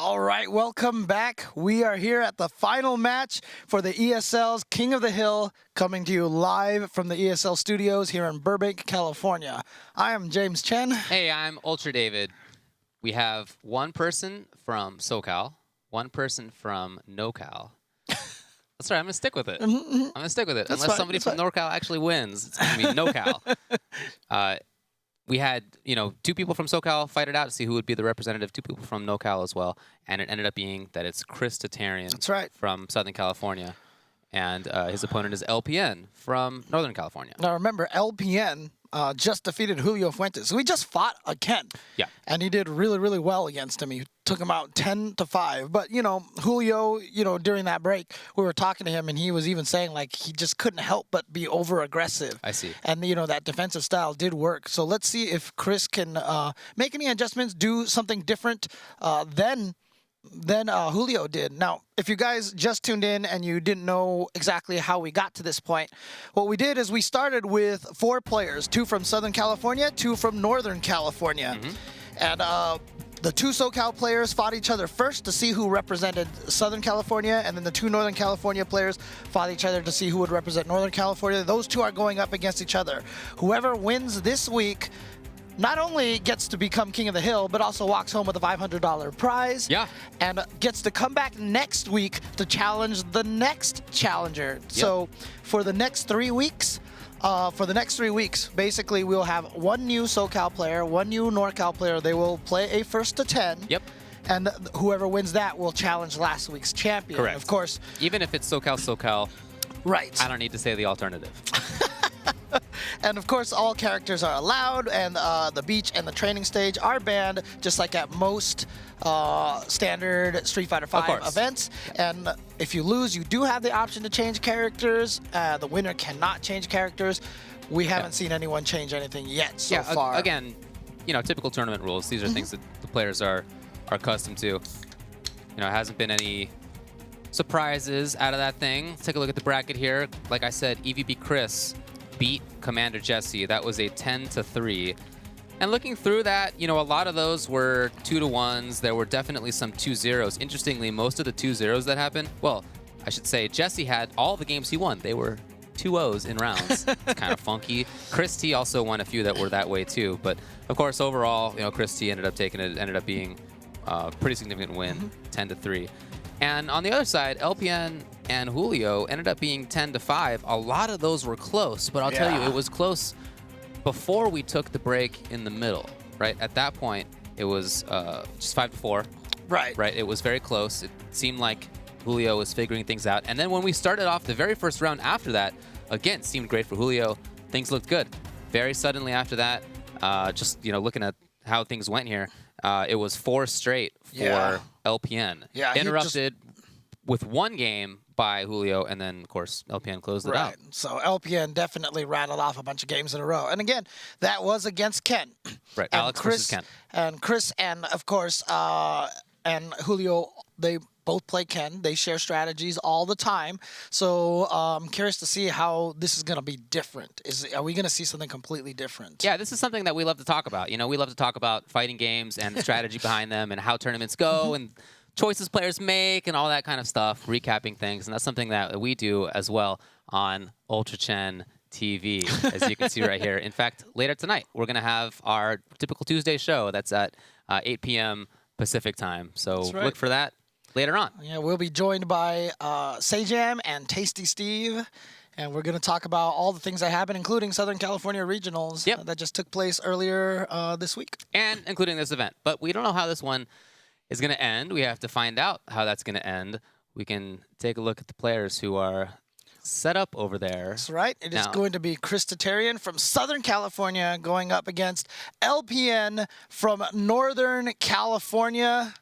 All right, welcome back. We are here at the final match for the ESL's King of the Hill, coming to you live from the ESL studios here in Burbank, California. I am James Chen. Hey, I'm Ultra David. We have one person from SoCal, one person from NoCal. That's right, I'm going to stick with it. I'm going to stick with it. That's Unless fine, somebody that's from NorCal actually wins, it's going to be NoCal. We had, two people from SoCal fight it out to see who would be the representative, two people from NoCal as well, and it ended up being that it's Chris Tatarian That's right. from Southern California, and his opponent is LPN from Northern California. Now remember, LPN just defeated Julio Fuentes. So he just fought a Ken. Yeah. And he did really, really well against him. He took him out 10-5. But, Julio, during that break, we were talking to him, and he was even saying, like, he just couldn't help but be over-aggressive. I see. And, that defensive style did work. So let's see if Chris can make any adjustments, do something different than Julio did. Now, if you guys just tuned in and you didn't know exactly how we got to this point, what we did is we started with 4 players, 2 from Southern California, 2 from Northern California. And the 2 SoCal players fought each other first to see who represented Southern California, and then the 2 Northern California players fought each other to see who would represent Northern California. Those 2 are going up against each other. Whoever wins this week not only gets to become King of the Hill, but also walks home with a $500 prize. Yeah. And gets to come back next week to challenge the next challenger. Yep. So for the next 3 weeks, basically we'll have 1 new SoCal player, 1 new NorCal player. They will play a 1st to 10. Yep. And whoever wins that will challenge last week's champion. Correct. Of course. Even if it's SoCal, right. I don't need to say the alternative. And of course, all characters are allowed, and the beach and the training stage are banned, just like at most standard Street Fighter V events. And if you lose, you do have the option to change characters. The winner cannot change characters. We haven't seen anyone change anything yet so far. Again, typical tournament rules. These are things that the players are accustomed to. It hasn't been any surprises out of that thing. Let's take a look at the bracket here. Like I said, EVP Chris beat Commander Jesse. That was a 10-3. And looking through that, a lot of those were 2-1s. There were definitely some 2-0s. Interestingly, most of the 2-0s that happened, well, I should say Jesse had all the games he won. They were 2-0s in rounds. It's kind of funky. Chris T also won a few that were that way too. But of course, overall, Chris T ended up taking it. Ended up being a pretty significant win, 10-3. And on the other side, LPN and Julio ended up being 10-5. A lot of those were close, but I'll tell you, it was close before we took the break in the middle, right? At that point, it was just 5-4. Right. Right. It was very close. It seemed like Julio was figuring things out. And then when we started off the very first round after that, again, seemed great for Julio. Things looked good. Very suddenly after that, just looking at how things went here, it was 4 straight for LPN. Yeah, interrupted with 1 game by Julio, and then, of course, LPN closed it out. So LPN definitely rattled off a bunch of games in a row. And again, that was against Ken. Right, And Alex versus Ken. And Chris and, of course, and Julio, they both play Ken. They share strategies all the time. So I'm curious to see how this is going to be different. Are we going to see something completely different? Yeah, this is something that we love to talk about. We love to talk about fighting games and the strategy behind them and how tournaments go and choices players make and all that kind of stuff, recapping things. And that's something that we do as well on Ultra Chen TV, as you can see right here. In fact, later tonight, we're going to have our typical Tuesday show. That's at 8 p.m. Pacific time. So look for that later on. Yeah, we'll be joined by Sajam and Tasty Steve. And we're going to talk about all the things that happened, including Southern California Regionals that just took place earlier this week. And including this event. But we don't know how this one is going to end. We have to find out how that's going to end. We can take a look at the players who are set up over there. That's right. It is going to be Chris Tatarian from Southern California going up against LPN from Northern California.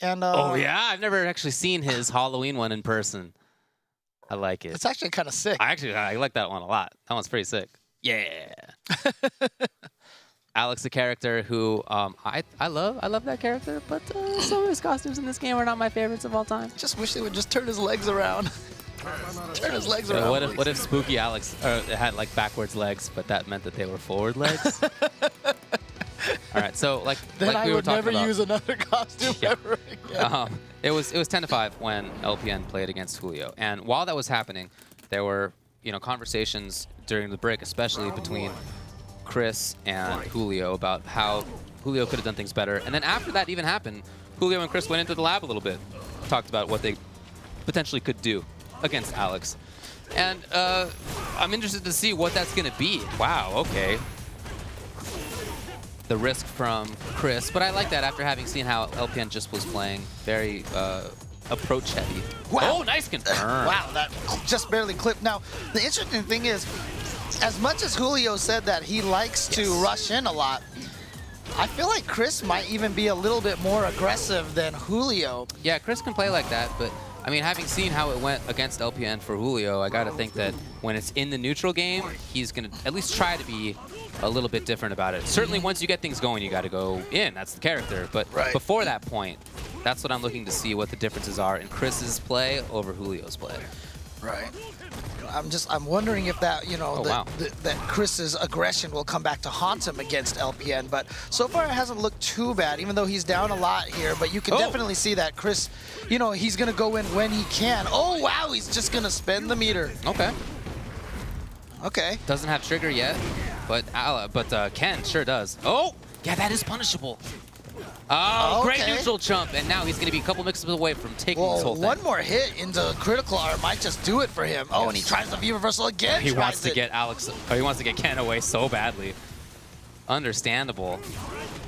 And oh, yeah? I've never actually seen his Halloween one in person. I like it. It's actually kind of sick. I like that one a lot. That one's pretty sick. Yeah. Alex, the character who I love that character, but some of his costumes in this game are not my favorites of all time. Just wish they would just turn his legs around. Turn his legs around. What if Spooky Alex had like backwards legs, but that meant that they were forward legs? All right, so like Then I we were would talking never about, use another costume Yeah. ever again. it was 10-5 when LPN played against Julio, and while that was happening, there were conversations during the break, especially between Chris and Julio about how Julio could have done things better. And then after that even happened, Julio and Chris went into the lab a little bit, talked about what they potentially could do against Alex. And I'm interested to see what that's going to be. Wow, okay. The risk from Chris, but I like that after having seen how LPN just was playing. Very approach heavy. Wow. Oh, nice confirm. Wow, that just barely clipped. Now, the interesting thing is, as much as Julio said that he likes to rush in a lot, I feel like Chris might even be a little bit more aggressive than Julio. Yeah, Chris can play like that, but I mean, having seen how it went against LPN for Julio, I got to think that when it's in the neutral game, he's going to at least try to be a little bit different about it. Certainly, once you get things going, you got to go in. That's the character. But before that point, that's what I'm looking to see, what the differences are in Chris's play over Julio's play. Right. I'm wondering if that, that Chris's aggression will come back to haunt him against LPN. But so far, it hasn't looked too bad, even though he's down a lot here. But you can definitely see that Chris, he's going to go in when he can. Oh, wow, he's just going to spend the meter. Okay. Okay. Doesn't have trigger yet, but Ken sure does. Oh, yeah, that is punishable. Oh, great neutral jump, and now he's going to be a couple mixes away from taking this whole thing. One more hit into critical art might just do it for him. Oh, and he tries the V reversal again. He wants to get he wants to get Ken away so badly. Understandable.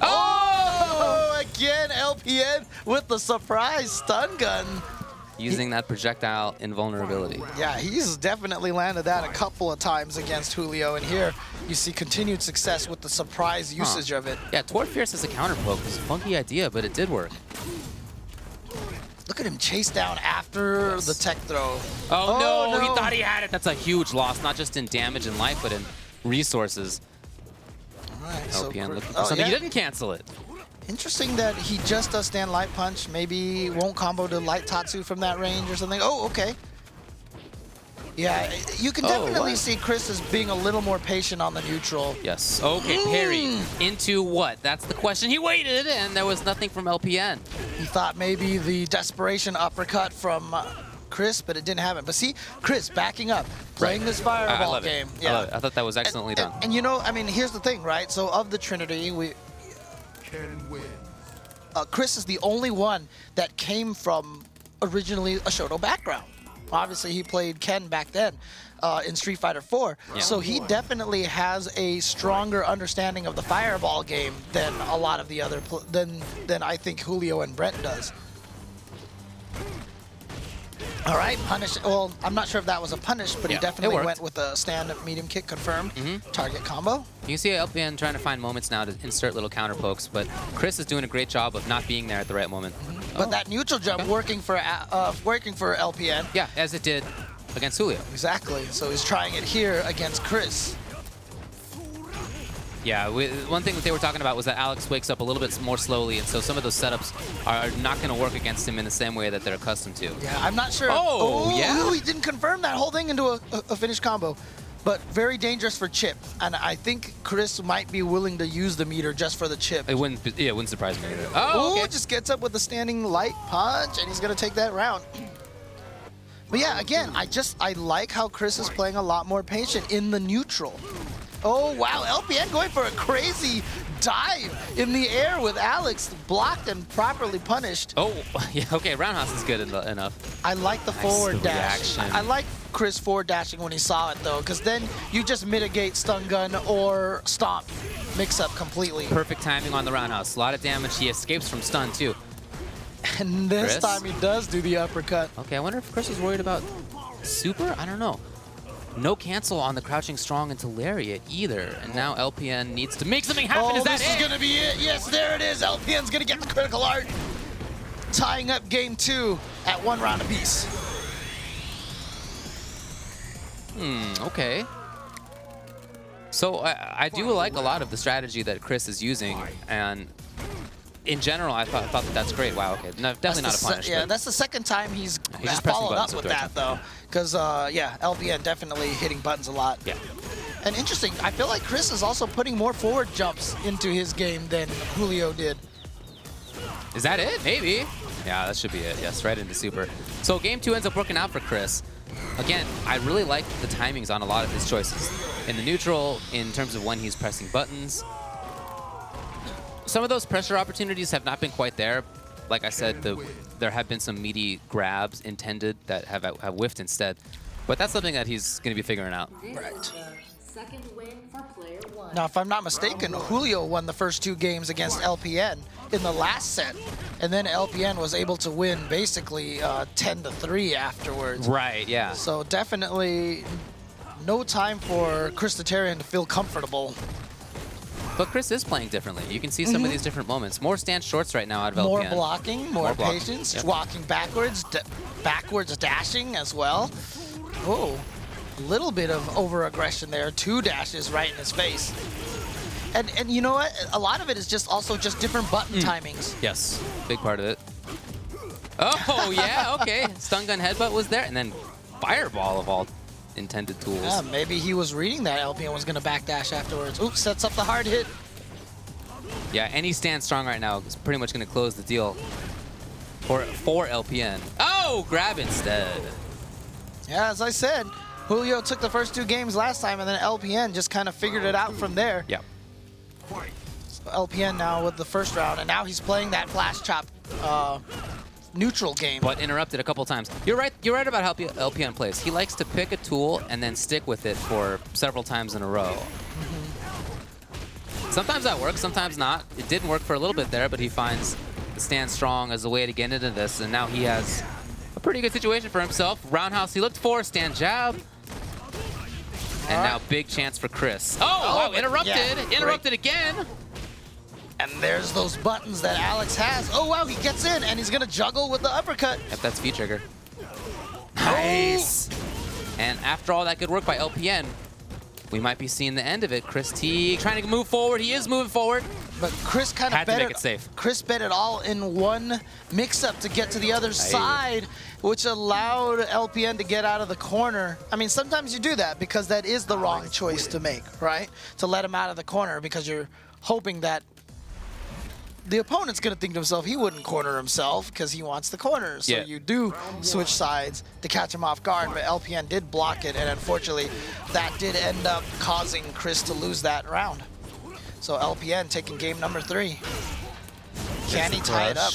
Oh, again, LPN with the surprise stun gun. Using that projectile invulnerability. Yeah, he's definitely landed that a couple of times against Julio, and here you see continued success with the surprise usage of it. Yeah, Toward Fierce as a counter poke was a funky idea, but it did work. Look at him chase down after the tech throw. Oh, no, he thought he had it. That's a huge loss, not just in damage and life, but in resources. All right, LPN looking for something. He didn't cancel it. Interesting that he just does stand light punch. Maybe won't combo to light Tatsu from that range or something. Oh, okay. Yeah, you can definitely see Chris as being a little more patient on the neutral. Yes. Okay, parry. Into what? That's the question. He waited, and there was nothing from LPN. He thought maybe the desperation uppercut from Chris, but it didn't happen. But see, Chris backing up, playing this fireball game. Yeah. I love it. I thought that was excellently done. And here's the thing, right? So of the Trinity, Chris is the only one that came from originally a Shoto background. Obviously, he played Ken back then in Street Fighter 4, so he definitely has a stronger understanding of the fireball game than a lot of the other than I think Julio and Brent does. All right, punish. Well, I'm not sure if that was a punish, but he definitely went with a stand-up medium kick confirmed. Target combo. You can see LPN trying to find moments now to insert little counter pokes, but Chris is doing a great job of not being there at the right moment. But that neutral jump working for LPN. Yeah, as it did against Julio. Exactly. So he's trying it here against Chris. Yeah, one thing that they were talking about was that Alex wakes up a little bit more slowly, and so some of those setups are not going to work against him in the same way that they're accustomed to. Yeah, I'm not sure. He didn't confirm that whole thing into a finished combo. But very dangerous for chip, and I think Chris might be willing to use the meter just for the chip. It wouldn't surprise me either. Oh, just gets up with a standing light punch, and he's going to take that round. But yeah, again, I like how Chris is playing a lot more patient in the neutral. Oh, wow, LPN going for a crazy dive in the air with Alex, blocked and properly punished. Oh, yeah, okay, roundhouse is good enough. I like the forward dash. Reaction. I like Chris forward dashing when he saw it, though, because then you just mitigate stun gun or stomp mix up completely. Perfect timing on the roundhouse. A lot of damage. He escapes from stun, too. And this time he does do the uppercut. Okay, I wonder if Chris was worried about super? I don't know. No cancel on the crouching strong into lariat either. And now LPN needs to make something happen. Is that this is going to be it. Yes, there it is. LPN's going to get the critical art. Tying up game 2 at 1 round apiece. Okay. So I do like a lot of the strategy that Chris is using. And in general, I thought that that's great. Wow, okay. No, definitely not a punish. Yeah, that's the second time he's just followed up with that, though. Because, yeah, LPN definitely hitting buttons a lot. Yeah. And interesting, I feel like Chris is also putting more forward jumps into his game than Julio did. Is that it? Maybe. Yeah, that should be it. Yes, right into super. So game 2 ends up working out for Chris. Again, I really like the timings on a lot of his choices. In the neutral, in terms of when he's pressing buttons. Some of those pressure opportunities have not been quite there. Like I said, there have been some meaty grabs intended that have whiffed instead. But that's something that he's going to be figuring out. Right. Second win for player 1. Now, if I'm not mistaken, Julio won the first 2 games against LPN in the last set. And then LPN was able to win basically 10-3 afterwards. Right, yeah. So definitely no time for Chris Tatarian to feel comfortable. But Chris is playing differently. You can see some of these different moments. More stand shorts right now out of LPN. More blocking, more blocking. patience, Yep. walking backwards, backwards dashing as well. Oh, a little bit of over-aggression there. 2 dashes right in his face. And you know what? A lot of it is just also just different button timings. Yes, big part of it. Oh, yeah, okay. Stun gun headbutt was there. And then fireball of all intended tools. Yeah, maybe he was reading that LPN was going to backdash afterwards. Oops, sets up the hard hit. Yeah, any stand strong right now is pretty much going to close the deal for LPN. Oh, grab instead. Yeah, as I said, Julio took the first 2 games last time, and then LPN just kind of figured it out from there. Yeah. So LPN now with the first round, and now he's playing that flash chop neutral game. But interrupted a couple times. You're right about how LPN plays. He likes to pick a tool and then stick with it for several times in a row. Sometimes that works, sometimes not. It didn't work for a little bit there, but he finds the stand strong as a way to get into this, and now he has a pretty good situation for himself. Roundhouse he looked for, stand jab. And now big chance for Chris. Oh, wow, interrupted. Yeah, interrupted again. And there's those buttons that Alex has. Oh, wow, he gets in, and he's going to juggle with the uppercut. Yep, that's V-trigger. Nice. And after all that good work by LPN, we might be seeing the end of it. Chris T trying to move forward. He is moving forward. But Chris kind of Had to make it safe. Chris bet it all in one mix-up to get to the other side, which allowed LPN to get out of the corner. I mean, sometimes you do that because that is the wrong choice to make, right? To let him out of the corner because you're hoping that the opponent's going to think to himself he wouldn't corner himself because he wants the corner. So you do switch sides to catch him off guard, but LPN did block it, and unfortunately that did end up causing Chris to lose that round. So LPN taking game number 3. Can he tie it up?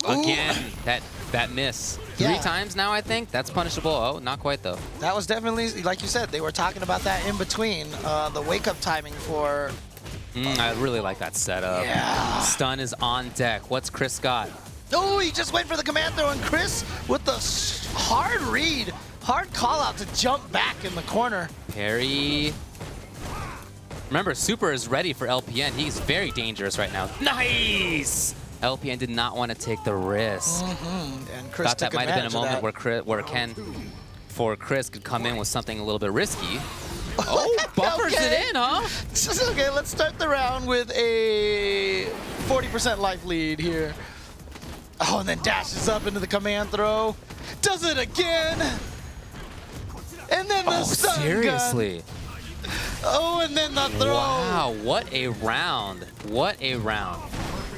Again, that miss. 3 times now, I think. That's punishable. Oh, not quite, though. That was definitely, like you said, they were talking about that in between. The wake-up timing for... I really like that setup. Yeah. Stun is on deck. What's Chris got? Oh, he just went for the command throw, and Chris with the hard read, hard call out to jump back in the corner. Parry. Remember, Super is ready for LPN. He's very dangerous right now. Nice! LPN did not want to take the risk. And Chris Thought that might have been a moment where Chris could come in with something a little bit risky. Oh, buffers it in, huh? Okay, let's start the round with a 40% life lead here. Oh, and then dashes up into the command throw. Does it again. And then the stun gun. Seriously? Oh, and then the throw. Wow, what a round. What a round.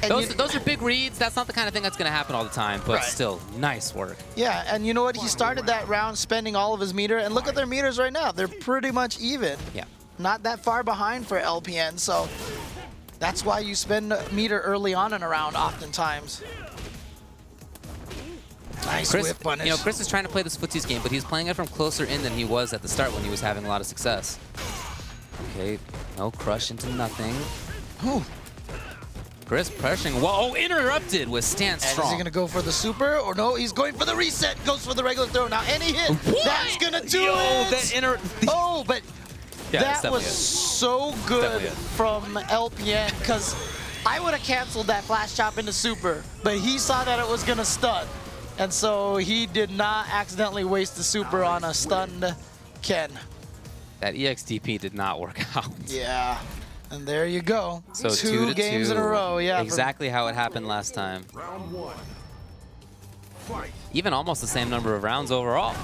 Those are big reads. That's not the kind of thing that's going to happen all the time, but still, nice work. Yeah, and you know what? He started that round spending all of his meter, and look at their meters right now. They're pretty much even. Yeah. Not that far behind for LPN, so that's why you spend meter early on in a round oftentimes. Nice Chris, whip punish. you know, Chris is trying to play this footsies game, but he's playing it from closer in than he was at the start when he was having a lot of success. Okay, no crush into nothing. Ooh. Chris pressuring. Whoa, interrupted with stand strong. And is he going to go for the super? Or no, he's going for the reset. Goes for the regular throw. Now, any hit. What? That's going to do it. Oh, but yeah, that was so good from LPN because I would have canceled that flash chop into super, but he saw that it was going to stun. And so he did not accidentally waste the super on a stunned Ken. That EXTP did not work out. Yeah. And there you go. So 2 games in a row, yeah. Exactly how it happened last time. Even almost the same number of rounds overall.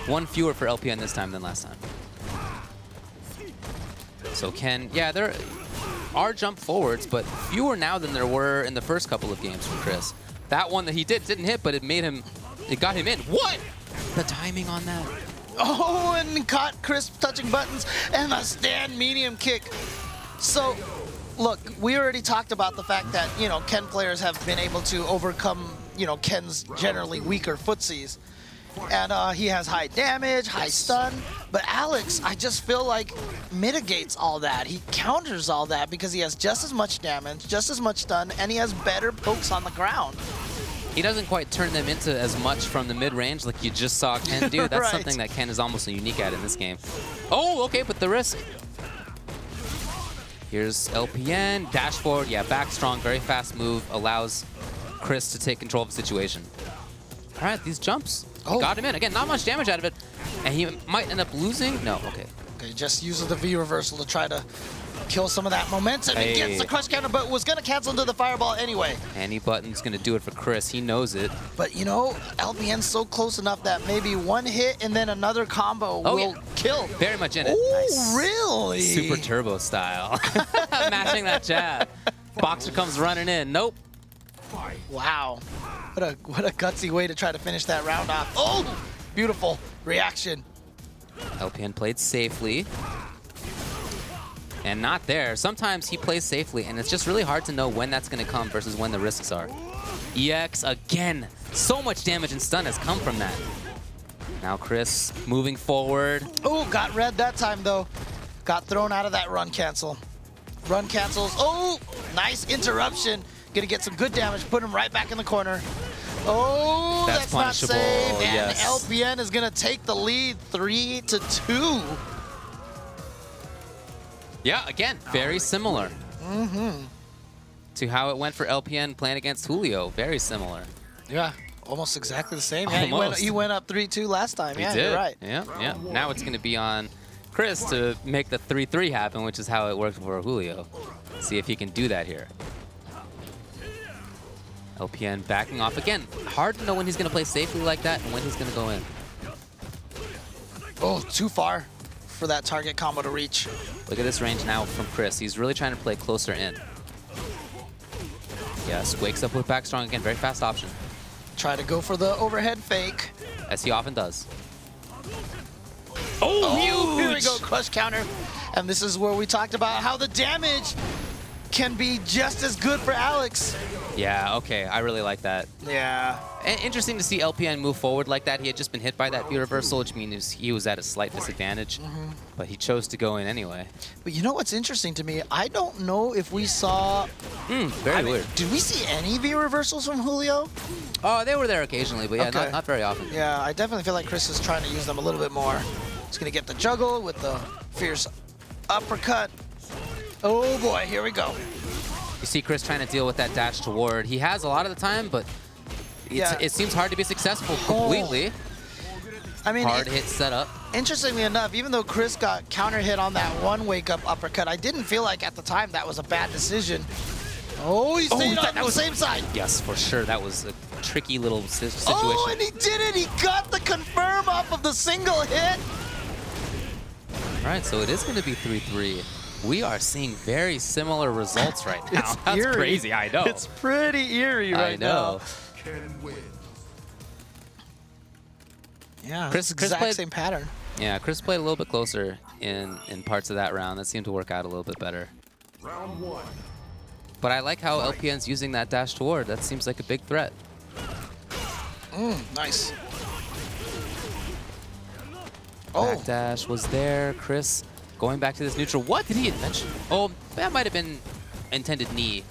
One fewer for LPN this time than last time. So Ken, yeah, there are jump forwards, but fewer now than there were in the first couple of games from Chris. That one that he didn't hit, but it got him in. What? The timing on that. Oh, and caught Chris touching buttons and a stand medium kick. So, look, we already talked about the fact that, you know, Ken players have been able to overcome, you know, Ken's generally weaker footsies. And he has high damage, high stun, but Alex, I just feel like mitigates all that. He counters all that because he has just as much damage, just as much stun, and he has better pokes on the ground. He doesn't quite turn them into as much from the mid-range like you just saw Ken do. That's Right. something that Ken is almost unique at in this game. Oh, okay, but the risk. Here's LPN, dash forward, yeah, back strong, very fast move, allows Chris to take control of the situation. All right, these jumps got him in. Again, not much damage out of it, and he might end up losing. No, okay. Okay, just uses the V reversal to try to kill some of that momentum. He gets the crush counter, but was going to cancel into the fireball anyway. Any button's going to do it for Chris. He knows it. But, you know, LPN's so close enough that maybe one hit and then another combo will kill. Very much in it. Oh, Nice. really? Super turbo style. Mashing that jab. Boxer comes running in. Nope. Wow. What a gutsy way to try to finish that round off. Oh, beautiful reaction. LPN played safely. And not there. Sometimes he plays safely, and it's just really hard to know when that's going to come versus when the risks are. EX again. So much damage and stun has come from that. Now Chris moving forward. Oh, got red that time, though. Got thrown out of that run cancel. Run cancels. Oh, nice interruption. Gonna get some good damage. Put him right back in the corner. Oh, that's not punishable, safe. And yes. LPN is gonna take the lead 3-2. Yeah, again, very similar to how it went for LPN playing against Julio. Very similar. Yeah, almost exactly the same. Yeah, Almost. he went up 3-2 last time. He Yeah, did. you're right. Yeah, yeah. Now it's going to be on Chris to make the 3-3 happen, which is how it worked for Julio. See if he can do that here. LPN backing off again. Hard to know when he's going to play safely like that and when he's going to go in. Oh, too far for that target combo to reach. Look at this range now from Chris. He's really trying to play closer in. Yes, wakes up with back strong again. Very fast option. Try to go for the overhead fake. As he often does. Oh, here we go, crush counter. And this is where we talked about how the damage can be just as good for Alex. Yeah, okay. I really like that. Yeah. Interesting to see LPN move forward like that. He had just been hit by that V reversal, which means he was at a slight disadvantage. But he chose to go in anyway. But you know what's interesting to me? I don't know if we saw... Very weird. Did we see any V reversals from Julio? Oh, they were there occasionally, but yeah, Okay. not very often. Yeah, I definitely feel like Chris is trying to use them a little bit more. He's going to get the juggle with the fierce uppercut. Oh boy, here we go. You see Chris trying to deal with that dash toward. He has a lot of the time, but it seems hard to be successful completely. I mean, Hard hit setup. interestingly enough, even though Chris got counter hit on that one wake-up uppercut, I didn't feel like at the time that was a bad decision. Oh, he stayed on the same side. Yes, for sure. That was a tricky little situation. Oh, and he did it. He got the confirm off of the single hit. All right, so it is going to be 3-3. We are seeing very similar results right now. It's That's eerie. crazy, I know. It's pretty eerie right now. Yeah, Chris exact played- same pattern. Yeah, Chris played a little bit closer in parts of that round. That seemed to work out a little bit better. Round one. But I like how LPN's using that dash toward. That seems like a big threat. Nice. Back dash was there. Chris going back to this neutral. What did he mention? Oh, that might have been intended knee.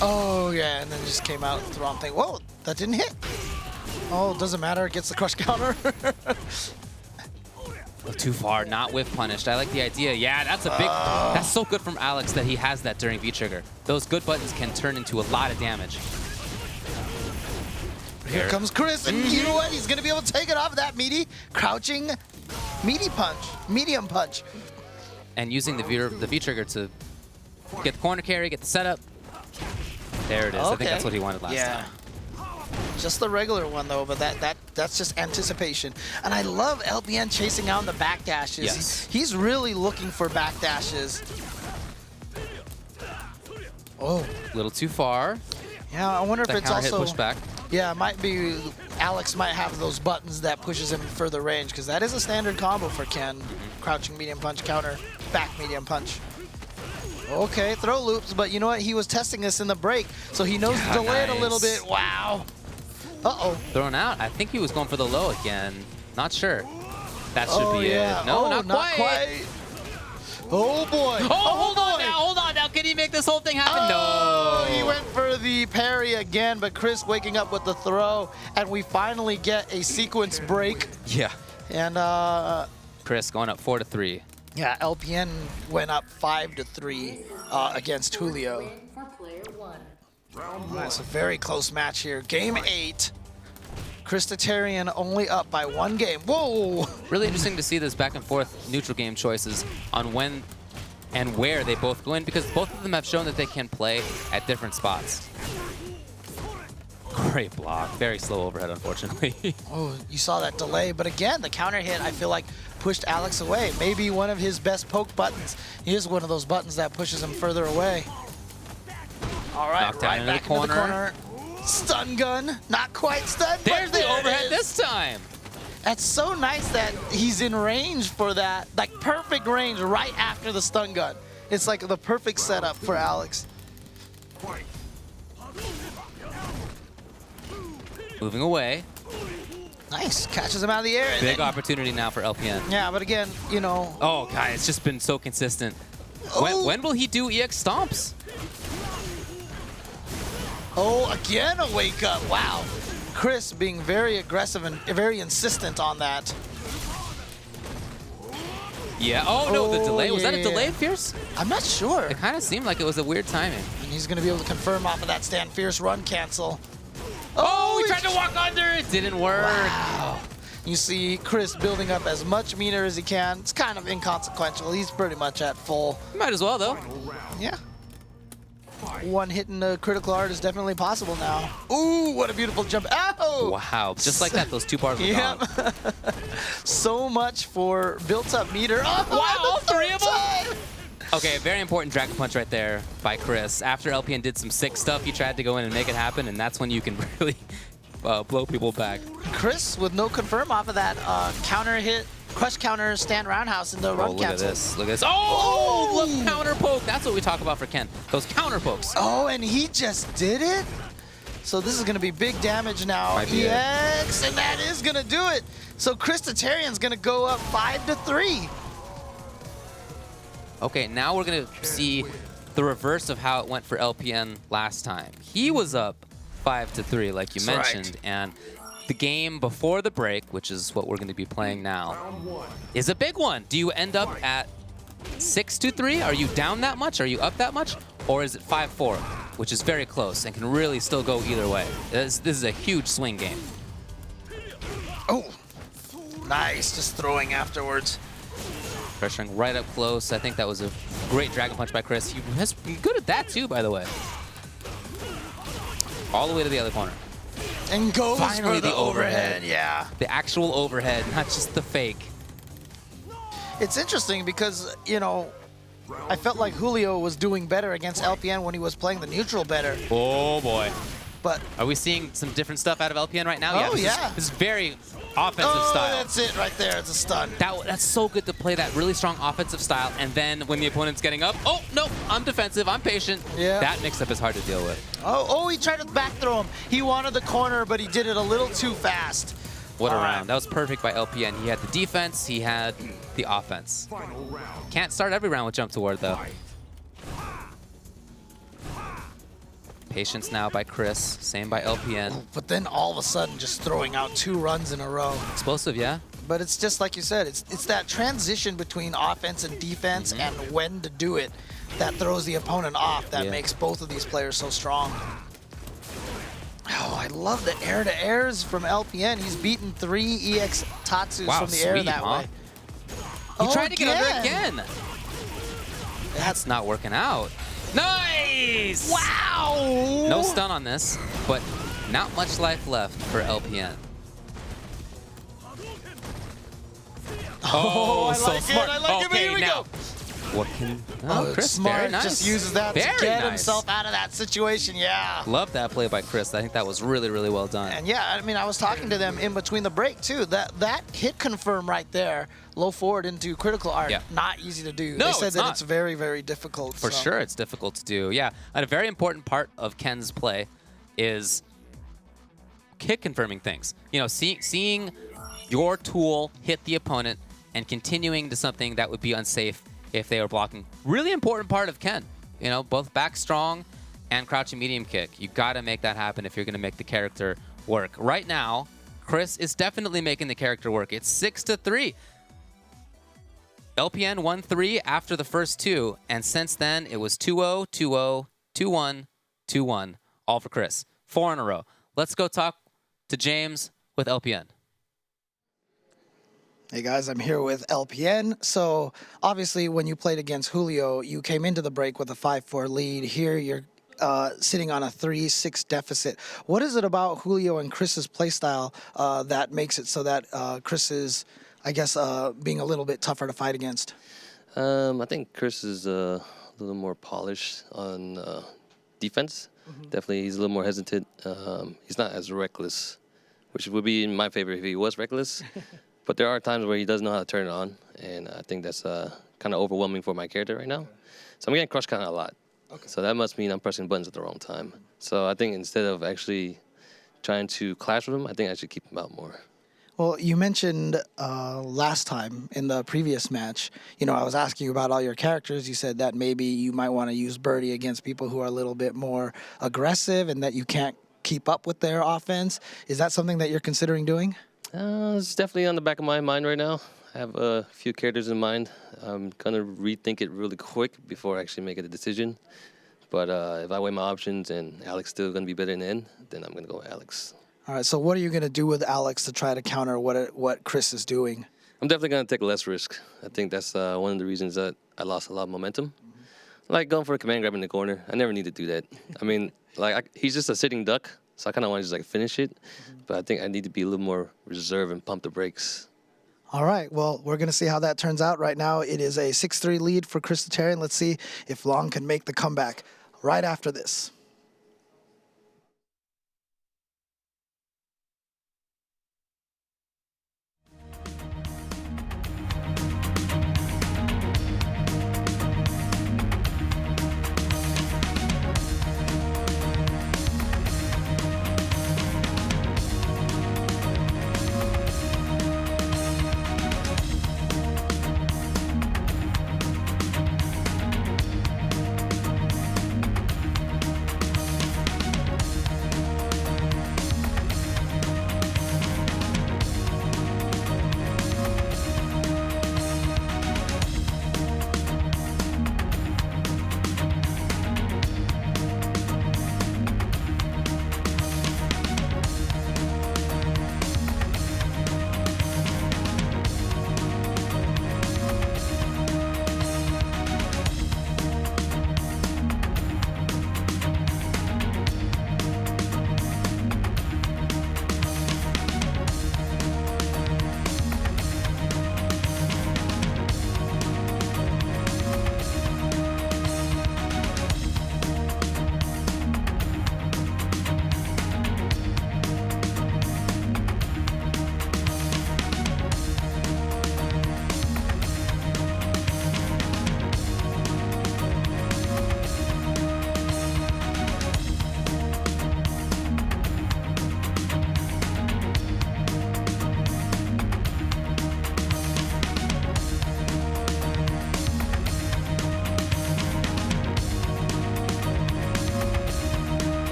Oh, yeah, and then just came out with the wrong thing. Whoa, that didn't hit. Oh, doesn't matter. Gets the crush counter. Too far, not whiff punished. I like the idea. Yeah, that's a big, that's so good from Alex that he has that during V-trigger. Those good buttons can turn into a lot of damage. Here comes Chris, and you know what? He's going to be able to take it off of that meaty, crouching, meaty punch, medium punch. And using the V-trigger to get the corner carry, get the setup. There it is. I think that's what he wanted last time. Just the regular one though, but that's just anticipation. And I love LPN chasing out the backdashes. Yes. He's really looking for backdashes. Oh. A little too far. Yeah, I wonder if That it's counter hit also pushback. Yeah, it might be Alex might have those buttons that pushes him in further range, because that is a standard combo for Ken. Crouching medium punch, counter, back medium punch. Okay, throw loops, but you know what? He was testing this in the break, so he knows to delay it a little bit. Wow. Uh-oh. Thrown out. I think he was going for the low again. Not sure. That should be yeah. it. No, not quite. Oh boy. Oh, hold on now, hold on now. Can he make this whole thing happen? No. He went for the parry again, but Chris waking up with the throw, and we finally get a sequence break. Yeah. And Chris going up 4-3. yeah, LPN went up 5-3 against Julio. Win for player 1. That's a very close match here. Game 8. Christatarian only up by 1 game. Whoa! Really interesting to see this back and forth neutral game choices on when and where they both go in, because both of them have shown that they can play at different spots. Great block. Very slow overhead, unfortunately. Oh, you saw that delay, but again, the counter hit, I feel like, pushed Alex away. Maybe one of his best poke buttons. He is one of those buttons that pushes him further away. All right, Knocked out into back the corner. into the corner. Stun gun, not quite stun. There's but the there it overhead is. this time. That's so nice that he's in range for that, like perfect range right after the stun gun. It's like the perfect setup for Alex. Moving away. Nice, catches him out of the air. and Big then- opportunity now for LPN. Yeah, but again, you know. Oh, God, it's just been so consistent. Oh. When will he do EX stomps? Oh, again a wake up. Wow. Chris being very aggressive and very insistent on that. Yeah. Oh, no, the Oh, delay. Was that a yeah. delay, Fierce? I'm not sure. It kind of seemed like it was a weird timing. And he's going to be able to confirm off of that stand fierce run cancel. Oh, he tried to walk under. It didn't work. Wow. You see Chris building up as much meter as he can. It's kind of inconsequential. He's pretty much at full. Might as well, though. Yeah. One hit in the critical art is definitely possible now. Ooh, what a beautiful jump. Ow! Wow. Just like that, those 2 bars were gone. Yep. So much for built up meter. Oh, Wow, all 3 of them? time! Okay, very important Dragon Punch right there by Chris. After LPN did some sick stuff, he tried to go in and make it happen, and that's when you can really blow people back. Chris with no confirm off of that counter hit, crush counter, stand roundhouse in the run Look at cancel. this. Look at this. Oh, look, counter poke. That's what we talk about for Ken. Those counter pokes. Oh, and he just did it? So this is going to be big damage now. Might be it. EX, and that is going to do it. So Christatarian's going to go up 5-3. Okay, now we're going to see the reverse of how it went for LPN last time. He was up 5-3, like you That's right. mentioned, and the game before the break, which is what we're going to be playing now, is a big one. Do you end up at 6-3? Are you down that much? Are you up that much? Or is it 5-4, which is very close and can really still go either way? This is a huge swing game. Oh, nice. Just throwing afterwards. Pressuring right up close. I think that was a great Dragon Punch by Chris. He has been good at that too, by the way. All the way to the other corner. And goes Finally for the the overhead. overhead. Yeah. The actual overhead, not just the fake. It's interesting because, you know, I felt like Julio was doing better against LPN when he was playing the neutral better. Oh boy. But Are we seeing some different stuff out of LPN right now? Oh, this yeah. This is very offensive oh, style. that's it right there. It's a stun. That's so good to play that really strong offensive style, and then when the opponent's getting up, oh, no, I'm defensive, I'm patient. Yeah. That mix-up is hard to deal with. Oh, he tried to back throw him. He wanted the corner, but he did it a little too fast. What a All right. round. That was perfect by LPN. He had the defense, he had the offense. Can't start every round with jump toward, though. Patience now by Chris, same by LPN. But then all of a sudden just throwing out 2 runs in a row. Explosive, yeah? But it's just like you said, it's that transition between offense and defense and when to do it that throws the opponent off, that Yeah. makes both of these players so strong. Oh, I love the air-to-airs from LPN. He's beaten 3 EX Tatsus Wow, from the air sweet, that huh? way. He tried to get under again. That's That's not working out. Nice! wow! No stun on this, but Not much life left for LPN. Oh, I so like smart. it. I like it. Okay, Here we now. go. What can... Oh, Chris, smart. very nice. Just uses that to Very get nice. himself out of that situation. Yeah. Love that play by Chris. I think that was really, really well done. And yeah, I mean, I was talking to them in between the break too. That hit confirm right there, low forward into critical art, Yeah. not easy to do. No, they said it's that not. it's very, very difficult. For so. sure, it's difficult to do. Yeah, and a very important part of Ken's play is hit confirming things. You know, seeing your tool hit the opponent and continuing to something that would be unsafe if they were blocking. Really important part of Ken. You know, both back strong and crouching medium kick. You got to make that happen if you're going to make the character work. Right now, Chris is definitely making the character work. It's 6-3. LPN won 3 after the first 2, and since then it was 2-0, 2-0, 2-1, 2-1, all for Chris. 4 in a row. Let's go talk to James with LPN. Hey guys, I'm here with LPN. So obviously when you played against Julio, you came into the break with a 5-4 lead. Here you're sitting on a 3-6 deficit. What is it about Julio and Chris's playstyle that makes it so that Chris is, I guess, being a little bit tougher to fight against? I think Chris is a little more polished on defense. Definitely, he's a little more hesitant. He's not as reckless, which would be in my favor if he was reckless. But there are times where he does know how to turn it on, and I think that's kind of overwhelming for my character right now. So I'm getting crushed kind of a lot. Okay. So that must mean I'm pressing buttons at the wrong time. So I think instead of actually trying to clash with him, I think I should keep him out more. Well, you mentioned last time in the previous match, you know, I was asking you about all your characters. You said that maybe you might want to use Birdie against people who are a little bit more aggressive and that you can't keep up with their offense. Is that something that you're considering doing? It's definitely on the back of my mind right now. I have a few characters in mind. I'm going to rethink it really quick before I actually make a decision. But if I weigh my options and Alex still going to be better in the end, then I'm going to go with Alex. All right, so what are you going to do with Alex to try to counter what Chris is doing? I'm definitely going to take less risk. I think that's one of the reasons that I lost a lot of momentum. Like going for a command grab in the corner. I never need to do that. I mean, he's just a sitting duck, so I kind of want to just finish it. But I think I need to be a little more reserved and pump the brakes. All right, well, we're going to see how that turns out. Right now, it is a 6-3 lead for Christitarian. Let's see if Long can make the comeback right after this.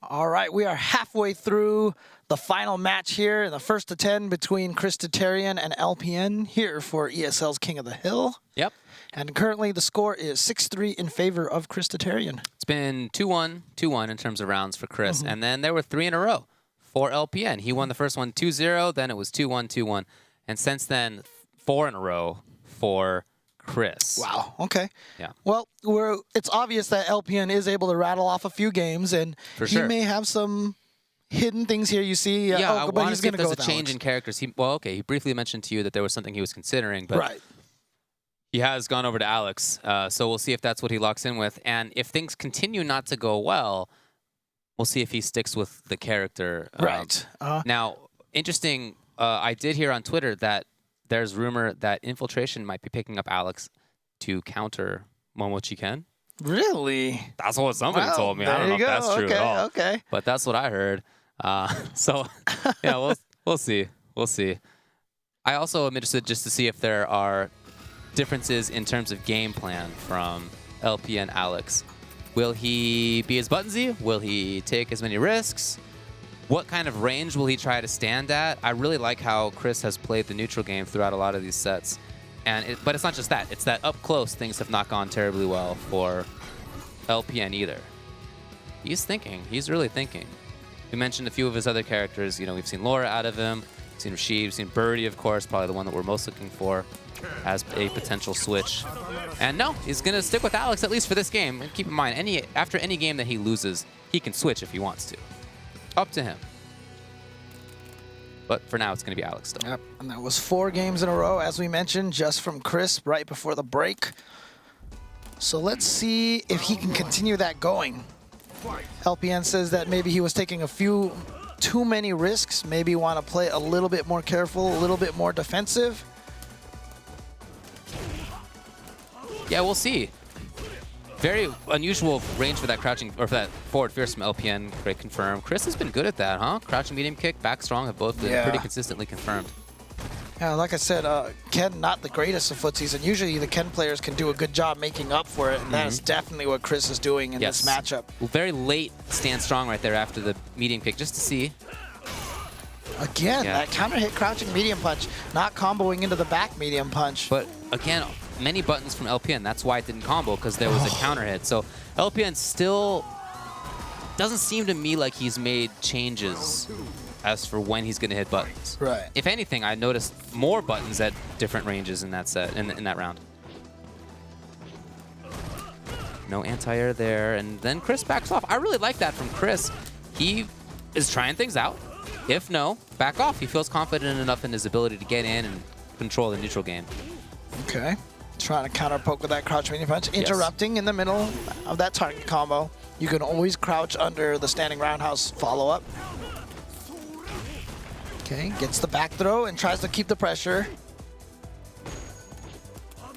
All right, we are halfway through the final match here in the first of 10 between Christitarian and LPN here for ESL's King of the Hill. Yep. And currently the score is 6-3 in favor of Chris Tatarian. It's been 2-1, 2-1 in terms of rounds for Chris. And then there were 3 in a row for LPN. He won the first one 2-0, then it was 2-1, 2-1. And since then, 4 in a row for Chris. Wow. Okay. Yeah. Well, it's obvious that LPN is able to rattle off a few games, and For he sure. may have some hidden things here. You see, Yeah, I but want to he's see if going to go there's with a change Alex. in characters. He briefly mentioned to you that there was something he was considering, but Right. he has gone over to Alex. So we'll see if that's what he locks in with. And if things continue not to go well, we'll see if he sticks with the character. Right. Now, interesting, I did hear on Twitter that there's rumor that Infiltration might be picking up Alex to counter Momochi Ken. Really? That's what somebody Well, told me. I don't know there if you that's go. true at all. Okay. But that's what I heard. So, yeah, we'll see. We'll see. I also am interested just to see if there are differences in terms of game plan from LPN Alex. Will he be as buttonsy? Will he take as many risks? What kind of range will he try to stand at? I really like how Chris has played the neutral game throughout a lot of these sets. But it's not just that. It's that up close things have not gone terribly well for LPN either. He's thinking. He's really thinking. We mentioned a few of his other characters. You know, we've seen Laura out of him. We've seen Rashid. We've seen Birdie, of course, probably the one that we're most looking for as a potential switch. And no, he's going to stick with Alex, at least for this game. And keep in mind, after any game that he loses, he can switch if he wants to. Up to him. But for now, it's going to be Alex still. Yep. And that was 4 games in a row, as we mentioned, just from Chris right before the break. So let's see if he can continue that going. LPN says that maybe he was taking a few too many risks, maybe want to play a little bit more careful, a little bit more defensive. Yeah, we'll see. Very unusual range for that crouching, or for that forward fierce from LPN. Great confirm. Chris has been good at that, huh? Crouching medium kick, back strong have both been pretty consistently confirmed. Yeah, like I said, Ken not the greatest of footsies, and usually the Ken players can do a good job making up for it, and that is definitely what Chris is doing in this matchup. Well, very late stand strong right there after the medium kick, just to see. Again, that counter hit crouching medium punch, not comboing into the back medium punch. But again, many buttons from LPN. That's why it didn't combo, because there was a counter hit. So LPN still doesn't seem to me like he's made changes as for when he's going to hit buttons. Right. If anything, I noticed more buttons at different ranges in that set, in that round. No anti-air there, and then Chris backs off. I really like that from Chris. He is trying things out. If no, back off. He feels confident enough in his ability to get in and control the neutral game. Okay. Trying to counter poke with that crouch medium punch, interrupting in the middle of that target combo. You can always crouch under the standing roundhouse follow-up. Okay, gets the back throw and tries to keep the pressure.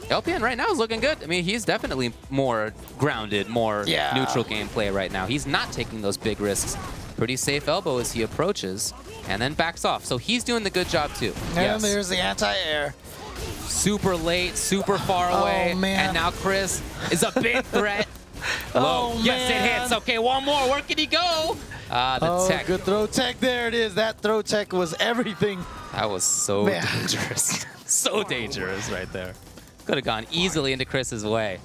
LPN right now is looking good. I mean, he's definitely more grounded, more neutral gameplay right now. He's not taking those big risks. Pretty safe elbow as he approaches and then backs off. So he's doing the good job too. And there's the anti-air. Super late, super far away. Man. And now Chris is a big threat. Low. Yes, it hits. Okay, one more. Where can he go? The tech. Good throw tech. There it is. That throw tech was everything. That was so dangerous. So dangerous right there. Could have gone easily into Chris's way.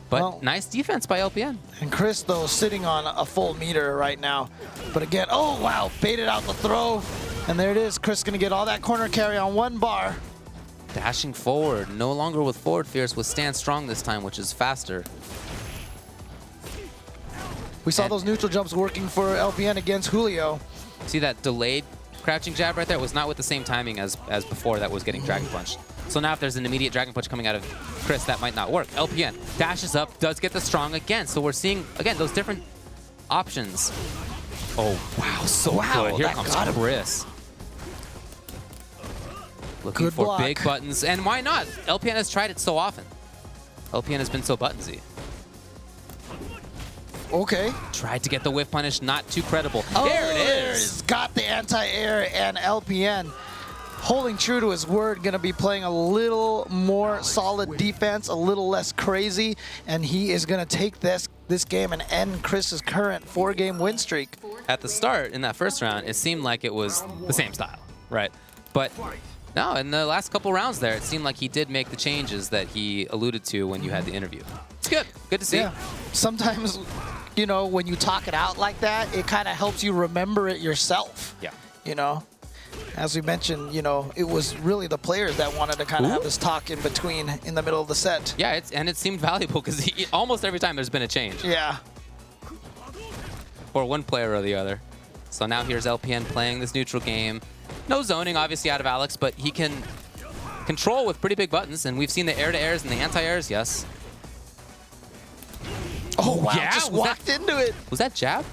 But nice defense by LPN. And Chris, though, sitting on a full meter right now. But again, oh, wow, baited out the throw. And there it is. Chris going to get all that corner carry on one bar. Dashing forward. No longer with forward fierce, with stand strong this time, which is faster. We saw those neutral jumps working for LPN against Julio. See that delayed crouching jab right there? Was not with the same timing as before that was getting Dragon Punched. So now if there's an immediate Dragon Punch coming out of Chris, that might not work. LPN dashes up, does get the strong again. So we're seeing, again, those different options. Oh, wow, so good. Here comes Chris. Looking for big buttons. And why not? LPN has tried it so often. LPN has been so buttonsy. Okay. Tried to get the whiff punish, not too credible. Oh, there it is. Got the anti-air, and LPN holding true to his word, going to be playing a little more solid defense, a little less crazy, and he is going to take this game and end Chris's current 4-game win streak. At the start, in that first round, it seemed like it was the same style, right? But No, in the last couple rounds there, it seemed like he did make the changes that he alluded to when you had the interview. It's good. Good to see. Yeah. Sometimes, you know, when you talk it out like that, it kind of helps you remember it yourself. Yeah. You know? As we mentioned, you know, it was really the players that wanted to kind of have this talk in between, in the middle of the set. Yeah, and it seemed valuable because almost every time there's been a change. Yeah. Or one player or the other. So now here's LPN playing this neutral game. No zoning, obviously, out of Alex, but he can control with pretty big buttons, and we've seen the air-to-airs and the anti-airs, yes. Oh, wow, yeah? just walked into it. Was that jab?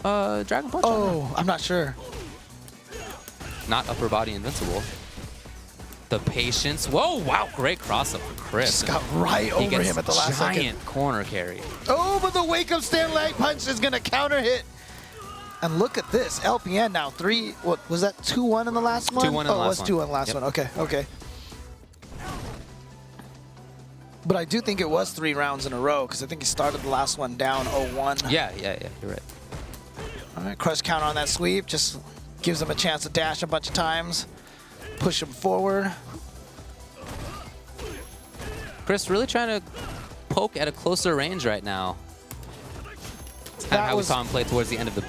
Dragon Punch? Oh, I'm not sure. Not upper body invincible. The patience. Whoa, wow, great cross-up for Chris. Just got right over him at the last second. Giant corner carry. Oh, but the wake-up stand leg punch is going to counter hit. And look at this. LPN now 3, what was that, 2-1 in the last one? 2-1 in the last one. Oh, it was 2-1 in the last one. Okay, okay. But I do think it was 3 rounds in a row because I think he started the last one down 0-1. Yeah, you're right. All right, crush counter on that sweep. Just gives him a chance to dash a bunch of times. Push him forward. Chris really trying to poke at a closer range right now. It's kind of how we saw him play towards the end of the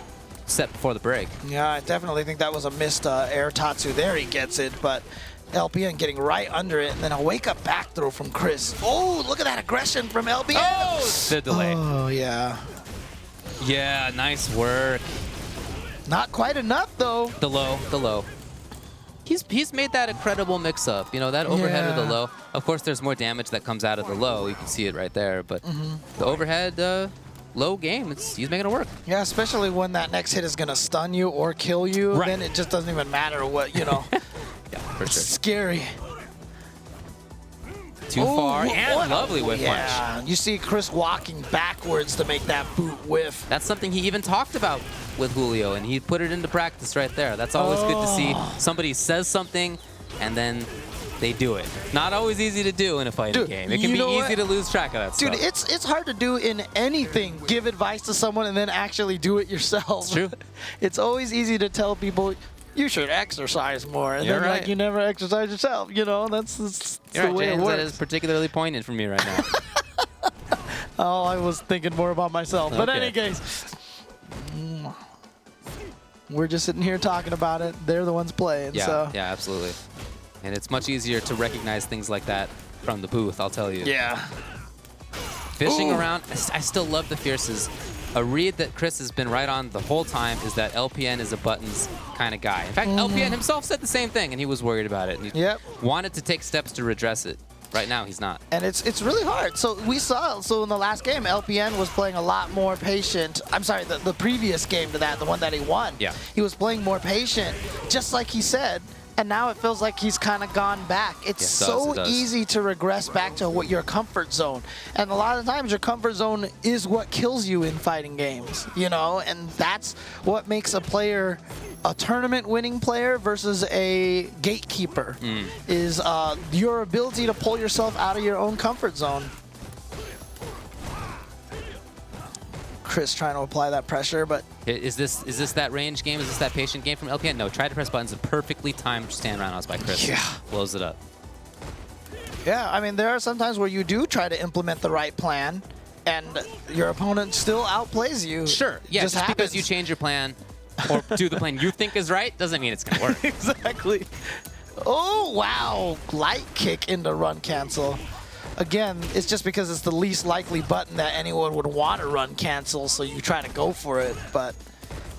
set before the break. Yeah, I definitely think that was a missed air tatsu. There he gets it, but LPN getting right under it, and then a wake-up back throw from Chris. Oh, look at that aggression from LPN. Oh, the delay. Oh, yeah. Yeah, nice work. Not quite enough, though. The low. He's made that a credible mix-up. You know, that overhead or the low. Of course, there's more damage that comes out of the low. You can see it right there. But the overhead, low game, he's making it work. Yeah, especially when that next hit is going to stun you or kill you. Right. Then it just doesn't even matter what, you know. Yeah, for it's sure. Scary. Too far, and lovely whiff punch. Yeah, you see Chris walking backwards to make that boot whiff. That's something he even talked about with Julio, and he put it into practice right there. That's always good to see. Somebody says something, and then they do it. Not always easy to do in a fighting game. It can be easy to lose track of that stuff. Dude, it's hard to do in anything. Give advice to someone and then actually do it yourself. It's true. It's always easy to tell people, you should exercise more. And then like you never exercise yourself. You know, that's the way it works. That is particularly poignant for me right now. Oh, I was thinking more about myself. But in any case, we're just sitting here talking about it. They're the ones playing. Yeah, so. yeah, absolutely. And it's much easier to recognize things like that from the booth, I'll tell you. Yeah. Fishing around, I still love the fierces. A read that Chris has been right on the whole time is that LPN is a buttons kind of guy. In fact, LPN himself said the same thing, and he was worried about it. And he wanted to take steps to redress it. Right now, he's not. And it's really hard. So we saw, in the last game, LPN was playing a lot more patient. I'm sorry, the previous game to that, the one that he won. Yeah. He was playing more patient, just like he said. And now it feels like he's kind of gone back. It's so easy to regress back to what your comfort zone. And a lot of times your comfort zone is what kills you in fighting games, you know? And that's what makes a player a tournament-winning player versus a gatekeeper, is your ability to pull yourself out of your own comfort zone. Chris trying to apply that pressure, but is this that range game? Is this that patient game from LPN? No, try to press buttons. A perfectly timed stand roundhouse by Chris. Yeah, blows it up. Yeah, I mean there are some times where you do try to implement the right plan, and your opponent still outplays you. Sure, yeah, just because you change your plan or do the plan you think is right doesn't mean it's gonna work. Exactly. Oh wow, light kick into run cancel. Again, it's just because it's the least likely button that anyone would want to run cancel, so you try to go for it, but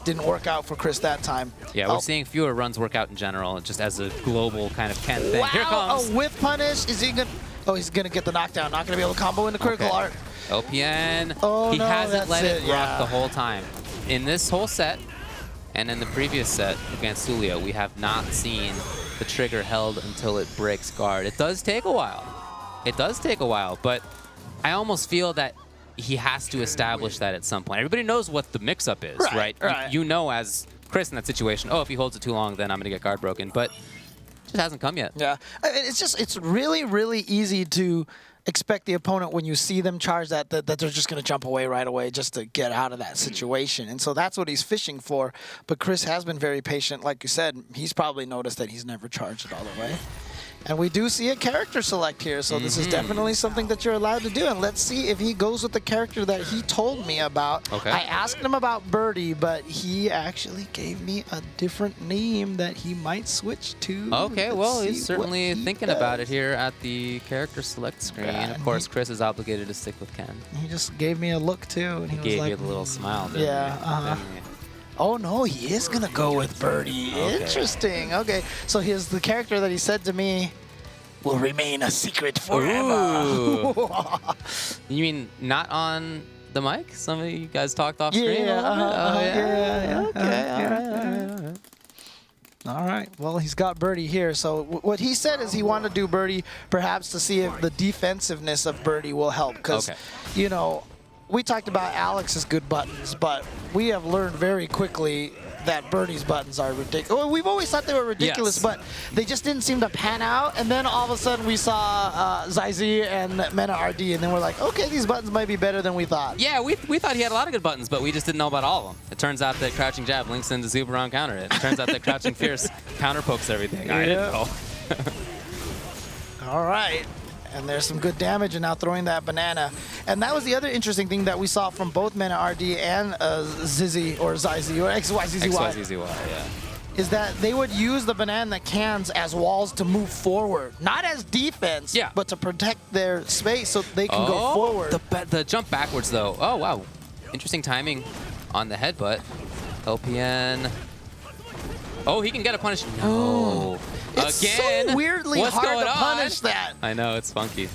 didn't work out for Chris that time. Yeah, we're seeing fewer runs work out in general, just as a global kind of Ken thing. Wow, Here comes. A whiff punish. Is he gonna? Oh, he's gonna get the knockdown. Not gonna be able to combo into critical art. LPN. Oh, he hasn't let it rock yeah. the whole time. In this whole set, and in the previous set against Julio, we have not seen the trigger held until it breaks guard. It does take a while. It does take a while, but I almost feel that he has to establish that at some point. Everybody knows what the mix-up is, right? You know as Chris in that situation, oh, if he holds it too long, then I'm going to get guard broken, but it just hasn't come yet. Yeah, it's really, really easy to expect the opponent, when you see them charge that they're just going to jump away right away just to get out of that situation. And so that's what he's fishing for. But Chris has been very patient. Like you said, he's probably noticed that he's never charged it all the way. And we do see a character select here, so this is definitely something that you're allowed to do. And let's see if he goes with the character that he told me about. Okay. I asked him about Birdie, but he actually gave me a different name that he might switch to. Okay, Let's well, see he's certainly what he thinking does. about it here at the character select screen. Yeah, Of course, Chris is obligated to stick with Ken. He just gave me a look, too. And he was Gave like, you the little smile, didn't yeah, he? Didn't he? Oh, no, he is going to go with Birdie. Okay. Interesting. Okay, so the character that he said to me will remain a secret forever. Ooh. You mean not on the mic? Some of you guys talked off screen? Yeah, Okay, all right. All right. Well, he's got Birdie here. So what he said is he wanted to do Birdie perhaps to see if the defensiveness of Birdie will help. Because, you know, we talked about Alex's good buttons, but we have learned very quickly that Birdie's buttons are ridiculous. Well, we've always thought they were ridiculous, Yes. but they just didn't seem to pan out. And then all of a sudden we saw Zaizi and Mena RD, and then we're like, okay, these buttons might be better than we thought. Yeah, we thought he had a lot of good buttons, but we just didn't know about all of them. It turns out that crouching jab links into super round counter. It turns out that crouching fierce counter pokes everything. I didn't know. All right. And there's some good damage and now throwing that banana. And that was the other interesting thing that we saw from both Mena RD and Zizzy or Zaizi or XYZZY. XYZZY, yeah. Is that they would use the banana cans as walls to move forward. Not as defense, but to protect their space so they can go forward. The jump backwards, though. Oh, wow. Interesting timing on the headbutt. LPN. Oh, he can get a punish. No. It's Again. so weirdly What's hard going to on? punish that. I know, it's funky.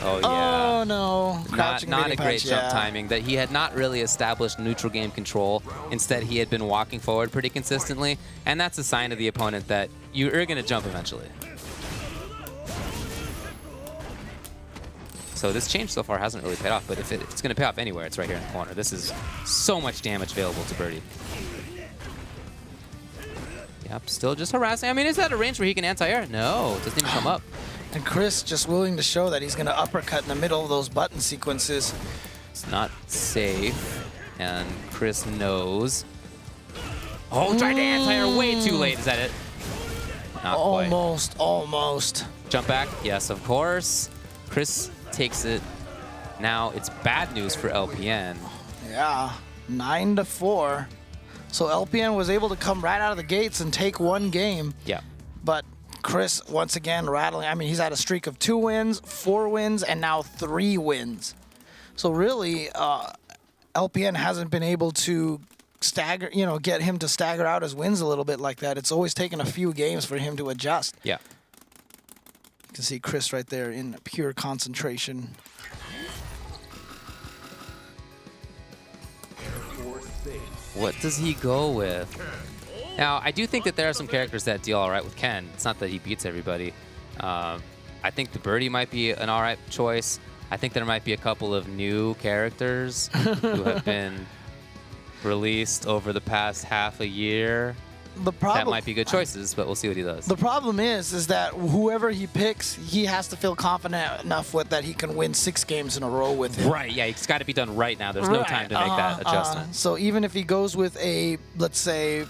Oh, yeah. Oh, no. Not a great jump timing. That he had not really established neutral game control. Instead, he had been walking forward pretty consistently. And that's a sign of the opponent that you're going to jump eventually. So this change so far hasn't really paid off. But if it's going to pay off anywhere, it's right here in the corner. This is so much damage available to Birdie. Yep, still just harassing. I mean, is that a range where he can anti-air? No, it doesn't even come up. And Chris just willing to show that he's going to uppercut in the middle of those button sequences. It's not safe, and Chris knows. Oh, tried to anti-air way too late. Is that it? Not almost, quite. Almost. Jump back? Yes, of course. Chris takes it. Now it's bad news for LPN. Yeah, 9-4. So LPN was able to come right out of the gates and take one game. Yeah. But Chris, once again, rattling. I mean, he's had a streak of 2 wins, 4 wins, and now 3 wins. So really, LPN hasn't been able to stagger, get him to stagger out his wins a little bit like that. It's always taken a few games for him to adjust. Yeah. You can see Chris right there in pure concentration. What does he go with? Now, I do think that there are some characters that deal all right with Ken. It's not that he beats everybody. I think the Birdie might be an all right choice. I think there might be a couple of new characters who have been released over the past half a year. That might be good choices, but we'll see what he does. The problem is that whoever he picks, he has to feel confident enough with that he can win 6 games in a row with him. Right, yeah, it's got to be done right now. There's no time to make that adjustment. So even if he goes with a, let's say,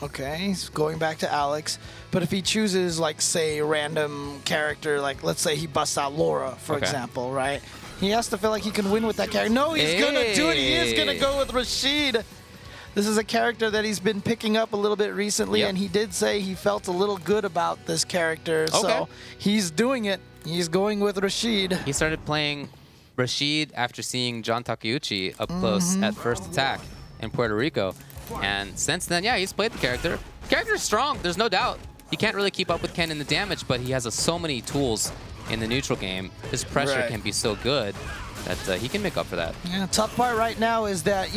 okay, he's going back to Alex, but if he chooses, like, say, a random character, like, let's say he busts out Laura, for example, right? He has to feel like he can win with that character. No, he's going to do it. He is going to go with Rashid. This is a character that he's been picking up a little bit recently, and he did say he felt a little good about this character. So he's doing it. He's going with Rashid. He started playing Rashid after seeing John Takeuchi up close at First Attack in Puerto Rico. And since then, yeah, he's played the character. The character's strong, there's no doubt. He can't really keep up with Ken in the damage, but he has so many tools in the neutral game. His pressure can be so good that he can make up for that. Yeah, tough part right now is that,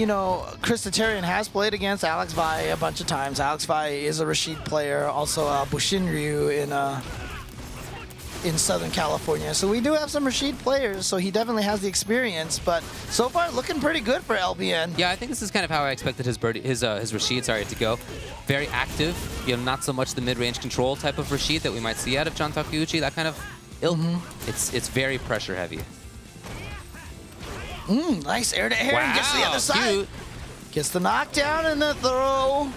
Chris Tatarian has played against Alex Vai a bunch of times. Alex Vai is a Rashid player, also Bushinryu in Southern California. So we do have some Rashid players, so he definitely has the experience. But so far, looking pretty good for LPN. Yeah, I think this is kind of how I expected his Rashid, to go. Very active, not so much the mid-range control type of Rashid that we might see out of John Takeuchi. That kind of ilk. It's very pressure heavy. Nice air to air. Wow, And gets to the other side. cute. Gets the knockdown and the throw.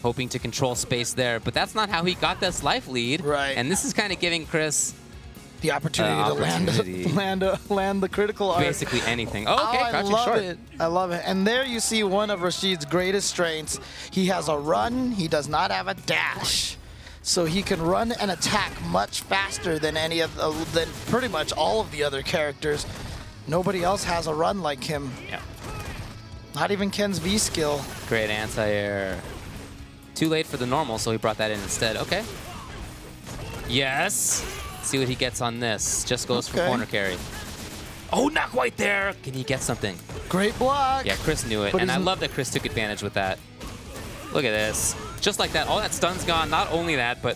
Hoping to control space there, but that's not how he got this life lead. Right. And this is kind of giving Chris the opportunity to land the critical art. Basically anything. Oh, okay, I love it. I love it. And there you see one of Rashid's greatest strengths. He has a run. He does not have a dash. So he can run and attack much faster than than pretty much all of the other characters. Nobody else has a run like him. Yeah. Not even Ken's V skill. Great anti-air. Too late for the normal, so he brought that in instead. Okay. Yes. Let's see what he gets on this. Just goes for corner carry. Oh, not quite there. Can he get something? Great block. Yeah, Chris knew it. But And I love that Chris took advantage with that. Look at this. Just like that. All that stun's gone. Not only that, but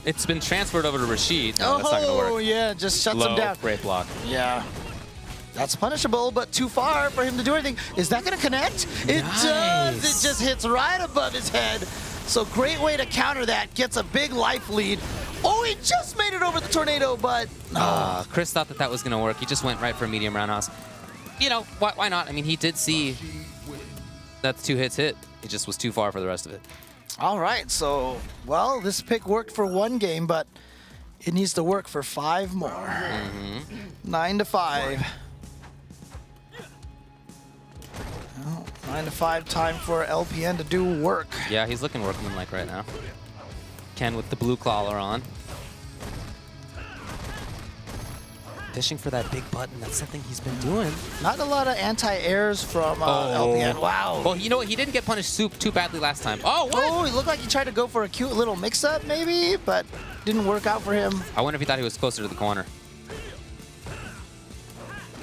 it's been transferred over to Rashid. No, that's not going to work. Oh, yeah. Just shuts him Low, down. great block. Yeah. That's punishable, but too far for him to do anything. Is that going to connect? It does. It just hits right above his head. So great way to counter that. Gets a big life lead. Oh, he just made it over the tornado, but... Chris thought that was going to work. He just went right for a medium roundhouse. Why not? I mean, he did see that the 2 hits hit. It just was too far for the rest of it. All right, so, well, this pick worked for 1 game, but it needs to work for 5 more. 9-5. 9-5 time for LPN to do work. Yeah, he's looking workmanlike right now. Ken with the blue collar on. Fishing for that big button. That's something he's been doing. Not a lot of anti-airs from LPN. Wow. Well, you know what? He didn't get punished too badly last time. Oh, what? Oh, it looked like he tried to go for a cute little mix-up, maybe, but didn't work out for him. I wonder if he thought he was closer to the corner.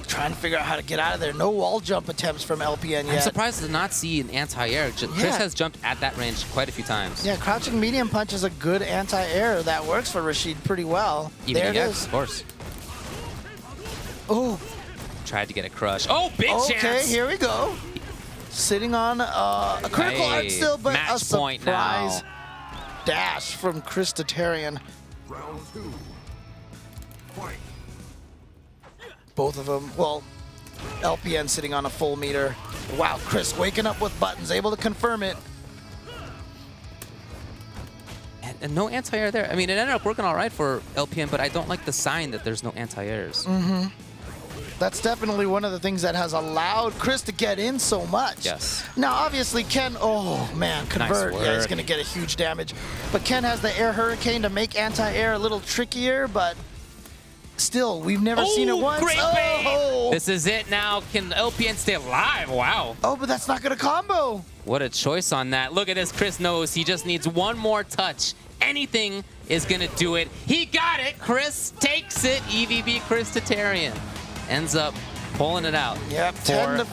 Trying to figure out how to get out of there. No wall jump attempts from LPN yet. I'm surprised to not see an anti-air. Chris has jumped at that range quite a few times. Yeah, crouching medium punch is a good anti-air. That works for Rashid pretty well. Even there it EX, is. of course. Oh. Tried to get a crush. Oh, big chance. Okay, here we go. Sitting on a critical art still, but match a surprise point now. dash from Chris Tatarian. Round 2. Fight. Both of them, well, LPN sitting on a full meter. Wow, Chris waking up with buttons, able to confirm it. And no anti-air there. I mean, it ended up working all right for LPN, but I don't like the sign that there's no anti-airs. That's definitely one of the things that has allowed Chris to get in so much. Yes. Now, obviously, Ken, oh, man, convert. Nice Yeah, he's work. going to get a huge damage. But Ken has the air hurricane to make anti-air a little trickier, but still, we've never seen it once. Great bait. Oh! This is it now. Can LPN stay alive? Wow. Oh, but that's not going to combo. What a choice on that. Look at this. Chris knows he just needs one more touch. Anything is going to do it. He got it. Chris takes it. EVB Chris Tatarian ends up pulling it out. Yep, for 10-5.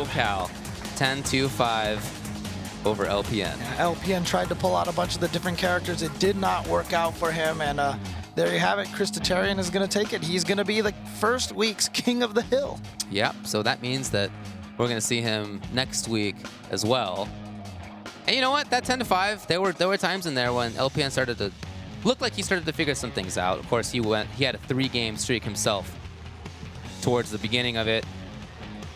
SoCal. 10-5 over LPN. LPN tried to pull out a bunch of the different characters. It did not work out for him, and there you have it. Chris Tatarian is going to take it. He's going to be the first week's King of the Hill. Yep, so that means that we're going to see him next week as well. And you know what? That 10-5, there were times in there when LPN started to look like he started to figure some things out. Of course, he had a 3-game streak himself towards the beginning of it.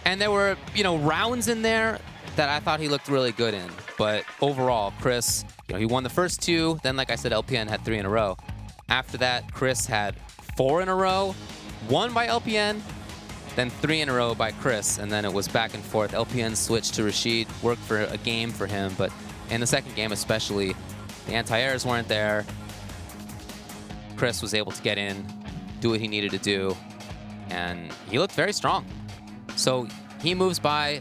And there were, rounds in there that I thought he looked really good in. But overall, Chris, he won the first 2. Then, like I said, LPN had 3 in a row. After that, Chris had 4 in a row, 1 by LPN, then 3 in a row by Chris, and then it was back and forth. LPN switched to Rashid, worked for a game for him, but in the second game especially, the anti-airs weren't there. Chris was able to get in, do what he needed to do, and he looked very strong. So he moves by,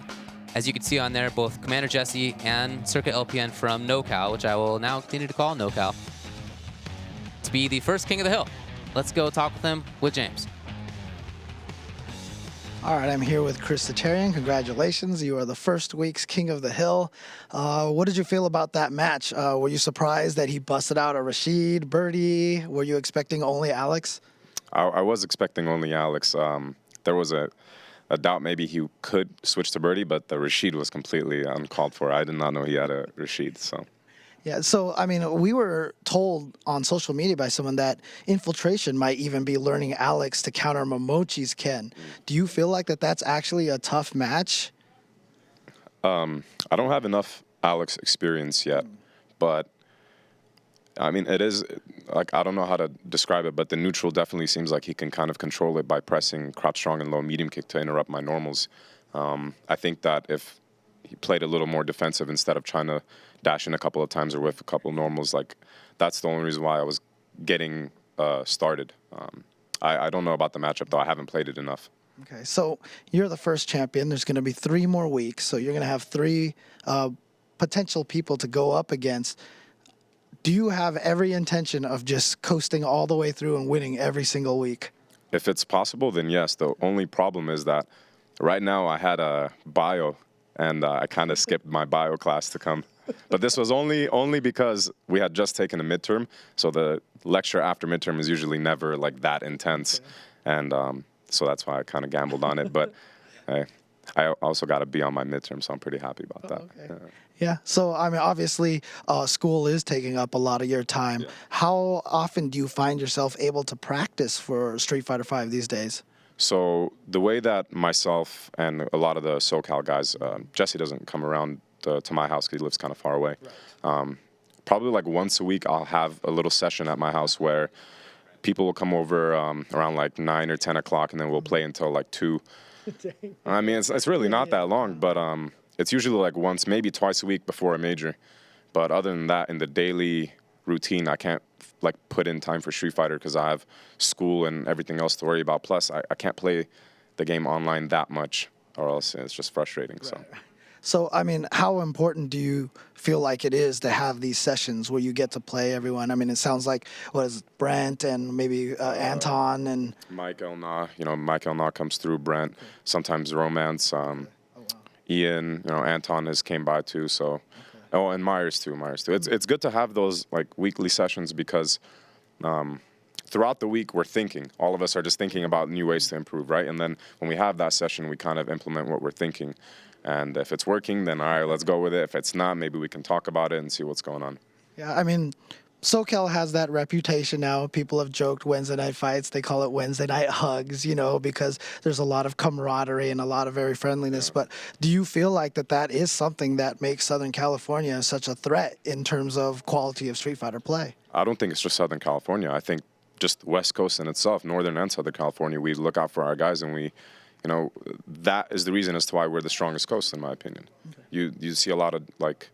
as you can see on there, both Commander Jesse and Circuit LPN from NoCal, which I will now continue to call NoCal, to be the first King of the Hill. Let's go talk with him with James. All right, I'm here with Chris Satarian. Congratulations. You are the first week's King of the Hill. What did you feel about that match? Were you surprised that he busted out a Rashid, Birdie? Were you expecting only Alex? I was expecting only Alex. There was a doubt maybe he could switch to Birdie, but the Rashid was completely uncalled for. I did not know he had a Rashid, so. Yeah, so, I mean, we were told on social media by someone that Infiltration might even be learning Alex to counter Momochi's Ken. Do you feel like that's actually a tough match? I don't have enough Alex experience yet, but, I mean, it is, like, I don't know how to describe it, but the neutral definitely seems like he can kind of control it by pressing crouch strong and low medium kick to interrupt my normals. I think that if he played a little more defensive instead of trying to dash in a couple of times or whiff a couple of normals, like that's the only reason why I was getting started. I don't know about the matchup, though. I haven't played it enough. Okay, so you're the first champion. There's going to be 3 more weeks, so you're going to have 3 potential people to go up against. Do you have every intention of just coasting all the way through and winning every single week? If it's possible, then yes. The only problem is that right now I had a bio, and I kind of skipped my bio class to come. But this was only because we had just taken a midterm, so the lecture after midterm is usually never like that intense, and so that's why I kind of gambled on it. But I also got to be on my midterm, so I'm pretty happy about that. Okay. Yeah. So, I mean, obviously, school is taking up a lot of your time. Yeah. How often do you find yourself able to practice for Street Fighter V these days? So the way that myself and a lot of the SoCal guys, Jesse doesn't come around to my house because he lives kind of far away. Right. Probably like once a week I'll have a little session at my house where people will come over around like 9 or 10 o'clock, and then we'll play until like 2. I mean, it's really not that long, but it's usually like once, maybe twice a week before a major. But other than that, in the daily routine, I can't like put in time for Street Fighter because I have school and everything else to worry about. Plus, I can't play the game online that much, or else it's just frustrating. Right. So, I mean, how important do you feel like it is to have these sessions where you get to play everyone? I mean, it sounds like, what is it, Brent and maybe Anton and... Mike Elna, Mike Elna comes through, Brent, sometimes Romance, Ian, Anton has came by too, so... Okay. Oh, and Myers too. It's good to have those like weekly sessions because throughout the week we're thinking. All of us are just thinking about new ways to improve, right? And then when we have that session, we kind of implement what we're thinking. And if it's working, then all right, let's go with it. If it's not, maybe we can talk about it and see what's going on. Yeah, I mean, SoCal has that reputation now. People have joked Wednesday night fights. They call it Wednesday night hugs, because there's a lot of camaraderie and a lot of very friendliness. Yeah. But do you feel like that is something that makes Southern California such a threat in terms of quality of Street Fighter play? I don't think it's just Southern California. I think just West Coast in itself, Northern and Southern California, we look out for our guys, and we, that is the reason as to why we're the strongest coast, in my opinion. Okay. You see a lot of like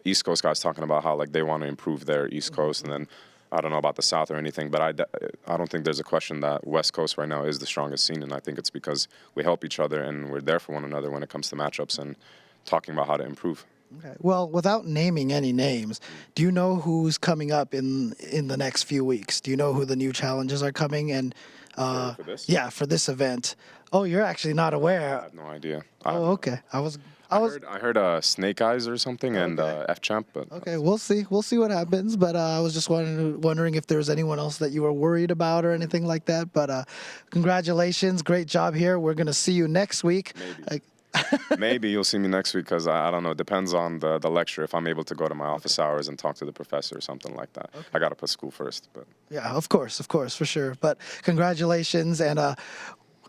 East Coast guys talking about how like they want to improve their East Coast, and then I don't know about the South or anything, but I don't think there's a question that West Coast right now is the strongest scene, and I think it's because we help each other and we're there for one another when it comes to matchups and talking about how to improve. Okay. Well, without naming any names, do you know who's coming up in the next few weeks? Do you know who the new challenges are coming? And for this? Yeah, for this event. Oh, you're actually not aware. I have no idea. Oh, okay. I heard Snake Eyes or something, and F Champ. But okay, we'll see what happens. But I was just wondering if there was anyone else that you were worried about or anything like that. But congratulations, great job here. We're gonna see you next week. Maybe. Maybe you'll see me next week because I don't know. It depends on the lecture. If I'm able to go to my office hours and talk to the professor or something like that. Okay. I got to put school first. But yeah, of course, for sure. But congratulations, and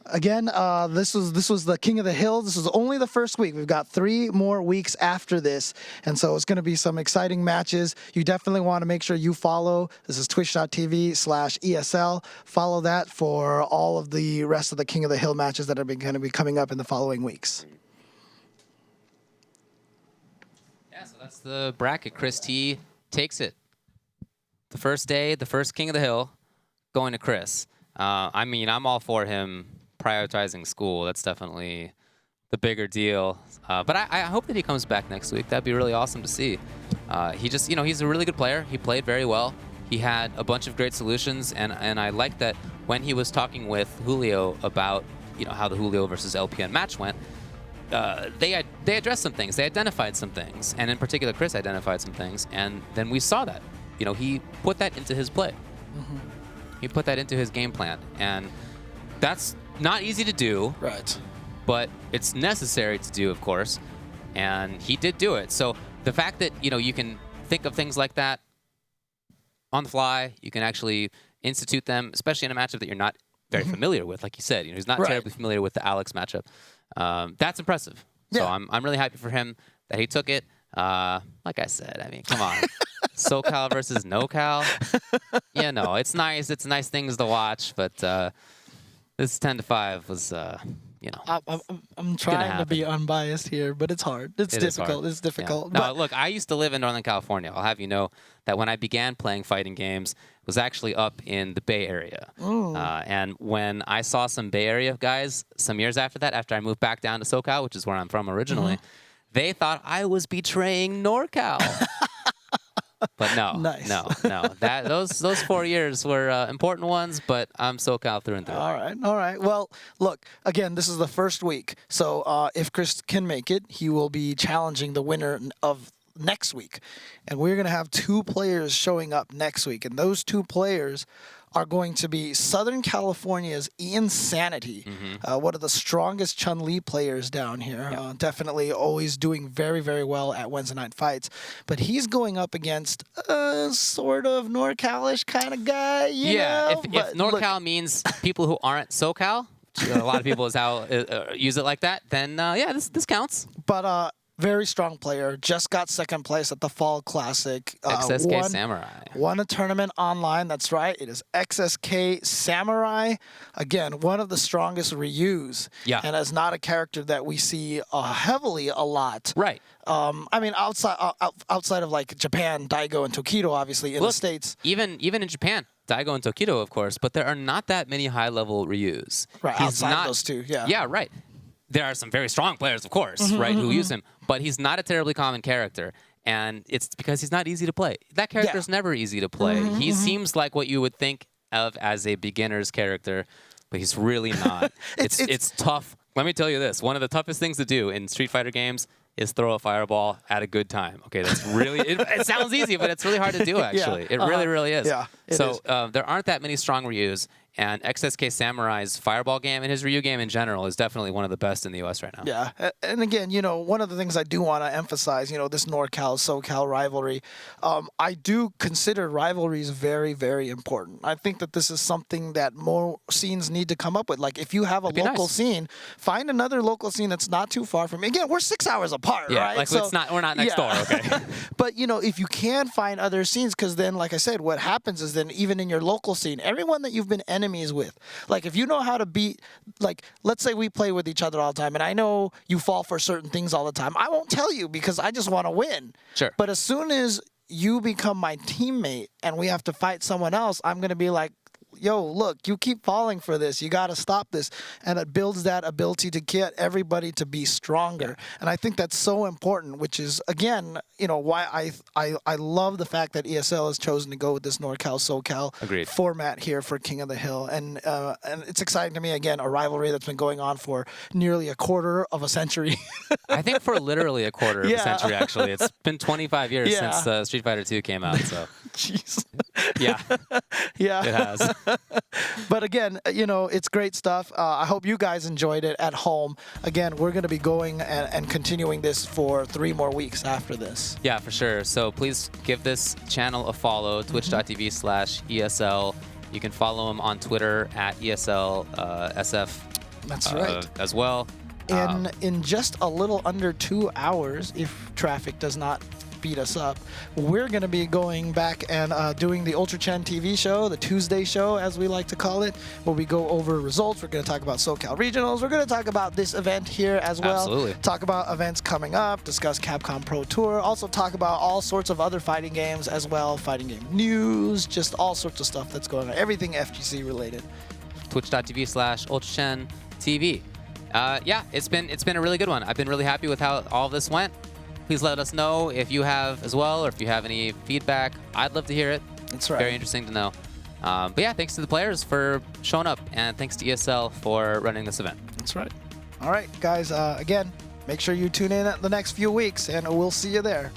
again, this was the King of the Hill. This was only the first week. We've got 3 more weeks after this, and so it's going to be some exciting matches. You definitely want to make sure you follow. This is twitch.tv/ESL. Follow that for all of the rest of the King of the Hill matches that are going to be coming up in the following weeks. Yeah, so that's the bracket. Chris T takes it. The first day, the first King of the Hill, going to Chris. I mean, I'm all for him prioritizing school. That's definitely the bigger deal. But I hope that he comes back next week. That'd be really awesome to see. He just, he's a really good player. He played very well. He had a bunch of great solutions, and I like that when he was talking with Julio about how the Julio versus LPN match went, they addressed some things. They identified some things. And in particular, Chris identified some things. And then we saw that. He put that into his play. He put that into his game plan. And that's not easy to do. Right. But it's necessary to do, of course. And he did do it. So the fact that, you can think of things like that on the fly, you can actually institute them, especially in a matchup that you're not very familiar with, like you said. He's not terribly familiar with the Alex matchup. That's impressive. So I'm really happy for him that he took it. Like I said, I mean, come on. SoCal versus NoCal. It's nice. It's nice things to watch, but this 10-5 was, I'm trying to be unbiased here, but it's hard. It's difficult. It's difficult. Yeah. No, look, I used to live in Northern California. I'll have you know that when I began playing fighting games, it was actually up in the Bay Area. And when I saw some Bay Area guys some years after that, after I moved back down to SoCal, which is where I'm from originally, they thought I was betraying NorCal. But no, no. Those 4 years were important ones, but I'm SoCal through and through. All right. Well, look, again, this is the first week. So if Chris can make it, he will be challenging the winner of next week. And we're going to have 2 players showing up next week. And those 2 players are going to be Southern California's Ian Sanity, one of the strongest Chun-Li players down here. Definitely always doing very, very well at Wednesday night fights. But he's going up against a sort of NorCal-ish kind of guy, you know? If NorCal means people who aren't SoCal, a lot of people use it like that, then this counts. But very strong player. Just got second place at the Fall Classic. XSK Samurai. Won a tournament online. That's right. It is XSK Samurai. Again, one of the strongest Ryus. Yeah. And is not a character that we see heavily a lot. Right. I mean, outside of like Japan, Daigo and Tokido, obviously in the States. Even in Japan. Daigo and Tokido, of course, but there are not that many high-level Ryus. Right. Outside of those two. Yeah. Yeah. Right. There are some very strong players, of course, right, who use him, but he's not a terribly common character, and it's because he's not easy to play. That character is never easy to play. He seems like what you would think of as a beginner's character, but he's really not. It's tough. Let me tell you this. One of the toughest things to do in Street Fighter games is throw a fireball at a good time. Okay, that's really, it sounds easy, but it's really hard to do, actually. It really, really is. Yeah, so there aren't that many strong Ryus. And XSK Samurai's fireball game and his Ryu game in general is definitely one of the best in the U.S. right now. Yeah, and again, one of the things I do want to emphasize, this NorCal-SoCal rivalry, I do consider rivalries very, very important. I think that this is something that more scenes need to come up with. Like, if you have a local scene, find another local scene that's not too far from me. Again, we're 6 hours apart, right? Like, we're not next door, okay? But, if you can find other scenes, because then, like I said, what happens is then even in your local scene, everyone that you've been enemies with, like if you know how to beat, like let's say we play with each other all the time and I know you fall for certain things all the time, I won't tell you because I just want to win. Sure. But as soon as you become my teammate and we have to fight someone else, I'm going to be like, yo, look, you keep falling for this. You got to stop this. And it builds that ability to get everybody to be stronger. And I think that's so important, which is, again, why I love the fact that ESL has chosen to go with this NorCal-SoCal format here for King of the Hill. And it's exciting to me, again, a rivalry that's been going on for nearly a quarter of a century. I think for literally a quarter of a century, actually. It's been 25 years since Street Fighter 2 came out. So. Jeez. Yeah. Yeah. It has. But again, it's great stuff. I hope you guys enjoyed it at home. Again, we're going to be going and continuing this for 3 more weeks after this. Yeah, for sure. So please give this channel a follow, twitch.tv/ESL. You can follow him on Twitter at ESL SF. That's right. As well. In just a little under 2 hours, if traffic does not beat us up, we're going to be going back and doing the Ultra Chen TV show, the Tuesday show, as we like to call it, where we go over results. We're going to talk about SoCal Regionals. We're going to talk about this event here as well. Absolutely. Talk about events coming up, discuss Capcom Pro Tour, also talk about all sorts of other fighting games as well, fighting game news, just all sorts of stuff that's going on, everything FGC related. Twitch.tv/UltraChenTV. Yeah, it's been a really good one. I've been really happy with how all of this went. Please let us know if you have as well, or if you have any feedback. I'd love to hear it. That's right. Very interesting to know. But yeah, thanks to the players for showing up, and thanks to ESL for running this event. That's right. All right, guys. Again, make sure you tune in at the next few weeks, and we'll see you there.